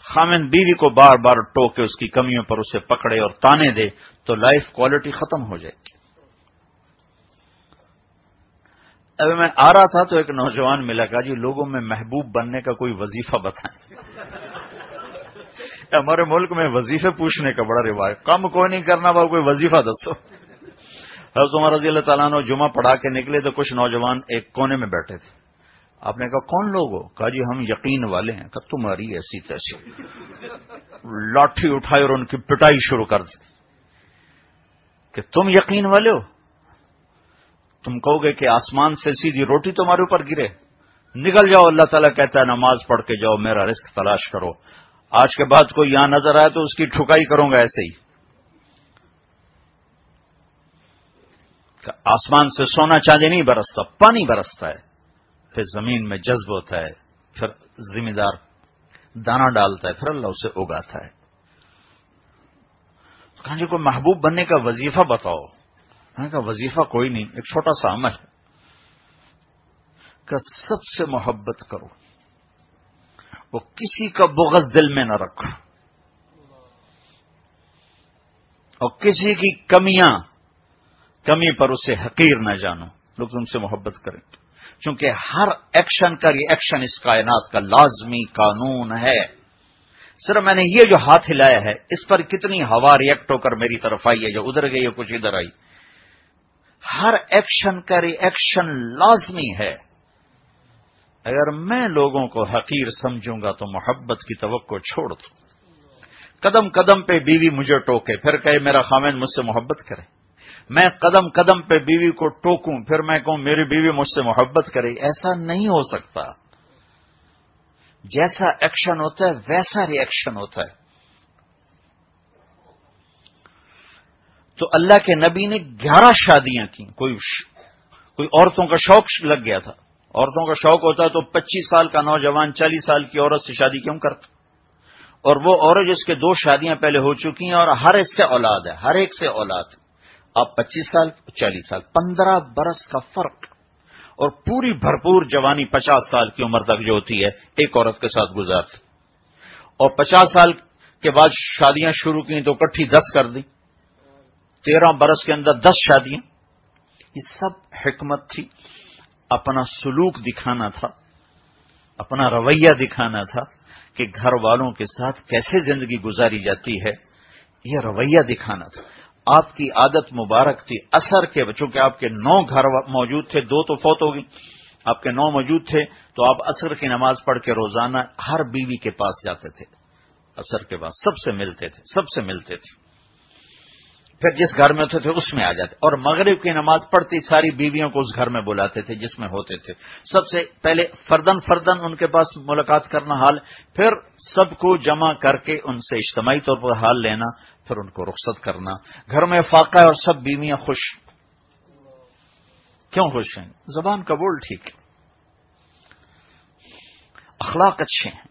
خامند بیوی کو بار بار ٹوکے، اس کی کمیوں پر اسے پکڑے اور تانے دے تو لائف کوالٹی ختم ہو جائے گی۔ ابھی میں آ رہا تھا تو ایک نوجوان ملا، کہا جی لوگوں میں محبوب بننے کا کوئی وظیفہ بتائیں۔ ہمارے ملک میں وظیفے پوچھنے کا بڑا رواج، کم کوئی نہیں کرنا، با کوئی وظیفہ دسو۔ حضرت عمر رضی اللہ تعالیٰ عنہ جمعہ پڑھا کے نکلے تو کچھ نوجوان ایک کونے میں بیٹھے تھے۔ آپ نے کہا کون لوگ ہو؟ کہا جی ہم یقین والے ہیں۔ کہا تمہاری ایسی تیسی، لاٹھی اٹھائی اور ان کی پٹائی شروع کر دی کہ تم یقین والے ہو؟ تم کہو گے کہ آسمان سے سیدھی روٹی تمہارے اوپر گرے؟ نکل جاؤ، اللہ تعالیٰ کہتا ہے نماز پڑھ کے جاؤ، میرا رزق تلاش کرو. آج کے بعد کوئی یہاں نظر آئے تو اس کی ٹھکائی کروں گا ایسے ہی. آسمان سے سونا چاندی نہیں برستا، پانی برستا ہے، پھر زمین میں جذب ہوتا ہے، پھر ذمہ دار دانا ڈالتا ہے، پھر اللہ اسے اگاتا ہے. کہا جی کوئی محبوب بننے کا وظیفہ بتاؤ. میں نے کہا وظیفہ کوئی نہیں، ایک چھوٹا سا عمل ہے کہ سب سے محبت کرو، وہ کسی کا بغض دل میں نہ رکھو، اور کسی کی کمی پر اسے حقیر نہ جانو. لوگ تم سے محبت کریں چونکہ ہر ایکشن کا ری ایکشن اس کائنات کا لازمی قانون ہے. صرف میں نے یہ جو ہاتھ ہلایا ہے اس پر کتنی ہوا ریئیکٹ ہو کر میری طرف آئی ہے، جو ادھر گئی ہے کچھ ادھر آئی. ہر ایکشن کا ری ایکشن لازمی ہے. اگر میں لوگوں کو حقیر سمجھوں گا تو محبت کی توقع چھوڑ دوں. قدم قدم پہ بیوی مجھے ٹوکے پھر کہے میرا خاوند مجھ سے محبت کرے. میں قدم قدم پہ بیوی کو ٹوکوں پھر میں کہوں میری بیوی مجھ سے محبت کرے. ایسا نہیں ہو سکتا. جیسا ایکشن ہوتا ہے ویسا ری ایکشن ہوتا ہے. تو اللہ کے نبی نے 11 شادیاں کی. کوئی عورتوں کا شوق لگ گیا تھا. عورتوں کا شوق ہوتا ہے تو 25 سال کا نوجوان 40 سال کی عورت سے شادی کیوں کرتا؟ اور وہ عورت جس کے 2 شادیاں پہلے ہو چکی ہیں اور ہر ایک سے اولاد ہے، ہر ایک سے اولاد ہے. اب 25 سال 40 سال 15 برس کا فرق، اور پوری بھرپور جوانی 50 سال کی عمر تک جو ہوتی ہے ایک عورت کے ساتھ گزارتی. اور 50 سال کے بعد شادیاں شروع کی تو اکٹھی 10 کر دی. 13 برس کے اندر 10 شادیاں. یہ سب حکمت تھی. اپنا سلوک دکھانا تھا، اپنا رویہ دکھانا تھا کہ گھر والوں کے ساتھ کیسے زندگی گزاری جاتی ہے. یہ رویہ دکھانا تھا. آپ کی عادت مبارک تھی اثر کے، چونکہ آپ کے 9 گھر موجود تھے، 2 تو فوت ہو گئی، آپ کے 9 موجود تھے تو آپ عصر کی نماز پڑھ کے روزانہ ہر بیوی کے پاس جاتے تھے. عصر کے بعد سب سے ملتے تھے. پھر جس گھر میں ہوتے تھے اس میں آ جاتے، اور مغرب کی نماز پڑھتی ساری بیویوں کو اس گھر میں بلاتے تھے جس میں ہوتے تھے. سب سے پہلے فردن ان کے پاس ملاقات کرنا حال، پھر سب کو جمع کر کے ان سے اجتماعی طور پر حال لینا، پھر ان کو رخصت کرنا. گھر میں فاقہ ہے اور سب بیویاں خوش. کیوں خوش ہیں؟ زبان کا بول ٹھیک ہے، اخلاق اچھے ہیں.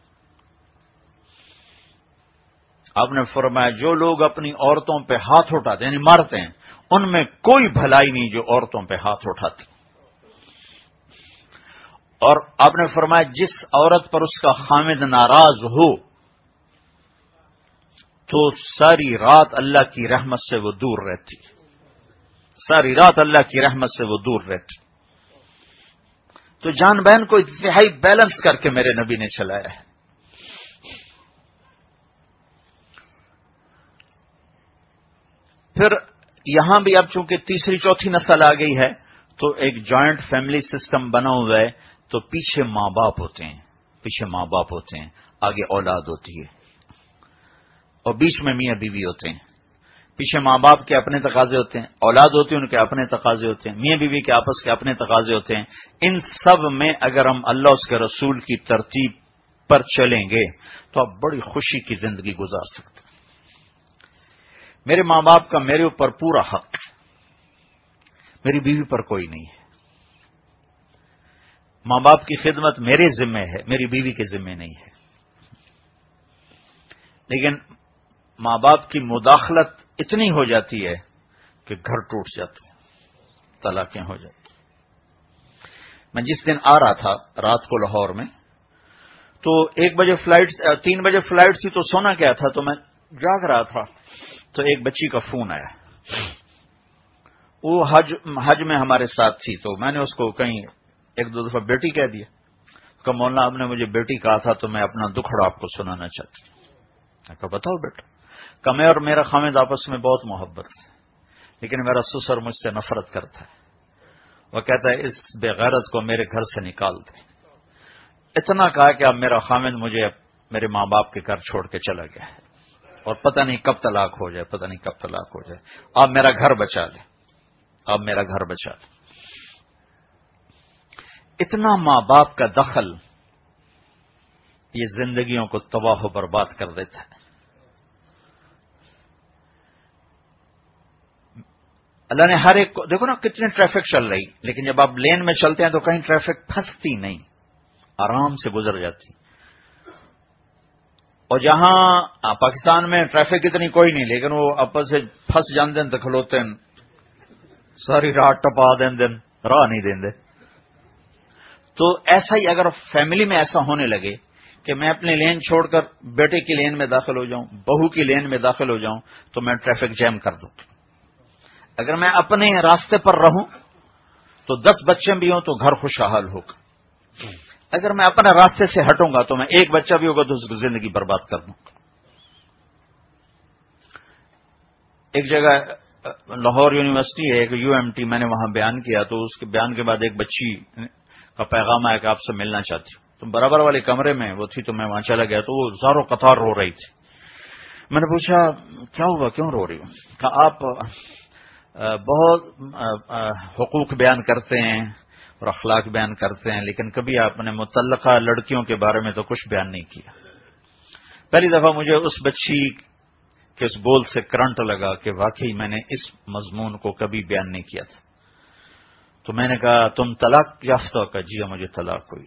آپ نے فرمایا جو لوگ اپنی عورتوں پہ ہاتھ اٹھاتے یعنی مارتے ہیں، ان میں کوئی بھلائی نہیں جو عورتوں پہ ہاتھ اٹھاتی. اور آپ نے فرمایا جس عورت پر اس کا خامد ناراض ہو تو ساری رات اللہ کی رحمت سے وہ دور رہتی. ساری رات اللہ کی رحمت سے وہ دور رہتی. تو جان بہن کو انتہائی بیلنس کر کے میرے نبی نے چلایا ہے. پھر یہاں بھی اب چونکہ تیسری چوتھی نسل آ گئی ہے تو ایک جوائنٹ فیملی سسٹم بنا ہوا ہے. تو پیچھے ماں باپ ہوتے ہیں، آگے اولاد ہوتی ہے، اور بیچ میں میاں بیوی ہوتے ہیں. پیچھے ماں باپ کے اپنے تقاضے ہوتے ہیں، اولاد ہوتی ہے ان کے اپنے تقاضے ہوتے ہیں، میاں بیوی کے آپس کے اپنے تقاضے ہوتے ہیں. ان سب میں اگر ہم اللہ اس کے رسول کی ترتیب پر چلیں گے تو آپ بڑی خوشی کی زندگی گزار سکتے ہیں. میرے ماں باپ کا میرے اوپر پورا حق ہے، میری بیوی پر کوئی نہیں ہے. ماں باپ کی خدمت میرے ذمہ ہے، میری بیوی کے ذمہ نہیں ہے. لیکن ماں باپ کی مداخلت اتنی ہو جاتی ہے کہ گھر ٹوٹ جاتے ہیں، طلاقیں ہو جاتی. میں جس دن آ رہا تھا رات کو لاہور میں، تو 1 بجے فلائٹ 3 بجے فلائٹ تھی، تو سونا کیا تھا، تو میں جاگ رہا تھا تو ایک بچی کا فون آیا. وہ حج میں ہمارے ساتھ تھی، تو میں نے اس کو کہیں 1-2 دفعہ بیٹی کہہ دیا. کہ مولانا آپ نے مجھے بیٹی کہا تھا تو میں اپنا دکھڑا آپ کو سنانا چاہتی ہوں. میں کہا بتاؤ بیٹا. کہ میں اور میرا خامد آپس میں بہت محبت ہے، لیکن میرا سسر مجھ سے نفرت کرتا ہے. وہ کہتا ہے اس بے غیرت کو میرے گھر سے نکال دے. اتنا کہا کہ اب میرا خامد مجھے میرے ماں باپ کے گھر چھوڑ کے چلا گیا ہے، اور پتہ نہیں کب طلاق ہو جائے. آپ میرا گھر بچا لے. اتنا ماں باپ کا دخل یہ زندگیوں کو تباہ و برباد کر دیتا ہے. اللہ نے ہر ایک کو، دیکھو نا کتنی ٹریفک چل رہی، لیکن جب آپ لین میں چلتے ہیں تو کہیں ٹریفک پھنستی نہیں، آرام سے گزر جاتی. اور جہاں پاکستان میں ٹریفک اتنی کوئی نہیں، لیکن وہ آپس سے پھنس جاندے ہیں تو کھلوتے ہیں، ساری رات ٹپا دیں راہ نہیں دیں. تو ایسا ہی اگر فیملی میں ایسا ہونے لگے کہ میں اپنی لین چھوڑ کر بیٹے کی لین میں داخل ہو جاؤں، بہو کی لین میں داخل ہو جاؤں، تو میں ٹریفک جیم کر دوں. اگر میں اپنے راستے پر رہوں تو 10 بچے بھی ہوں تو گھر خوشحال ہوگا. اگر میں اپنے راستے سے ہٹوں گا تو میں ایک بچہ بھی ہوگا تو اس کی زندگی برباد کر دوں. ایک جگہ لاہور یونیورسٹی ہے، ایک UMT، میں نے وہاں بیان کیا تو اس کے بیان کے بعد ایک بچی کا پیغام آیا کہ آپ سے ملنا چاہتی ہوں. تو برابر والے کمرے میں وہ تھی تو میں وہاں چلا گیا تو وہ زاروں قطار رو رہی تھی. میں نے پوچھا کیا ہوا، کیوں رو رہی ہوں؟ کہا آپ بہت حقوق بیان کرتے ہیں اور اخلاق بیان کرتے ہیں، لیکن کبھی آپ نے متعلقہ لڑکیوں کے بارے میں تو کچھ بیان نہیں کیا. پہلی دفعہ مجھے اس بچی کے اس بول سے کرنٹ لگا کہ واقعی میں نے اس مضمون کو کبھی بیان نہیں کیا تھا. تو میں نے کہا تم طلاق یافتہ ہو؟ کہا جی ہاں مجھے طلاق ہوئی.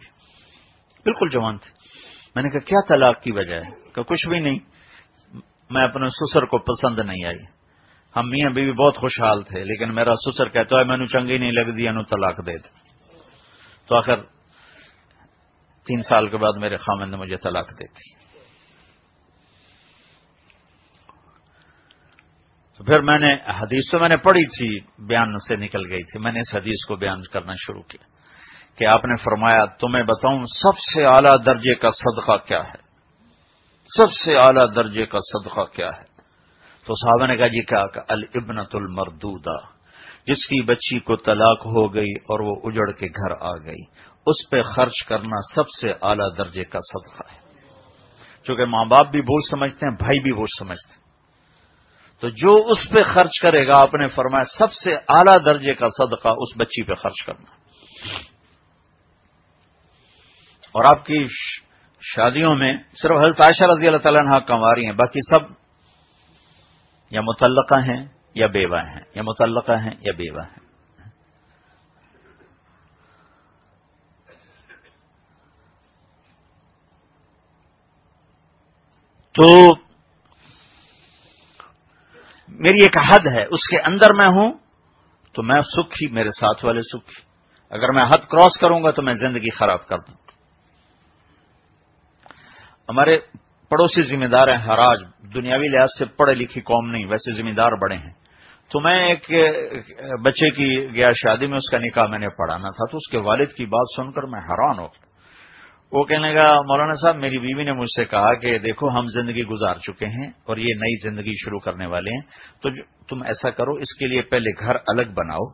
بالکل جوان تھے. میں نے کہا کیا طلاق کی وجہ ہے؟ کہ کچھ بھی نہیں، میں اپنے سسر کو پسند نہیں آئی. ہم میاں بیوی بہت خوشحال تھے، لیکن میرا سسر کہتا ہے میں نے چنگی نہیں لگ دی، انو طلاق دے دے. تو آخر 3 سال کے بعد میرے خامن نے مجھے طلاق دے دی. تو پھر میں نے حدیث تو میں نے پڑھی تھی، بیان سے نکل گئی تھی، میں نے اس حدیث کو بیان کرنا شروع کیا کہ آپ نے فرمایا تمہیں بتاؤں سب سے اعلیٰ درجے کا صدقہ کیا ہے؟ سب سے اعلیٰ درجے کا صدقہ کیا ہے؟ تو صحابہ نے کہا جی کیا؟ کہ الابنۃ المردودہ، جس کی بچی کو طلاق ہو گئی اور وہ اجڑ کے گھر آ گئی، اس پہ خرچ کرنا سب سے اعلیٰ درجے کا صدقہ ہے. چونکہ ماں باپ بھی بوجھ سمجھتے ہیں، بھائی بھی بوجھ سمجھتے ہیں، تو جو اس پہ خرچ کرے گا، آپ نے فرمایا سب سے اعلیٰ درجے کا صدقہ اس بچی پہ خرچ کرنا. اور آپ کی شادیوں میں صرف حضرت عائشہ رضی اللہ تعالیٰ عنہا کنواری ہیں، باقی سب یا متعلقہ ہیں یا بیوہ ہیں، یا متعلقہ ہیں یا بیوہ ہیں. تو میری ایک حد ہے، اس کے اندر میں ہوں تو میں سکھی، میرے ساتھ والے سکھی. اگر میں حد کراس کروں گا تو میں زندگی خراب کر دوں. ہمارے پڑوسی ذمہ دار ہیں حراج، دنیاوی لحاظ سے پڑھے لکھی قوم نہیں، ویسے ذمہ دار بڑے ہیں. تو میں ایک بچے کی گیا شادی میں، اس کا نکاح میں نے پڑھانا تھا، تو اس کے والد کی بات سن کر میں حیران ہو گیا. وہ کہنے لگا مولانا صاحب میری بیوی نے مجھ سے کہا کہ دیکھو ہم زندگی گزار چکے ہیں اور یہ نئی زندگی شروع کرنے والے ہیں، تو تم ایسا کرو اس کے لیے پہلے گھر الگ بناؤ،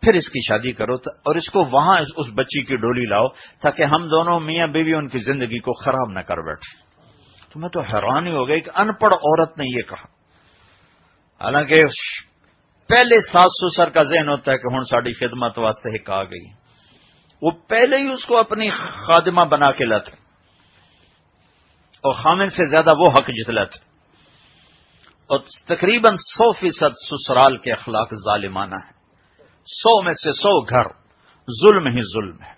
پھر اس کی شادی کرو اور اس کو وہاں اس بچی کی ڈولی لاؤ تاکہ ہم دونوں میاں بیوی ان کی زندگی کو خراب نہ کر بیٹھے. تو میں تو حیران ہی ہو گئی کہ ان پڑھ عورت نے یہ کہا. حالانکہ پہلے ساس سسر کا ذہن ہوتا ہے کہ ہن ساڈی خدمت واسطے ایک آ گئی، وہ پہلے ہی اس کو اپنی خادمہ بنا کے لاتے اور خامن سے زیادہ وہ حق جتلاتے. اور تقریباً 100% سسرال کے اخلاق ظالمانہ ہیں. 100 میں سے 100 گھر ظلم ہی ظلم ہے.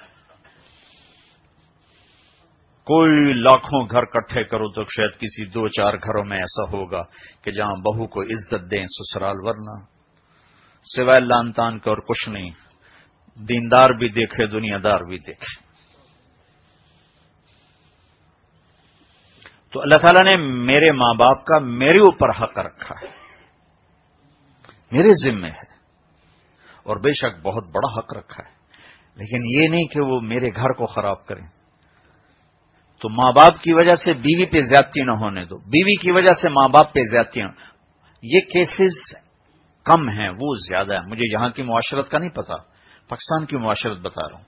کوئی لاکھوں گھر کٹھے کرو تو شاید کسی 2-4 گھروں میں ایسا ہوگا کہ جہاں بہو کو عزت دیں سسرال، ورنہ سوائے لان تان کے اور کچھ نہیں. دیندار بھی دیکھے دنیا دار بھی دیکھے. تو اللہ تعالیٰ نے میرے ماں باپ کا میرے اوپر حق رکھا ہے، میرے ذمے ہے، اور بے شک بہت بڑا حق رکھا ہے، لیکن یہ نہیں کہ وہ میرے گھر کو خراب کریں. تو ماں باپ کی وجہ سے بیوی پہ زیادتی نہ ہونے دو، بیوی کی وجہ سے ماں باپ پہ زیادتی نہ. یہ کیسز کم ہیں، وہ زیادہ ہیں. مجھے یہاں کی معاشرت کا نہیں پتا، پاکستان کی معاشرت بتا رہا ہوں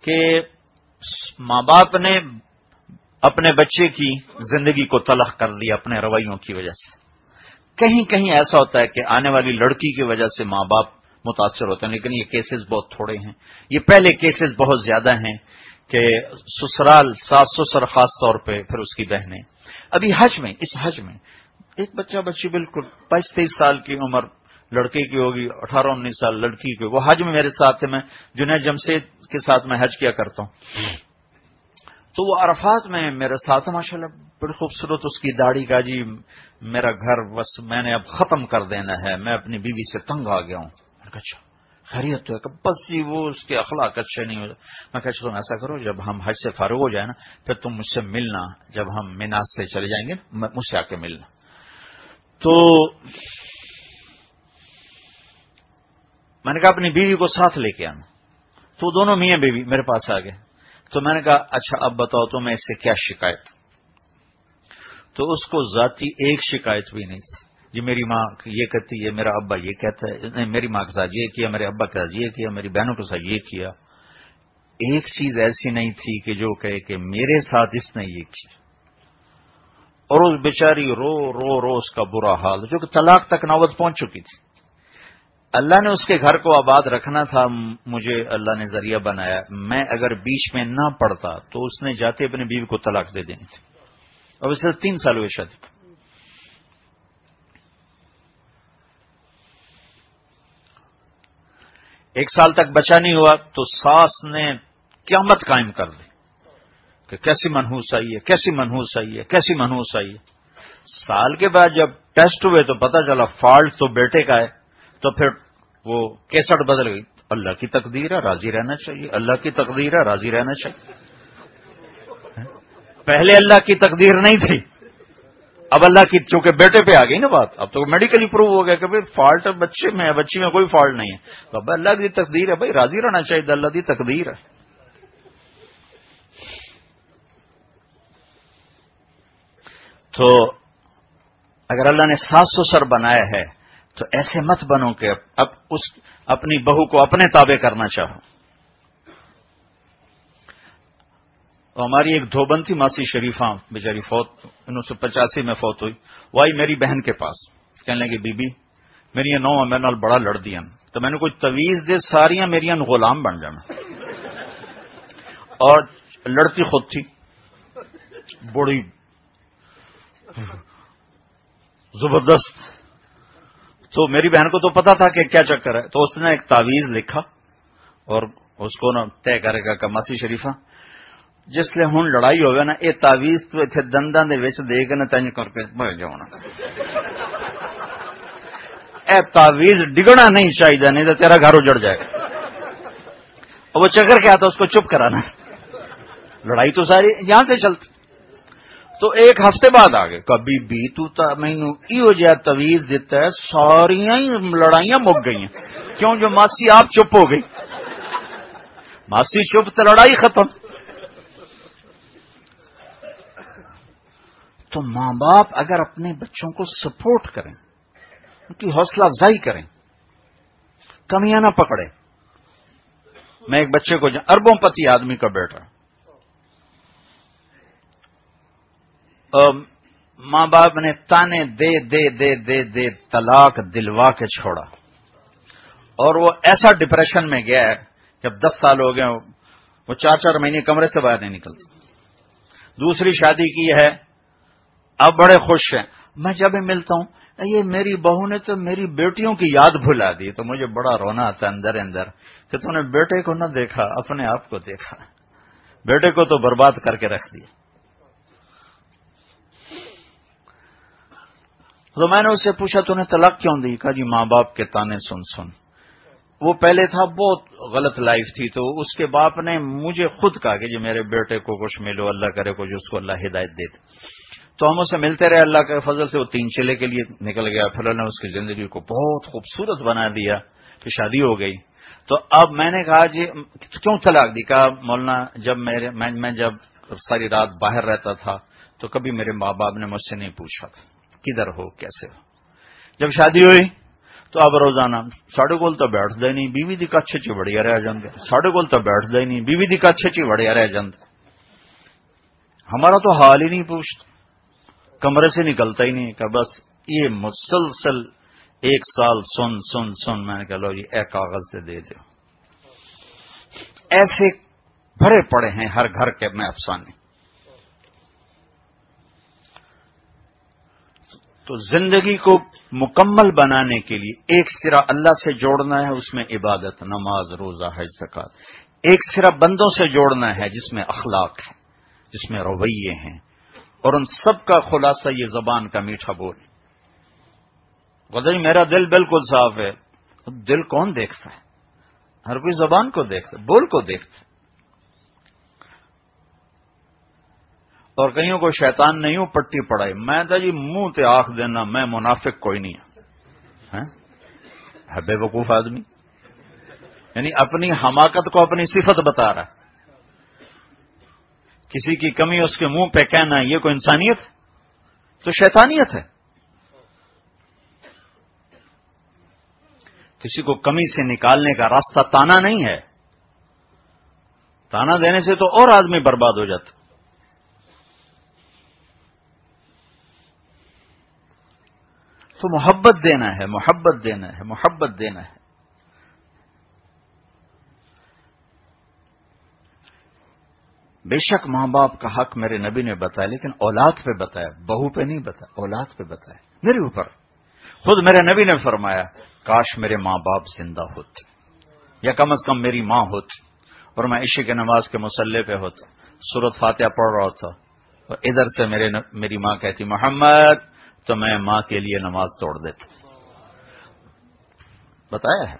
کہ ماں باپ نے اپنے بچے کی زندگی کو تلخ کر دیا اپنے رویوں کی وجہ سے. کہیں کہیں ایسا ہوتا ہے کہ آنے والی لڑکی کی وجہ سے ماں باپ متاثر ہوتے ہیں، لیکن یہ کیسز بہت تھوڑے ہیں. یہ پہلے کیسز بہت زیادہ ہیں کہ سسرال ساس سسر خاص طور پہ، پھر اس کی بہنیں. ابھی حج میں، اس حج میں ایک بچہ بچی بالکل 22-23 سال کی عمر لڑکے کی ہوگی، 18-19 سال لڑکی کی، وہ حج میں میرے ساتھ تھے. میں جنید جمشید کے ساتھ میں حج کیا کرتا ہوں، تو وہ عرفات میں میرے ساتھ ماشاءاللہ بڑی خوبصورت اس کی داڑھی کا. جی میرا گھر بس میں نے اب ختم کر دینا ہے، میں اپنی بیوی سے تنگ آ گیا ہوں. میں نے کہا اچھا خیریت تو ہے؟ کہ بس جی وہ اس کے اخلاق اچھے نہیں ہوتے. میں کہا تم ایسا کرو، جب ہم حج سے فارغ ہو جائیں نا پھر تم مجھ سے ملنا، جب ہم مینا سے چلے جائیں گے مجھ سے آ کے ملنا. تو میں نے کہا اپنی بیوی کو ساتھ لے کے آنا. تو دونوں میاں بیوی میرے پاس آ گئے. تو میں نے کہا اچھا اب بتاؤ تو میں اس سے کیا شکایت. تو اس کو ذاتی ایک شکایت بھی نہیں تھی. جی میری ماں یہ کہتی ہے، میرا ابا یہ کہتا ہے، نہیں میری ماں کے ساتھ یہ کیا، میرے ابا کے ساتھ یہ کیا، میری بہنوں کے ساتھ یہ کیا. ایک چیز ایسی نہیں تھی کہ جو کہے کہ میرے ساتھ اس نے یہ کیا. اور اس بیچاری رو رو رو اس کا برا حال، جو کہ طلاق تک نوبت پہنچ چکی تھی. اللہ نے اس کے گھر کو آباد رکھنا تھا، مجھے اللہ نے ذریعہ بنایا. میں اگر بیچ میں نہ پڑتا تو اس نے جاتے اپنی بیوی کو طلاق دے دینی تھی. اور اسے 3 سال ہوئے شادی. ایک سال تک بچہ نہیں ہوا تو ساس نے قیامت قائم کر دی کہ کیسی منحوس آئی ہے، کیسی منحوس آئی ہے، کیسی منحوس آئی ہے. سال کے بعد جب ٹیسٹ ہوئے تو پتا چلا فالٹ تو بیٹے کا ہے. تو پھر وہ کیسٹ بدل گئی. اللہ کی تقدیر ہے، راضی رہنا چاہیے. اللہ کی تقدیر ہے، راضی رہنا چاہیے. پہلے اللہ کی تقدیر نہیں تھی، اب اللہ کی، چونکہ بیٹے پہ آ گئی نا بات. اب تو میڈیکلی پروو ہو گیا کہ بھائی فالٹ بچے میں ہے، بچی میں کوئی فالٹ نہیں ہے. تو اب اللہ کی تقدیر ہے، بھائی راضی رہنا چاہیے، اللہ کی تقدیر ہے. تو اگر اللہ نے ساس سسر بنایا ہے تو ایسے مت بنو کہ اب اپنی بہو کو اپنے تابع کرنا چاہو. ہماری ایک دھوبن تھی ماسی شریفہ، بیچاری فوت 1985 میں فوت ہوئی. وہ آئی میری بہن کے پاس، کہنے لگی بی بی میری یہ نو میرے نال بڑا لڑ دیا. تو میں نے کوئی تویز دے ساریاں میریاں غلام بن جانا. اور لڑتی خود تھی، بڑی زبردست. تو میری بہن کو تو پتا تھا کہ کیا چکر ہے. تو اس نے ایک تعویذ لکھا اور اس کو نا طے کرے گا کہ ماسی شریفہ جس لئے ہوں لڑائی ہوگا نا، یہ تعویذ تو اتنے دنداں دے وچ دے کے نا تنج کر کے بہ جاؤنا. اے تعویذ ڈگنا نہیں چاہیے، نہیں تو تیرا گھر اجڑ جائے گا. اور وہ چکر کیا تھا، اس کو چپ کرانا. لڑائی تو ساری یہاں سے چلتی. تو ایک ہفتے بعد آ گئے، کبھی بھی تو مینو ایو جہا تویز دیتا ہے، ساریاں لڑائیاں مک گئی ہیں. کیوں؟ جو ماسی آپ چپ ہو گئی. ماسی چپ تو لڑائی ختم. تو ماں باپ اگر اپنے بچوں کو سپورٹ کریں، ان کی حوصلہ افزائی کریں، کمیاں نہ پکڑے. میں ایک بچے کو اربوں پتی آدمی کا بیٹا، ماں باپ نے تانے دے دے دے دے دے طلاق دلوا کے چھوڑا. اور وہ ایسا ڈپریشن میں گیا ہے، جب 10 سال ہو گئے وہ 4-4 مہینے کمرے سے باہر نہیں نکلتا. دوسری شادی کی ہے، اب بڑے خوش ہیں. میں جب ملتا ہوں، یہ میری بہو نے تو میری بیٹیوں کی یاد بھلا دی. تو مجھے بڑا رونا آتا اندر اندر کہ تم نے بیٹے کو نہ دیکھا، اپنے آپ کو دیکھا. بیٹے کو تو برباد کر کے رکھ دیا. تو میں نے اس سے پوچھا تو نے طلاق کیوں دی؟ کہا جی ماں باپ کے تانے سن سن. وہ پہلے تھا بہت غلط لائف تھی. تو اس کے باپ نے مجھے خود کہا کہ جی میرے بیٹے کو کچھ ملو، اللہ کرے کچھ اس کو اللہ ہدایت دیتے. تو ہم اسے ملتے رہے، اللہ کے فضل سے وہ 3 چلے کے لیے نکل گیا. پھر اللہ نے اس کی زندگی کو بہت خوبصورت بنا دیا، پھر شادی ہو گئی. تو اب میں نے کہا جی کیوں طلاق دی؟ کہا مولانا جب میں جب ساری رات باہر رہتا تھا تو کبھی میرے ماں باپ نے مجھ سے نہیں پوچھا تھا کدھر ہو کیسے ہو. جب شادی ہوئی تو اب روزانہ ساڑھے کول تو بیٹھ دے نہیں، بیوی دی کچھ چی بڑھیا رہ جاندے. ساڑھے کول تو بیٹھ دے نہیں، بیوی دی کچھ چی بڑھیا رہ جاندے. ہمارا تو حال ہی نہیں پوچھتا، کمرے سے نکلتا ہی نہیں. کہ بس یہ مسلسل ایک سال سن سن سن، میں نے کہا لو جی اے کاغذ دے دو. ایسے بھرے پڑے ہیں ہر گھر کے میں افسانے. تو زندگی کو مکمل بنانے کے لیے ایک سرا اللہ سے جوڑنا ہے، اس میں عبادت، نماز، روزہ، حج، زکات. ایک سرا بندوں سے جوڑنا ہے جس میں اخلاق ہے، جس میں رویے ہیں، اور ان سب کا خلاصہ یہ زبان کا میٹھا بول. میرا دل بالکل صاف ہے. دل کون دیکھتا ہے؟ ہر کوئی زبان کو دیکھتا ہے، بول کو دیکھتا ہے. اور کئیوں کو شیطان نہیں ہوں پٹی پڑائی. میں تو جی منہ تے آنکھ دینا میں منافق کوئی نہیں ہے بے وقوف آدمی، یعنی اپنی حماقت کو اپنی صفت بتا رہا ہے. کسی کی کمی اس کے منہ پہ کہنا یہ کوئی انسانیت تو شیطانیت ہے. کسی کو کمی سے نکالنے کا راستہ تانا نہیں ہے. تانا دینے سے تو اور آدمی برباد ہو جاتا. تو محبت دینا ہے، محبت دینا ہے، محبت دینا ہے. بے شک ماں باپ کا حق میرے نبی نے بتایا، لیکن اولاد پہ بتایا، بہو پہ نہیں بتایا، اولاد پہ بتایا میرے اوپر. خود میرے نبی نے فرمایا کاش میرے ماں باپ زندہ ہوتے، یا کم از کم میری ماں ہوتی، اور میں عشاء کی نماز کے مصلی پہ ہوتا، سورۃ فاتحہ پڑھ رہا ہوتا، اور ادھر سے میری ماں کہتی محمد، تو میں ماں کے لیے نماز توڑ دیتا. بتایا ہے.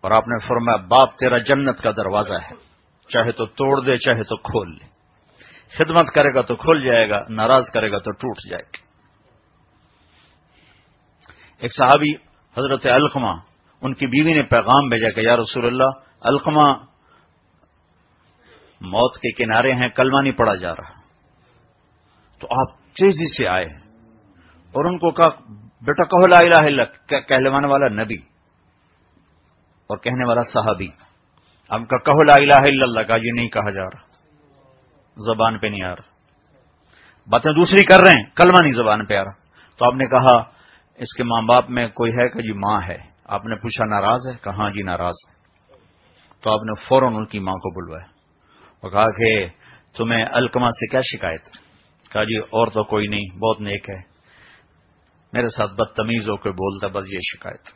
اور آپ نے فرمایا باپ تیرا جنت کا دروازہ ہے، چاہے تو توڑ دے چاہے تو کھول لے. خدمت کرے گا تو کھل جائے گا، ناراض کرے گا تو ٹوٹ جائے گا. ایک صحابی حضرت علقمہ، ان کی بیوی نے پیغام بھیجا کہ یا رسول اللہ، علقمہ موت کے کنارے ہیں، کلمہ نہیں پڑا جا رہا. تو آپ تیزی سے آئے اور ان کو کہا بیٹا کہو لا الہ الا اللہ. کہلوانے والا نبی اور کہنے والا صحابی. آپ کا کہو لا الہ الا اللہ، کا یہ نہیں کہا جا رہا، زبان پہ نہیں آ رہا. باتیں دوسری کر رہے ہیں، کلمہ نہیں زبان پہ آ رہا. تو آپ نے کہا اس کے ماں باپ میں کوئی ہے کہ جی ماں ہے. آپ نے پوچھا ناراض ہے؟ کہا جی ناراض ہے. تو آپ نے فوراً ان کی ماں کو بلوایا اور کہا کہ تمہیں علقمہ سے کیا شکایت؟ کہا جی اور تو کوئی نہیں، بہت نیک ہے، میرے ساتھ بدتمیز ہو کے بولتا، بس یہ شکایت،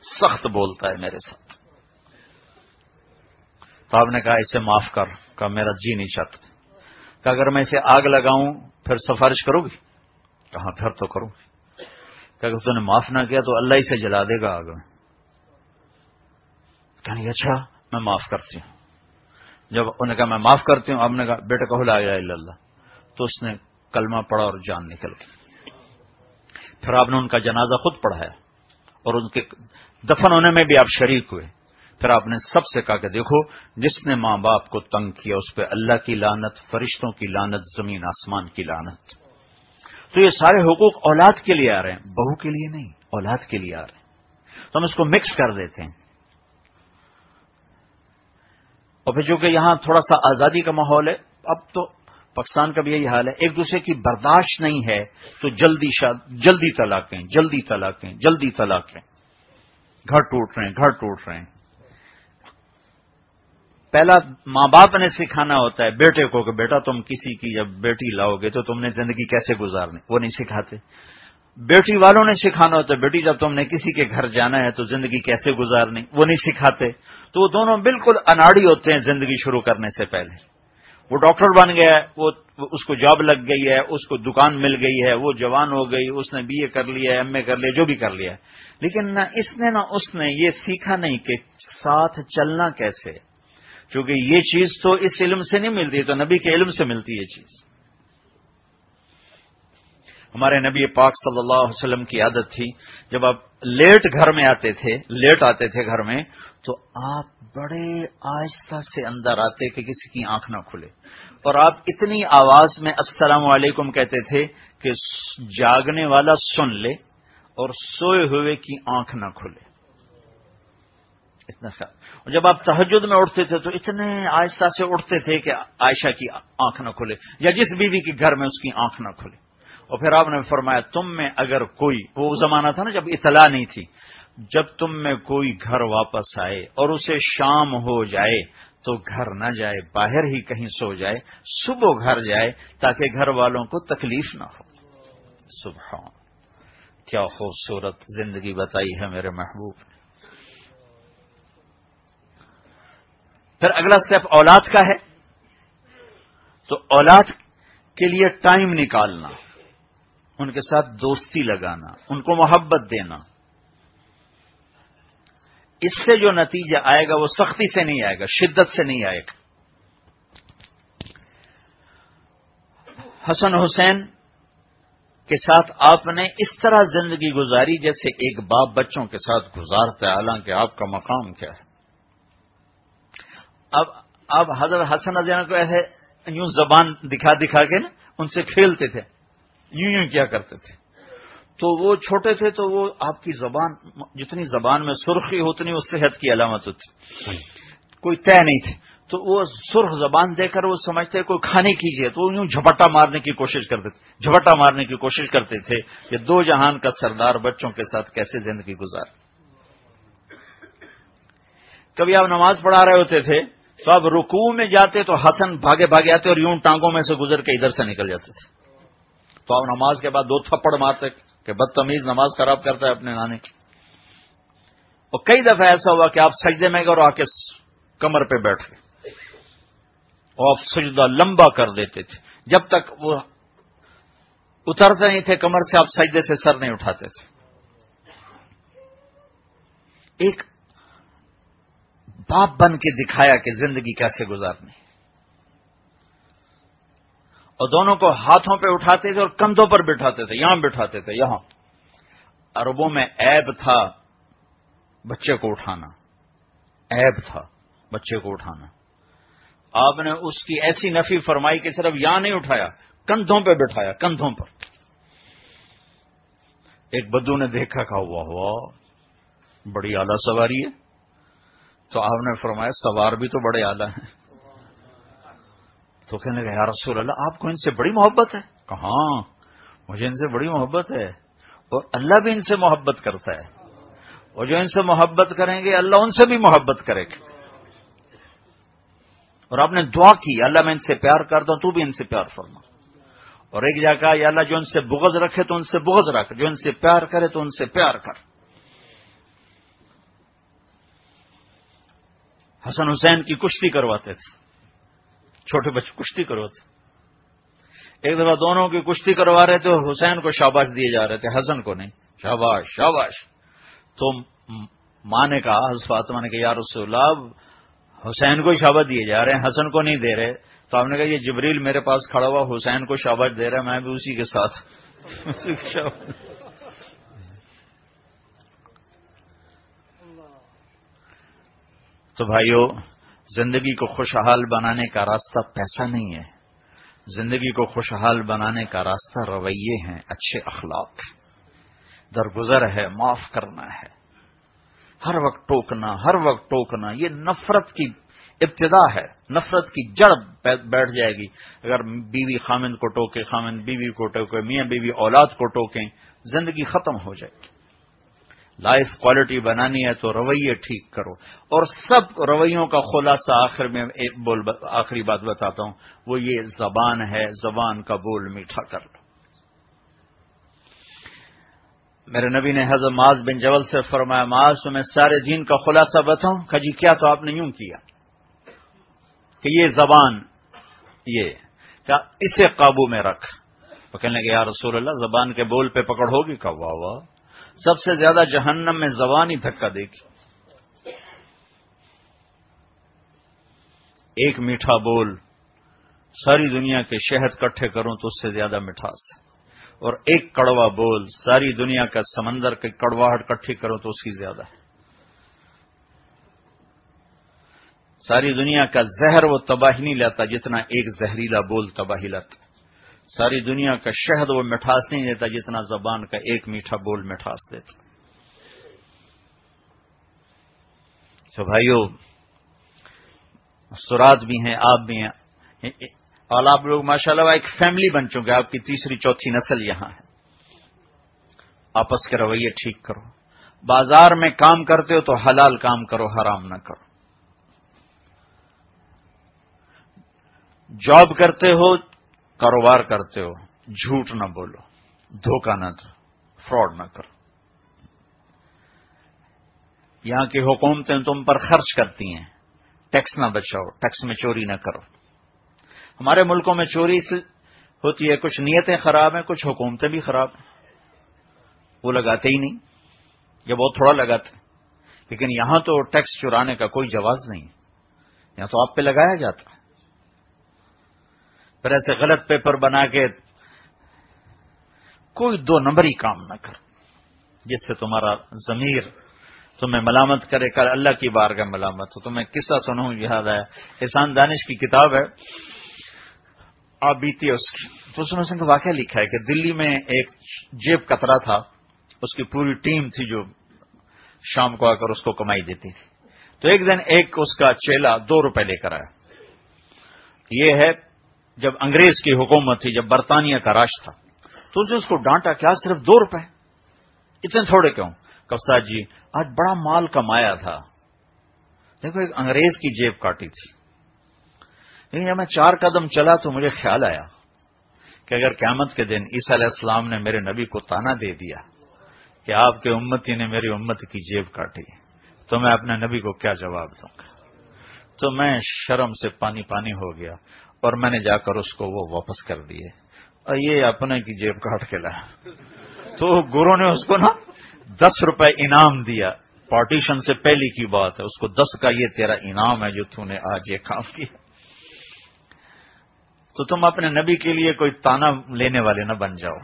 سخت بولتا ہے میرے ساتھ. تو آپ نے کہا اسے معاف کر. کہا میرا جی نہیں چاہتا. کہ اگر میں اسے آگ لگاؤں پھر سفارش کرو گی؟ کہا پھر تو کروں گی. کہ اگر تو نے معاف نہ کیا تو اللہ ہی سے جلا دے گا آگ میں. کہنے اچھا میں معاف کرتی ہوں. جب انہوں نے کہا میں معاف کرتی ہوں، آپ نے کہا بیٹا کہو لا الہ الا اللہ. تو اس نے کلمہ پڑھا اور جان نکل گئی. پھر آپ نے ان کا جنازہ خود پڑھایا اور ان کے دفن ہونے میں بھی آپ شریک ہوئے. پھر آپ نے سب سے کہا کہ دیکھو جس نے ماں باپ کو تنگ کیا اس پہ اللہ کی لعنت، فرشتوں کی لعنت، زمین آسمان کی لعنت. تو یہ سارے حقوق اولاد کے لیے آ رہے ہیں، بہو کے لیے نہیں، اولاد کے لیے آ رہے ہیں. تو ہم اس کو مکس کر دیتے ہیں. اور پھر جو کہ یہاں تھوڑا سا آزادی کا ماحول ہے، اب تو پاکستان کا بھی یہی حال ہے، ایک دوسرے کی برداشت نہیں ہے تو جلدی طلاقیں، جلدی طلاقیں، جلدی طلاقیں. گھر ٹوٹ رہے ہیں. پہلا ماں باپ نے سکھانا ہوتا ہے بیٹے کو کہ بیٹا تم کسی کی جب بیٹی لاؤ گے تو تم نے زندگی کیسے گزارنی، وہ نہیں سکھاتے. بیٹی والوں نے سکھانا ہوتا ہے بیٹی جب تم نے کسی کے گھر جانا ہے تو زندگی کیسے گزارنی، وہ نہیں سکھاتے. تو وہ دونوں بالکل اناڑی ہوتے ہیں زندگی شروع کرنے سے پہلے. وہ ڈاکٹر بن گیا ہے، وہ اس کو جاب لگ گئی ہے، اس کو دکان مل گئی ہے، وہ جوان ہو گئی، اس نے BA کر لیا ہے، MA کر لیا، جو بھی کر لیا ہے. لیکن نہ اس نے نہ اس نے یہ سیکھا نہیں کہ ساتھ چلنا کیسے، کیونکہ یہ چیز تو اس علم سے نہیں ملتی، تو نبی کے علم سے ملتی ہے یہ چیز. ہمارے نبی پاک صلی اللہ علیہ وسلم کی عادت تھی جب آپ لیٹ آتے تھے گھر میں تو آپ بڑے آہستہ سے اندر آتے کہ کسی کی آنکھ نہ کھلے، اور آپ اتنی آواز میں السلام علیکم کہتے تھے کہ جاگنے والا سن لے اور سوئے ہوئے کی آنکھ نہ کھلے. اتنا خیال. جب آپ تہجد میں اٹھتے تھے تو اتنے آہستہ سے اٹھتے تھے کہ عائشہ کی آنکھ نہ کھلے یا جس بیوی کے گھر میں اس کی آنکھ نہ کھلے. اور پھر آپ نے فرمایا تم میں اگر کوئی، وہ زمانہ تھا نا جب اطلاع نہیں تھی، جب تم میں کوئی گھر واپس آئے اور اسے شام ہو جائے تو گھر نہ جائے، باہر ہی کہیں سو جائے، صبح گھر جائے تاکہ گھر والوں کو تکلیف نہ ہو. سبحان، کیا خوبصورت زندگی بتائی ہے میرے محبوب نے. پھر اگلا سٹیپ اولاد کا ہے، تو اولاد کے لیے ٹائم نکالنا، ان کے ساتھ دوستی لگانا، ان کو محبت دینا. اس سے جو نتیجہ آئے گا وہ سختی سے نہیں آئے گا، شدت سے نہیں آئے گا. حسن حسین کے ساتھ آپ نے اس طرح زندگی گزاری جیسے ایک باپ بچوں کے ساتھ گزارتا ہے، حالانکہ آپ کا مقام کیا ہے. اب حضرت حسن حسین کو ایسے یوں زبان دکھا دکھا کے نا ان سے کھیلتے تھے، یوں کیا کرتے تھے. تو وہ چھوٹے تھے تو وہ آپ کی زبان، جتنی زبان میں سرخی ہوتی وہ صحت کی علامت ہوتی، کوئی طے نہیں تھی. تو وہ سرخ زبان دے کر وہ سمجھتے کوئی کھانے کیجیے تو وہ یوں جھپٹا مارنے کی کوشش کرتے تھے، جھپٹا مارنے کی کوشش کرتے تھے کہ دو جہان کا سردار بچوں کے ساتھ کیسے زندگی گزار. کبھی آپ نماز پڑھا رہے ہوتے تھے تو آپ رکوع میں جاتے تو حسن بھاگے بھاگے آتے اور یوں ٹانگوں میں سے گزر کے ادھر سے نکل جاتے تھے. تو آپ نماز کے بعد 2 تھپڑ مارتے کہ بدتمیز نماز خراب کرتا ہے اپنے نانے کی. اور کئی دفعہ ایسا ہوا کہ آپ سجدے میں گئے اور آ کے کمر پہ بیٹھ گئے اور آپ سجدہ لمبا کر دیتے تھے، جب تک وہ اترتے نہیں تھے کمر سے آپ سجدے سے سر نہیں اٹھاتے تھے. ایک باپ بن کے دکھایا کہ زندگی کیسے گزارنی، اور دونوں کو ہاتھوں پہ اٹھاتے تھے اور کندھوں پر بٹھاتے تھے، یہاں بٹھاتے تھے یہاں. عربوں میں عیب تھا بچے کو اٹھانا، عیب تھا بچے کو اٹھانا. آپ نے اس کی ایسی نفی فرمائی کہ صرف یہاں نہیں اٹھایا، کندھوں پہ بٹھایا، کندھوں پر. ایک بدو نے دیکھا، کہا واہ واہ بڑی اعلیٰ سواری ہے. تو آپ نے فرمایا سوار بھی تو بڑے اعلیٰ ہیں. تو کہنے لگا یا رسول اللہ آپ کو ان سے بڑی محبت ہے؟ کہا ہاں مجھے ان سے بڑی محبت ہے، اور اللہ بھی ان سے محبت کرتا ہے، اور جو ان سے محبت کریں گے اللہ ان سے بھی محبت کرے گا. اور آپ نے دعا کی اللہ میں ان سے پیار کرتا ہوں تو بھی ان سے پیار فرما. اور ایک جگہ کہا یا اللہ جو ان سے بغض رکھے تو ان سے بغض رکھ، جو ان سے پیار کرے تو ان سے پیار کر. حسن حسین کی کشتی کرواتے تھے، چھوٹے بچے کشتی کرواتے. ایک دفعہ دونوں کی کشتی کروا رہے تھے، حسین کو شاباش دیے جا رہے تھے، حسن کو نہیں. شاباش شاباش. تو ماں نے کہا، حضرت فاطمہ نے کہا یا رسول اللہ حسین کو شاباش دیے جا رہے ہیں، حسن کو نہیں دے رہے. تو آپ نے کہا یہ جبریل میرے پاس کھڑا ہوا حسین کو شاباش دے رہا ہے، میں بھی اسی کے ساتھ اسی کی شاباش. تو بھائیو زندگی کو خوشحال بنانے کا راستہ پیسہ نہیں ہے، زندگی کو خوشحال بنانے کا راستہ رویے ہیں، اچھے اخلاق، درگزر ہے، معاف کرنا ہے. ہر وقت ٹوکنا، ہر وقت ٹوکنا یہ نفرت کی ابتدا ہے، نفرت کی جڑ بیٹھ جائے گی. اگر بیوی خامند کو ٹوکے، خامند بیوی کو ٹوکے، میاں بیوی اولاد کو ٹوکیں، زندگی ختم ہو جائے گی. لائف کوالٹی بنانی ہے تو رویے ٹھیک کرو. اور سب رویوں کا خلاصہ آخر میں آخری بات بتاتا ہوں، وہ یہ زبان ہے، زبان کا بول میٹھا کر لو. میرے نبی نے حضرت معاذ بن جبل سے فرمایا معاذ تمہیں سارے دین کا خلاصہ بتاؤں؟ کہا جی کیا؟ تو آپ نے یوں کیا کہ یہ زبان، یہ کیا اسے قابو میں رکھ. تو کہنے لگے یا رسول اللہ زبان کے بول پہ پکڑ ہوگی؟ کہا واہ واہ، سب سے زیادہ جہنم میں زبان ہی دھکا دے گی. ایک میٹھا بول ساری دنیا کے شہد کٹھے کروں تو اس سے زیادہ مٹھاس ہے، اور ایک کڑوا بول ساری دنیا کا سمندر کی کڑواہٹ کٹھی کروں تو اس کی زیادہ ہے. ساری دنیا کا زہر وہ تباہی نہیں لاتا جتنا ایک زہریلا بول تباہی لاتا. ساری دنیا کا شہد وہ مٹھاس نہیں دیتا جتنا زبان کا ایک میٹھا بول مٹھاس دیتا. تو بھائیو، سرات بھی ہیں، آپ بھی ہیں، اور آپ لوگ ماشاءاللہ ایک فیملی بن چکے، آپ کی تیسری چوتھی نسل یہاں ہے. آپس کے رویے ٹھیک کرو. بازار میں کام کرتے ہو تو حلال کام کرو، حرام نہ کرو. جاب کرتے ہو، کاروبار کرتے ہو، جھوٹ نہ بولو، دھوکہ نہ دو، فراڈ نہ کرو. یہاں کی حکومتیں تم پر خرچ کرتی ہیں، ٹیکس نہ بچاؤ، ٹیکس میں چوری نہ کرو. ہمارے ملکوں میں چوری سے ہوتی ہے، کچھ نیتیں خراب ہیں، کچھ حکومتیں بھی خراب ہیں، وہ لگاتے ہی نہیں یا بہت تھوڑا لگاتے. لیکن یہاں تو ٹیکس چرانے کا کوئی جواز نہیں، یہاں تو آپ پہ لگایا جاتا ہے. پھر ایسے غلط پیپر بنا کے کوئی دو نمبری کام نہ کر جس سے تمہارا ضمیر تمہیں ملامت کرے، کل اللہ کی بارگاہ ملامت ہو. تمہیں قصہ سنوں، یاد آیا، احسان دانش کی کتاب ہے آپ بیتی ہے اس کی، تو اس میں واقعہ لکھا ہے کہ دلی میں ایک جیب کترا تھا، اس کی پوری ٹیم تھی جو شام کو آ کر اس کو کمائی دیتی تھی. تو ایک دن ایک اس کا چیلا 2 روپے لے کر آیا. یہ ہے جب انگریز کی حکومت تھی، جب برطانیہ کا راج تھا. تو اس کو ڈانٹا، کیا صرف 2 روپے، اتنے تھوڑے کیوں؟ کفساد جی آج بڑا مال کمایا تھا، دیکھو ایک انگریز کی جیب کاٹی تھی. لیکن جب میں 4 قدم چلا تو مجھے خیال آیا کہ اگر قیامت کے دن عیسیٰ علیہ السلام نے میرے نبی کو تانا دے دیا کہ آپ کے امتی نے میری امت کی جیب کاٹی، تو میں اپنے نبی کو کیا جواب دوں گا؟ تو میں شرم سے پانی پانی ہو گیا اور میں نے جا کر اس کو وہ واپس کر دیے، اور یہ اپنے کی جیب کاٹ کے لایا. تو گرو نے اس کو نا 10 روپے انعام دیا. پارٹیشن سے پہلی کی بات ہے، اس کو 10 کا یہ تیرا انعام ہے جو تو نے آج یہ کام کیا. تو تم اپنے نبی کے لیے کوئی تانا لینے والے نہ بن جاؤ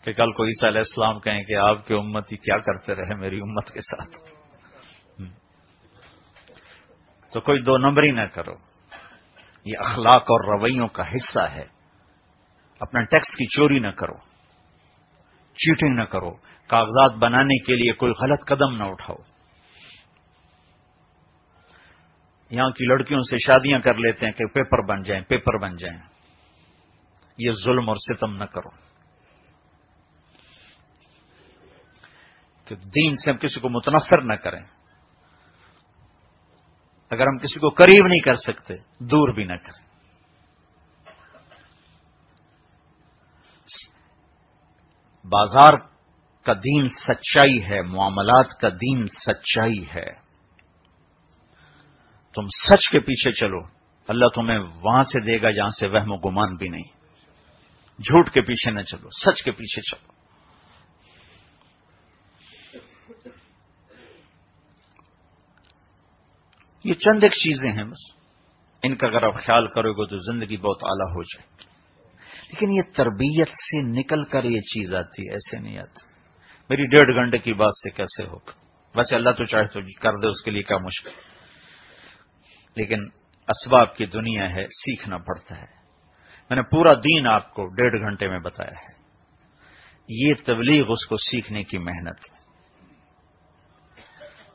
کہ کل کو عیسیٰ علیہ السلام کہیں کہ آپ کے امتی کیا کرتے رہے میری امت کے ساتھ. تو کوئی 2 نمبری نہ کرو، یہ اخلاق اور رویوں کا حصہ ہے. اپنا ٹیکس کی چوری نہ کرو، چیٹنگ نہ کرو، کاغذات بنانے کے لیے کوئی غلط قدم نہ اٹھاؤ. یہاں کی لڑکیوں سے شادیاں کر لیتے ہیں کہ پیپر بن جائیں، پیپر بن جائیں. یہ ظلم اور ستم نہ کرو. کہ دین سے ہم کسی کو متنفر نہ کریں. اگر ہم کسی کو قریب نہیں کر سکتے، دور بھی نہ کریں. بازار کا دین سچائی ہے، معاملات کا دین سچائی ہے. تم سچ کے پیچھے چلو، اللہ تمہیں وہاں سے دے گا جہاں سے وہم و گمان بھی نہیں. جھوٹ کے پیچھے نہ چلو، سچ کے پیچھے چلو. یہ چند ایک چیزیں ہیں بس، ان کا اگر آپ خیال کرو گے تو زندگی بہت اعلیٰ ہو جائے. لیکن یہ تربیت سے نکل کر یہ چیز آتی ہے، ایسے نہیں آتی. میری 1.5 گھنٹے کی بات سے کیسے ہوگا؟ ویسے اللہ تو چاہے تو کر دے، اس کے لیے کیا مشکل. لیکن اسباب کی دنیا ہے، سیکھنا پڑتا ہے. میں نے پورا دین آپ کو 1.5 گھنٹے میں بتایا ہے. یہ تبلیغ اس کو سیکھنے کی محنت ہے.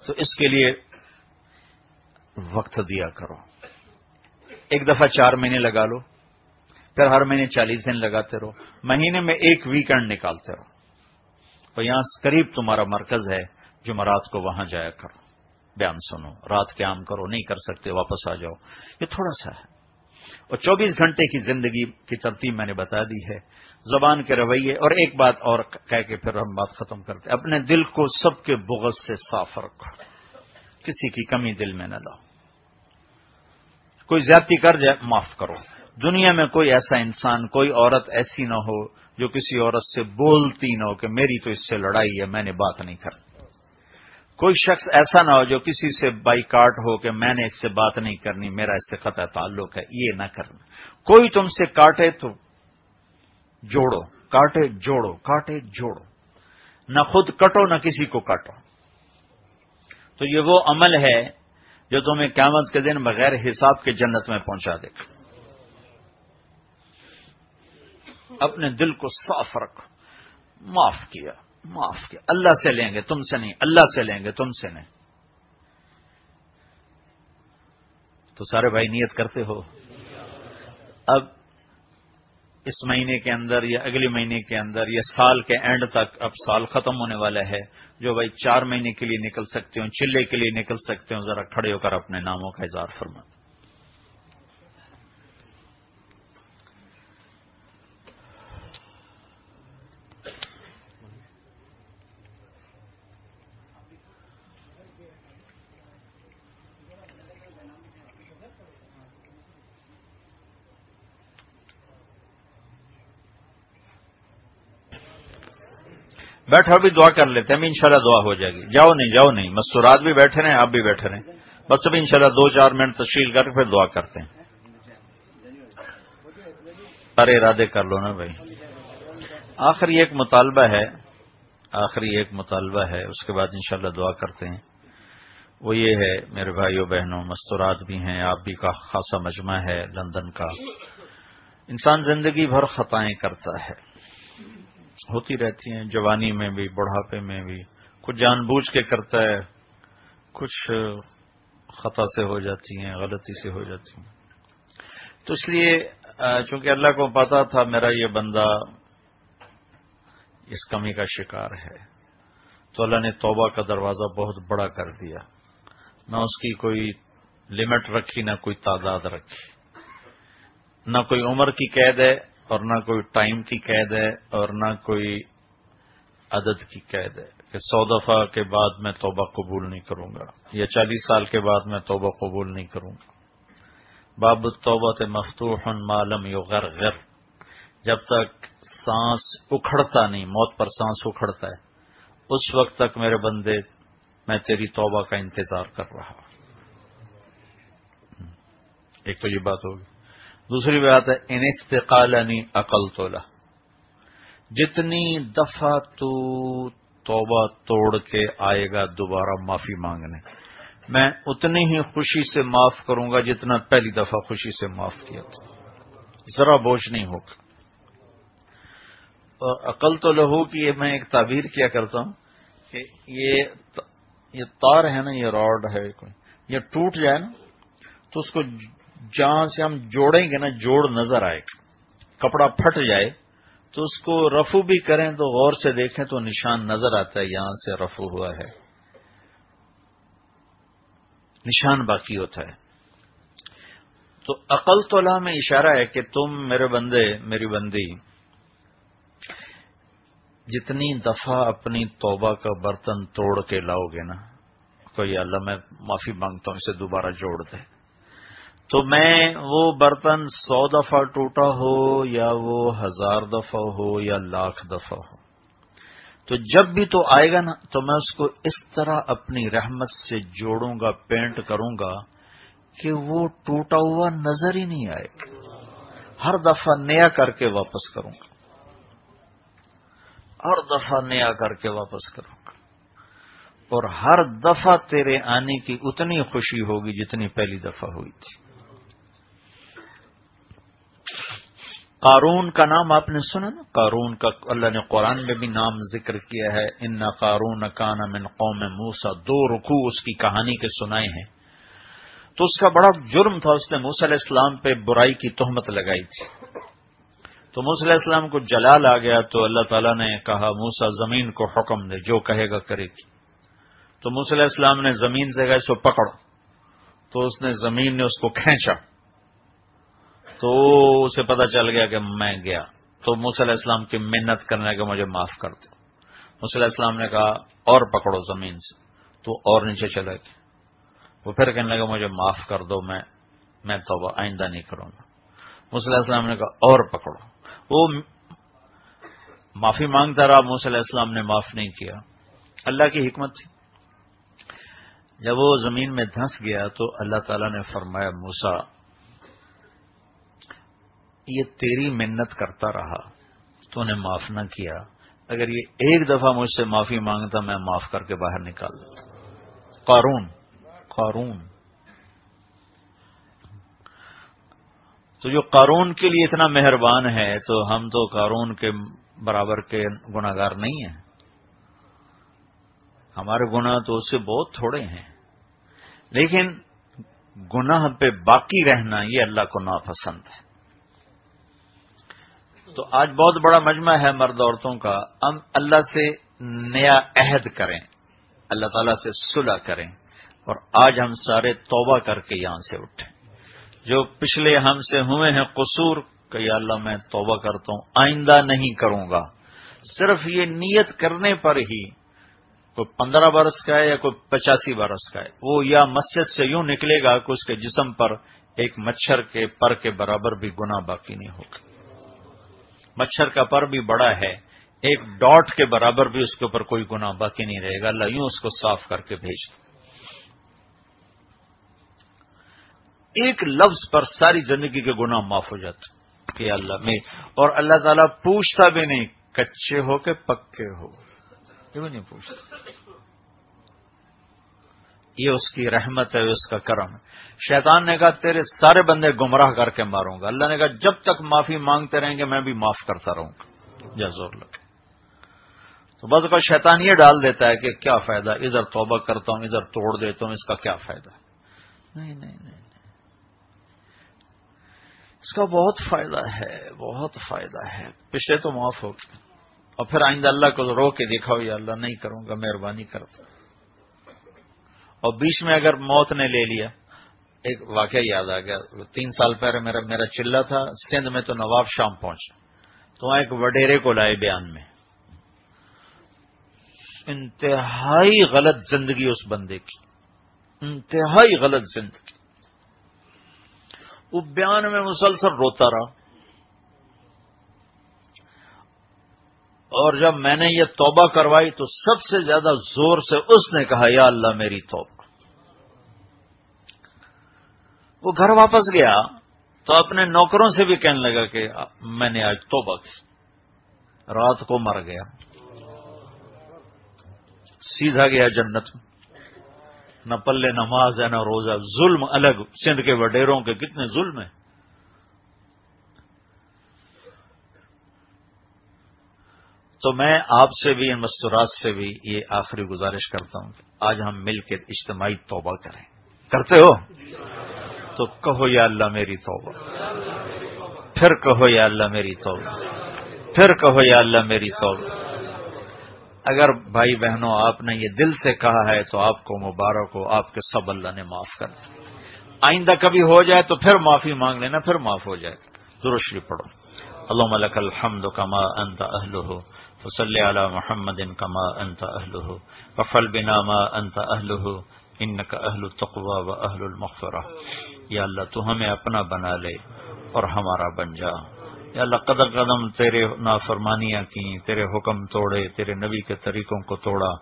تو اس کے لیے وقت دیا کرو. ایک دفعہ 4 مہینے لگا لو، پھر ہر مہینے 40 دن لگاتے رہو. مہینے میں 1 ویکینڈ نکالتے رہو. اور یہاں قریب تمہارا مرکز ہے، جمعرات کو وہاں جایا کرو، بیان سنو، رات قیام کرو. نہیں کر سکتے واپس آ جاؤ. یہ تھوڑا سا ہے. اور 24 گھنٹے کی زندگی کی ترتیب میں نے بتا دی ہے. زبان کے رویے. اور ایک بات اور کہہ کے پھر ہم بات ختم کرتے. اپنے دل کو سب کے بغض سے صاف رکھو، کسی کی کمی دل میں نہ لاؤ. کوئی زیادتی کر جائے معاف کرو. دنیا میں کوئی ایسا انسان، کوئی عورت ایسی نہ ہو جو کسی عورت سے بولتی نہ ہو کہ میری تو اس سے لڑائی ہے، میں نے بات نہیں کرنی. کوئی شخص ایسا نہ ہو جو کسی سے بائیکاٹ ہو کہ میں نے اس سے بات نہیں کرنی، میرا اس سے قطع تعلق ہے. یہ نہ کرنا. کوئی تم سے کاٹے تو جوڑو، کاٹے جوڑو، کاٹے جوڑو. نہ خود کٹو نہ کسی کو کاٹو. تو یہ وہ عمل ہے جو تمہیں قیامت کے دن بغیر حساب کے جنت میں پہنچا دے گا. اپنے دل کو صاف رکھو. معاف کیا، معاف کیا. اللہ سے لیں گے، تم سے نہیں. اللہ سے لیں گے، تم سے نہیں. تو سارے بھائی نیت کرتے ہو؟ اب اس مہینے کے اندر یا اگلے مہینے کے اندر یا سال کے اینڈ تک، اب سال ختم ہونے والا ہے، جو بھائی 4 مہینے کے لیے نکل سکتے ہوں، چلے کے لیے نکل سکتے ہوں، ذرا کھڑے ہو کر اپنے ناموں کا اظہار فرما. بیٹھا بھی دعا کر لیتے ہیں، ابھی انشاءاللہ دعا ہو جائے گی. جاؤ نہیں مستورات بھی بیٹھے رہے، آپ بھی بیٹھے رہیں، بس ابھی انشاءاللہ 2-4 منٹ تشکیل کر کے پھر دعا کرتے ہیں. ارے ارادے کر لو نا بھائی. آخری ایک مطالبہ ہے، اس کے بعد انشاءاللہ دعا کرتے ہیں. وہ یہ ہے میرے بھائیوں بہنوں، مستورات بھی ہیں، آپ بھی کا خاصا مجمع ہے لندن کا. انسان زندگی بھر خطائیں کرتا ہے، ہوتی رہتی ہیں، جوانی میں بھی بڑھاپے میں بھی. کچھ جان بوجھ کے کرتا ہے، کچھ خطا سے ہو جاتی ہیں، غلطی سے ہو جاتی ہیں. تو اس لیے چونکہ اللہ کو پتا تھا میرا یہ بندہ اس کمی کا شکار ہے، تو اللہ نے توبہ کا دروازہ بہت بڑا کر دیا. نہ اس کی کوئی لمٹ رکھی، نہ کوئی تعداد رکھی، نہ کوئی عمر کی قید ہے اور نہ کوئی ٹائم کی قید ہے اور نہ کوئی عدد کی قید ہے کہ 100 دفعہ کے بعد میں توبہ قبول نہیں کروں گا یا 40 سال کے بعد میں توبہ قبول نہیں کروں گا. باب التوبۃ مفتوح ما لم یغرغر، جب تک سانس اکھڑتا نہیں، موت پر سانس اکھڑتا ہے، اس وقت تک میرے بندے میں تیری توبہ کا انتظار کر رہا. ایک تو یہ بات ہوگی. دوسری بات ہے ان استقالنی عقلت له، جتنی دفعہ تو توبہ توڑ کے آئے گا دوبارہ معافی مانگنے، میں اتنی ہی خوشی سے معاف کروں گا جتنا پہلی دفعہ خوشی سے معاف کیا تھا، ذرا بوجھ نہیں ہوگا. اور عقلت له کی میں ایک تعبیر کیا کرتا ہوں کہ یہ تار ہے نا، یہ راڈ ہے کوئی، یہ ٹوٹ جائے نا تو اس کو جہاں سے ہم جوڑیں گے نا جوڑ نظر آئے گا. کپڑا پھٹ جائے تو اس کو رفو بھی کریں تو غور سے دیکھیں تو نشان نظر آتا ہے، یہاں سے رفو ہوا ہے، نشان باقی ہوتا ہے. تو عقلت له میں اشارہ ہے کہ تم میرے بندے میری بندی جتنی دفعہ اپنی توبہ کا برتن توڑ کے لاؤ گے نا، کوئی اللہ میں معافی مانگتا ہوں اسے دوبارہ جوڑ دے، تو میں وہ برتن 100 دفعہ ٹوٹا ہو یا وہ 1000 دفعہ ہو یا 1,00,000 دفعہ ہو، تو جب بھی تو آئے گا نا تو میں اس کو اس طرح اپنی رحمت سے جوڑوں گا، پینٹ کروں گا کہ وہ ٹوٹا ہوا نظر ہی نہیں آئے گا. ہر دفعہ نیا کر کے واپس کروں گا، ہر دفعہ نیا کر کے واپس کروں گا، اور ہر دفعہ تیرے آنے کی اتنی خوشی ہوگی جتنی پہلی دفعہ ہوئی تھی. قارون کا نام آپ نے سنا نا، قارون کا اللہ نے قرآن میں بھی نام ذکر کیا ہے. ان قارون کان من قوم موسیٰ، 2 رکوع اس کی کہانی کے سنائے ہیں. تو اس کا بڑا جرم تھا، اس نے موسیٰ علیہ السلام پہ برائی کی تہمت لگائی تھی. تو موسیٰ علیہ السلام کو جلال آ گیا تو اللہ تعالیٰ نے کہا موسیٰ زمین کو حکم دے، جو کہے گا کرے گی. تو موسیٰ علیہ السلام نے زمین سے کہا اس کو پکڑو، تو اس نے زمین نے اس کو کھینچا، تو اسے پتا چل گیا کہ میں گیا. تو موسیٰ علیہ السلام کی منت کرنے لگا مجھے معاف کر دو. موسیٰ علیہ السلام نے کہا اور پکڑو زمین سے، تو اور نیچے چلا گیا. وہ پھر کہنے لگا مجھے معاف کر دو، میں توبہ آئندہ نہیں کروں گا. موسیٰ علیہ السلام نے کہا اور پکڑو. وہ معافی مانگتا رہا، موسیٰ علیہ السلام نے معاف نہیں کیا. اللہ کی حکمت تھی. جب وہ زمین میں دھنس گیا تو اللہ تعالیٰ نے فرمایا موسیٰ یہ تیری منت کرتا رہا، تو نے معاف نہ کیا، اگر یہ ایک دفعہ مجھ سے معافی مانگتا میں معاف کر کے باہر نکال دیتا. قارون تو جو قارون کے لیے اتنا مہربان ہے تو ہم تو قارون کے برابر کے گناہگار نہیں ہیں. ہمارے گناہ تو اس سے بہت تھوڑے ہیں، لیکن گناہ پہ باقی رہنا یہ اللہ کو ناپسند ہے۔ تو آج بہت بڑا مجمع ہے مرد عورتوں کا، ہم اللہ سے نیا عہد کریں، اللہ تعالیٰ سے صلح کریں، اور آج ہم سارے توبہ کر کے یہاں سے اٹھیں۔ جو پچھلے ہم سے ہوئے ہیں قصور کہ یا اللہ میں توبہ کرتا ہوں، آئندہ نہیں کروں گا، صرف یہ نیت کرنے پر ہی، کوئی 15 برس کا ہے یا کوئی 85 برس کا ہے، وہ یا مسجد سے یوں نکلے گا کہ اس کے جسم پر ایک مچھر کے پر کے برابر بھی گناہ باقی نہیں ہوگا۔ مچھر کا پر بھی بڑا ہے، ایک ڈاٹ کے برابر بھی اس کے اوپر کوئی گناہ باقی نہیں رہے گا، اللہ یوں اس کو صاف کر کے بھیج دے۔ ایک لفظ پر ساری زندگی کے گناہ معاف ہو جاتے کہ اللہ میں، اور اللہ تعالیٰ پوچھتا بھی نہیں کچے ہو کہ پکے ہو، یہ بھی نہیں پوچھتا۔ یہ اس کی رحمت ہے، اس کا کرم ہے۔ شیطان نے کہا تیرے سارے بندے گمراہ کر کے ماروں گا، اللہ نے کہا جب تک معافی مانگتے رہیں گے میں بھی معاف کرتا رہوں گا، جا زور لگے۔ تو بعض اوقات شیطان یہ ڈال دیتا ہے کہ کیا فائدہ، ادھر توبہ کرتا ہوں ادھر توڑ دیتا ہوں، اس کا کیا فائدہ؟ نہیں، اس کا بہت فائدہ ہے، بہت فائدہ ہے۔ پچھلے تو معاف ہو گئے، اور پھر آئندہ اللہ کو رو کے دکھاؤ یا اللہ نہیں کروں گا، مہربانی کرتا۔ اور بیچ میں اگر موت نے لے لیا، ایک واقعہ یاد آ گیا، 3 سال پہلے میرا چلہ تھا سندھ میں، تو نواب شام پہنچا تو وہاں ایک وڈیرے کو لائے بیان میں، انتہائی غلط زندگی اس بندے کی، انتہائی غلط زندگی۔ وہ بیان میں مسلسل روتا رہا، اور جب میں نے یہ توبہ کروائی تو سب سے زیادہ زور سے اس نے کہا یا اللہ میری توبہ۔ وہ گھر واپس گیا تو اپنے نوکروں سے بھی کہنے لگا کہ میں نے آج توبہ کی، رات کو مر گیا، سیدھا گیا جنت میں، نہ پلے نماز ہے نہ روزہ، ظلم الگ، سندھ کے وڈیروں کے کتنے ظلم ہیں۔ تو میں آپ سے بھی ان مستورات سے بھی یہ آخری گزارش کرتا ہوں کہ آج ہم مل کے اجتماعی توبہ کریں۔ کرتے ہو تو کہو یا اللہ میری توبہ، پھر کہو یا اللہ میری توبہ، پھر کہو یا اللہ میری توبہ۔ اگر بھائی بہنوں آپ نے یہ دل سے کہا ہے تو آپ کو مبارک ہو، آپ کے سب اللہ نے معاف کر دیا۔ آئندہ کبھی ہو جائے تو پھر معافی مانگ لینا، پھر معاف ہو جائے گا۔ درود شریف پڑھو۔ اللهم لك الحمد كما أنت أهله فصل على محمد كما أنت أهله وفعل بنا ما أنت أهله إنك أهل التقوى وأهل المغفرة۔ یا اللہ تو ہمیں اپنا بنا لے اور ہمارا بن جا۔ یا اللہ قدم قدم تیرے نافرمانیاں کی، تیرے حکم توڑے، تیرے نبی کے طریقوں کو توڑا،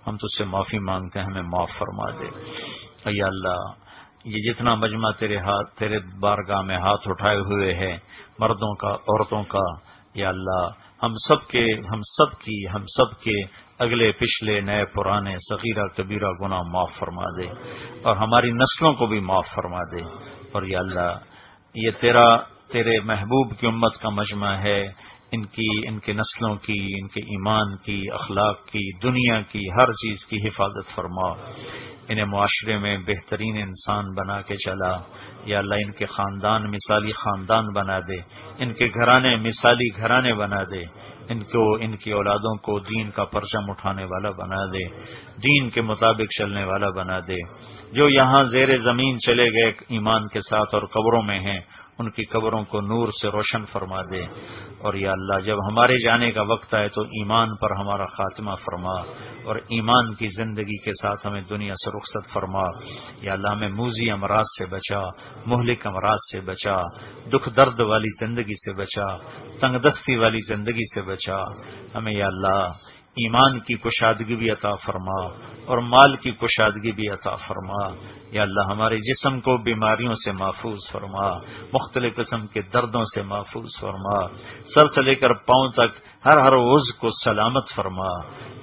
ہم تجھ سے معافی مانگتے ہیں، ہمیں معاف فرما دے۔ یا اللہ یہ جتنا مجمع تیرے بارگاہ میں ہاتھ اٹھائے ہوئے ہے، مردوں کا عورتوں کا، یا اللہ ہم سب کے اگلے پچھلے نئے پرانے صغیرہ کبیرہ گناہ معاف فرما دے، اور ہماری نسلوں کو بھی معاف فرما دے۔ اور یا اللہ یہ تیرے محبوب کی امت کا مجمع ہے، ان کے نسلوں کی، ان کے ایمان کی، اخلاق کی، دنیا کی، ہر چیز کی حفاظت فرما۔ انہیں معاشرے میں بہترین انسان بنا کے چلا۔ یا اللہ ان کے خاندان مثالی خاندان بنا دے، ان کے گھرانے مثالی گھرانے بنا دے، ان کی اولادوں کو دین کا پرچم اٹھانے والا بنا دے، دین کے مطابق چلنے والا بنا دے۔ جو یہاں زیر زمین چلے گئے ایمان کے ساتھ اور قبروں میں ہیں، ان کی قبروں کو نور سے روشن فرما دے۔ اور یا اللہ جب ہمارے جانے کا وقت آئے تو ایمان پر ہمارا خاتمہ فرما، اور ایمان کی زندگی کے ساتھ ہمیں دنیا سے رخصت فرما۔ یا اللہ ہمیں موذی امراض سے بچا، مہلک امراض سے بچا، دکھ درد والی زندگی سے بچا، تنگ دستی والی زندگی سے بچا۔ ہمیں یا اللہ ایمان کی کشادگی بھی عطا فرما، اور مال کی کشادگی بھی عطا فرما۔ یا اللہ ہمارے جسم کو بیماریوں سے محفوظ فرما، مختلف قسم کے دردوں سے محفوظ فرما، سر سے لے کر پاؤں تک ہر عضو کو سلامت فرما۔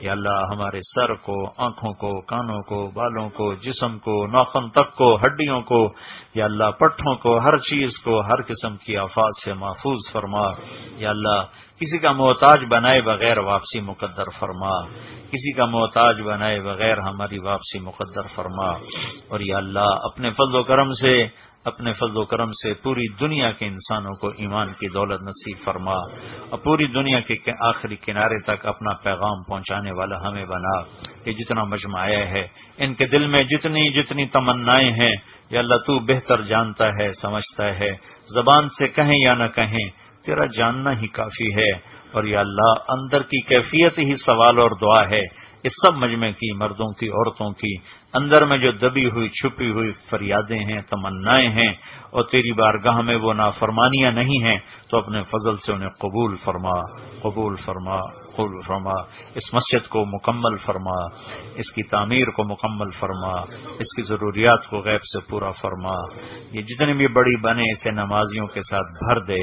یا اللہ ہمارے سر کو، آنکھوں کو، کانوں کو، بالوں کو، جسم کو، ناخن تک کو، ہڈیوں کو، یا اللہ پٹھوں کو، ہر چیز کو ہر قسم کی آفات سے محفوظ فرما۔ یا اللہ کسی کا محتاج بنائے بغیر واپسی مقدر فرما، کسی کا محتاج بنائے بغیر ہماری واپسی مقدر فرما۔ اور یا اللہ اپنے فضل و کرم سے پوری دنیا کے انسانوں کو ایمان کی دولت نصیب فرما، اور پوری دنیا کے آخری کنارے تک اپنا پیغام پہنچانے والا ہمیں بنا۔ یہ جتنا مجمع آیا ہے ان کے دل میں جتنی تمنائیں ہیں یا اللہ تو بہتر جانتا ہے، سمجھتا ہے، زبان سے کہیں یا نہ کہیں تیرا جاننا ہی کافی ہے۔ اور یا اللہ اندر کی کیفیت ہی سوال اور دعا ہے۔ اس سب مجمع کی، مردوں کی، عورتوں کی اندر میں جو دبی ہوئی چھپی ہوئی فریادیں ہیں، تمنائیں ہیں، اور تیری بارگاہ میں وہ نافرمانیاں نہیں ہیں، تو اپنے فضل سے انہیں قبول فرما، قبول فرما، قبول فرما۔ اس مسجد کو مکمل فرما، اس کی تعمیر کو مکمل فرما، اس کی ضروریات کو غیب سے پورا فرما۔ یہ جتنے بھی بڑی بنے اسے نمازیوں کے ساتھ بھر دے،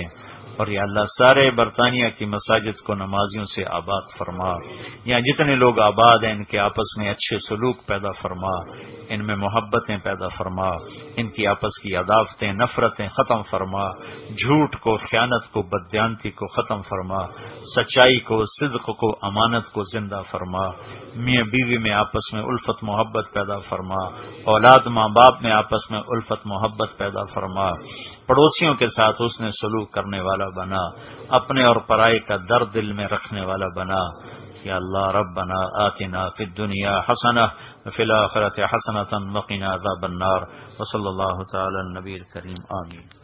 اور یا اللہ سارے برطانیہ کی مساجد کو نمازیوں سے آباد فرما۔ یہاں جتنے لوگ آباد ہیں ان کے آپس میں اچھے سلوک پیدا فرما، ان میں محبتیں پیدا فرما، ان کی آپس کی عداوتیں، نفرتیں ختم فرما، جھوٹ کو، خیانت کو، بددیانتی کو ختم فرما، سچائی کو، صدق کو، امانت کو زندہ فرما۔ میاں بیوی میں آپس میں الفت محبت پیدا فرما، اولاد ماں باپ میں آپس میں الفت محبت پیدا فرما، پڑوسیوں کے ساتھ حسن سلوک کرنے والا بنا، اپنے اور پرائے کا درد دل میں رکھنے والا بنا۔ یا اللہ ربنا آتنا فی الدنیا حسنہ وفی الآخرۃ حسنۃ وقنا عذاب النار، وصلی اللہ تعالی النبی الکریم، آمین۔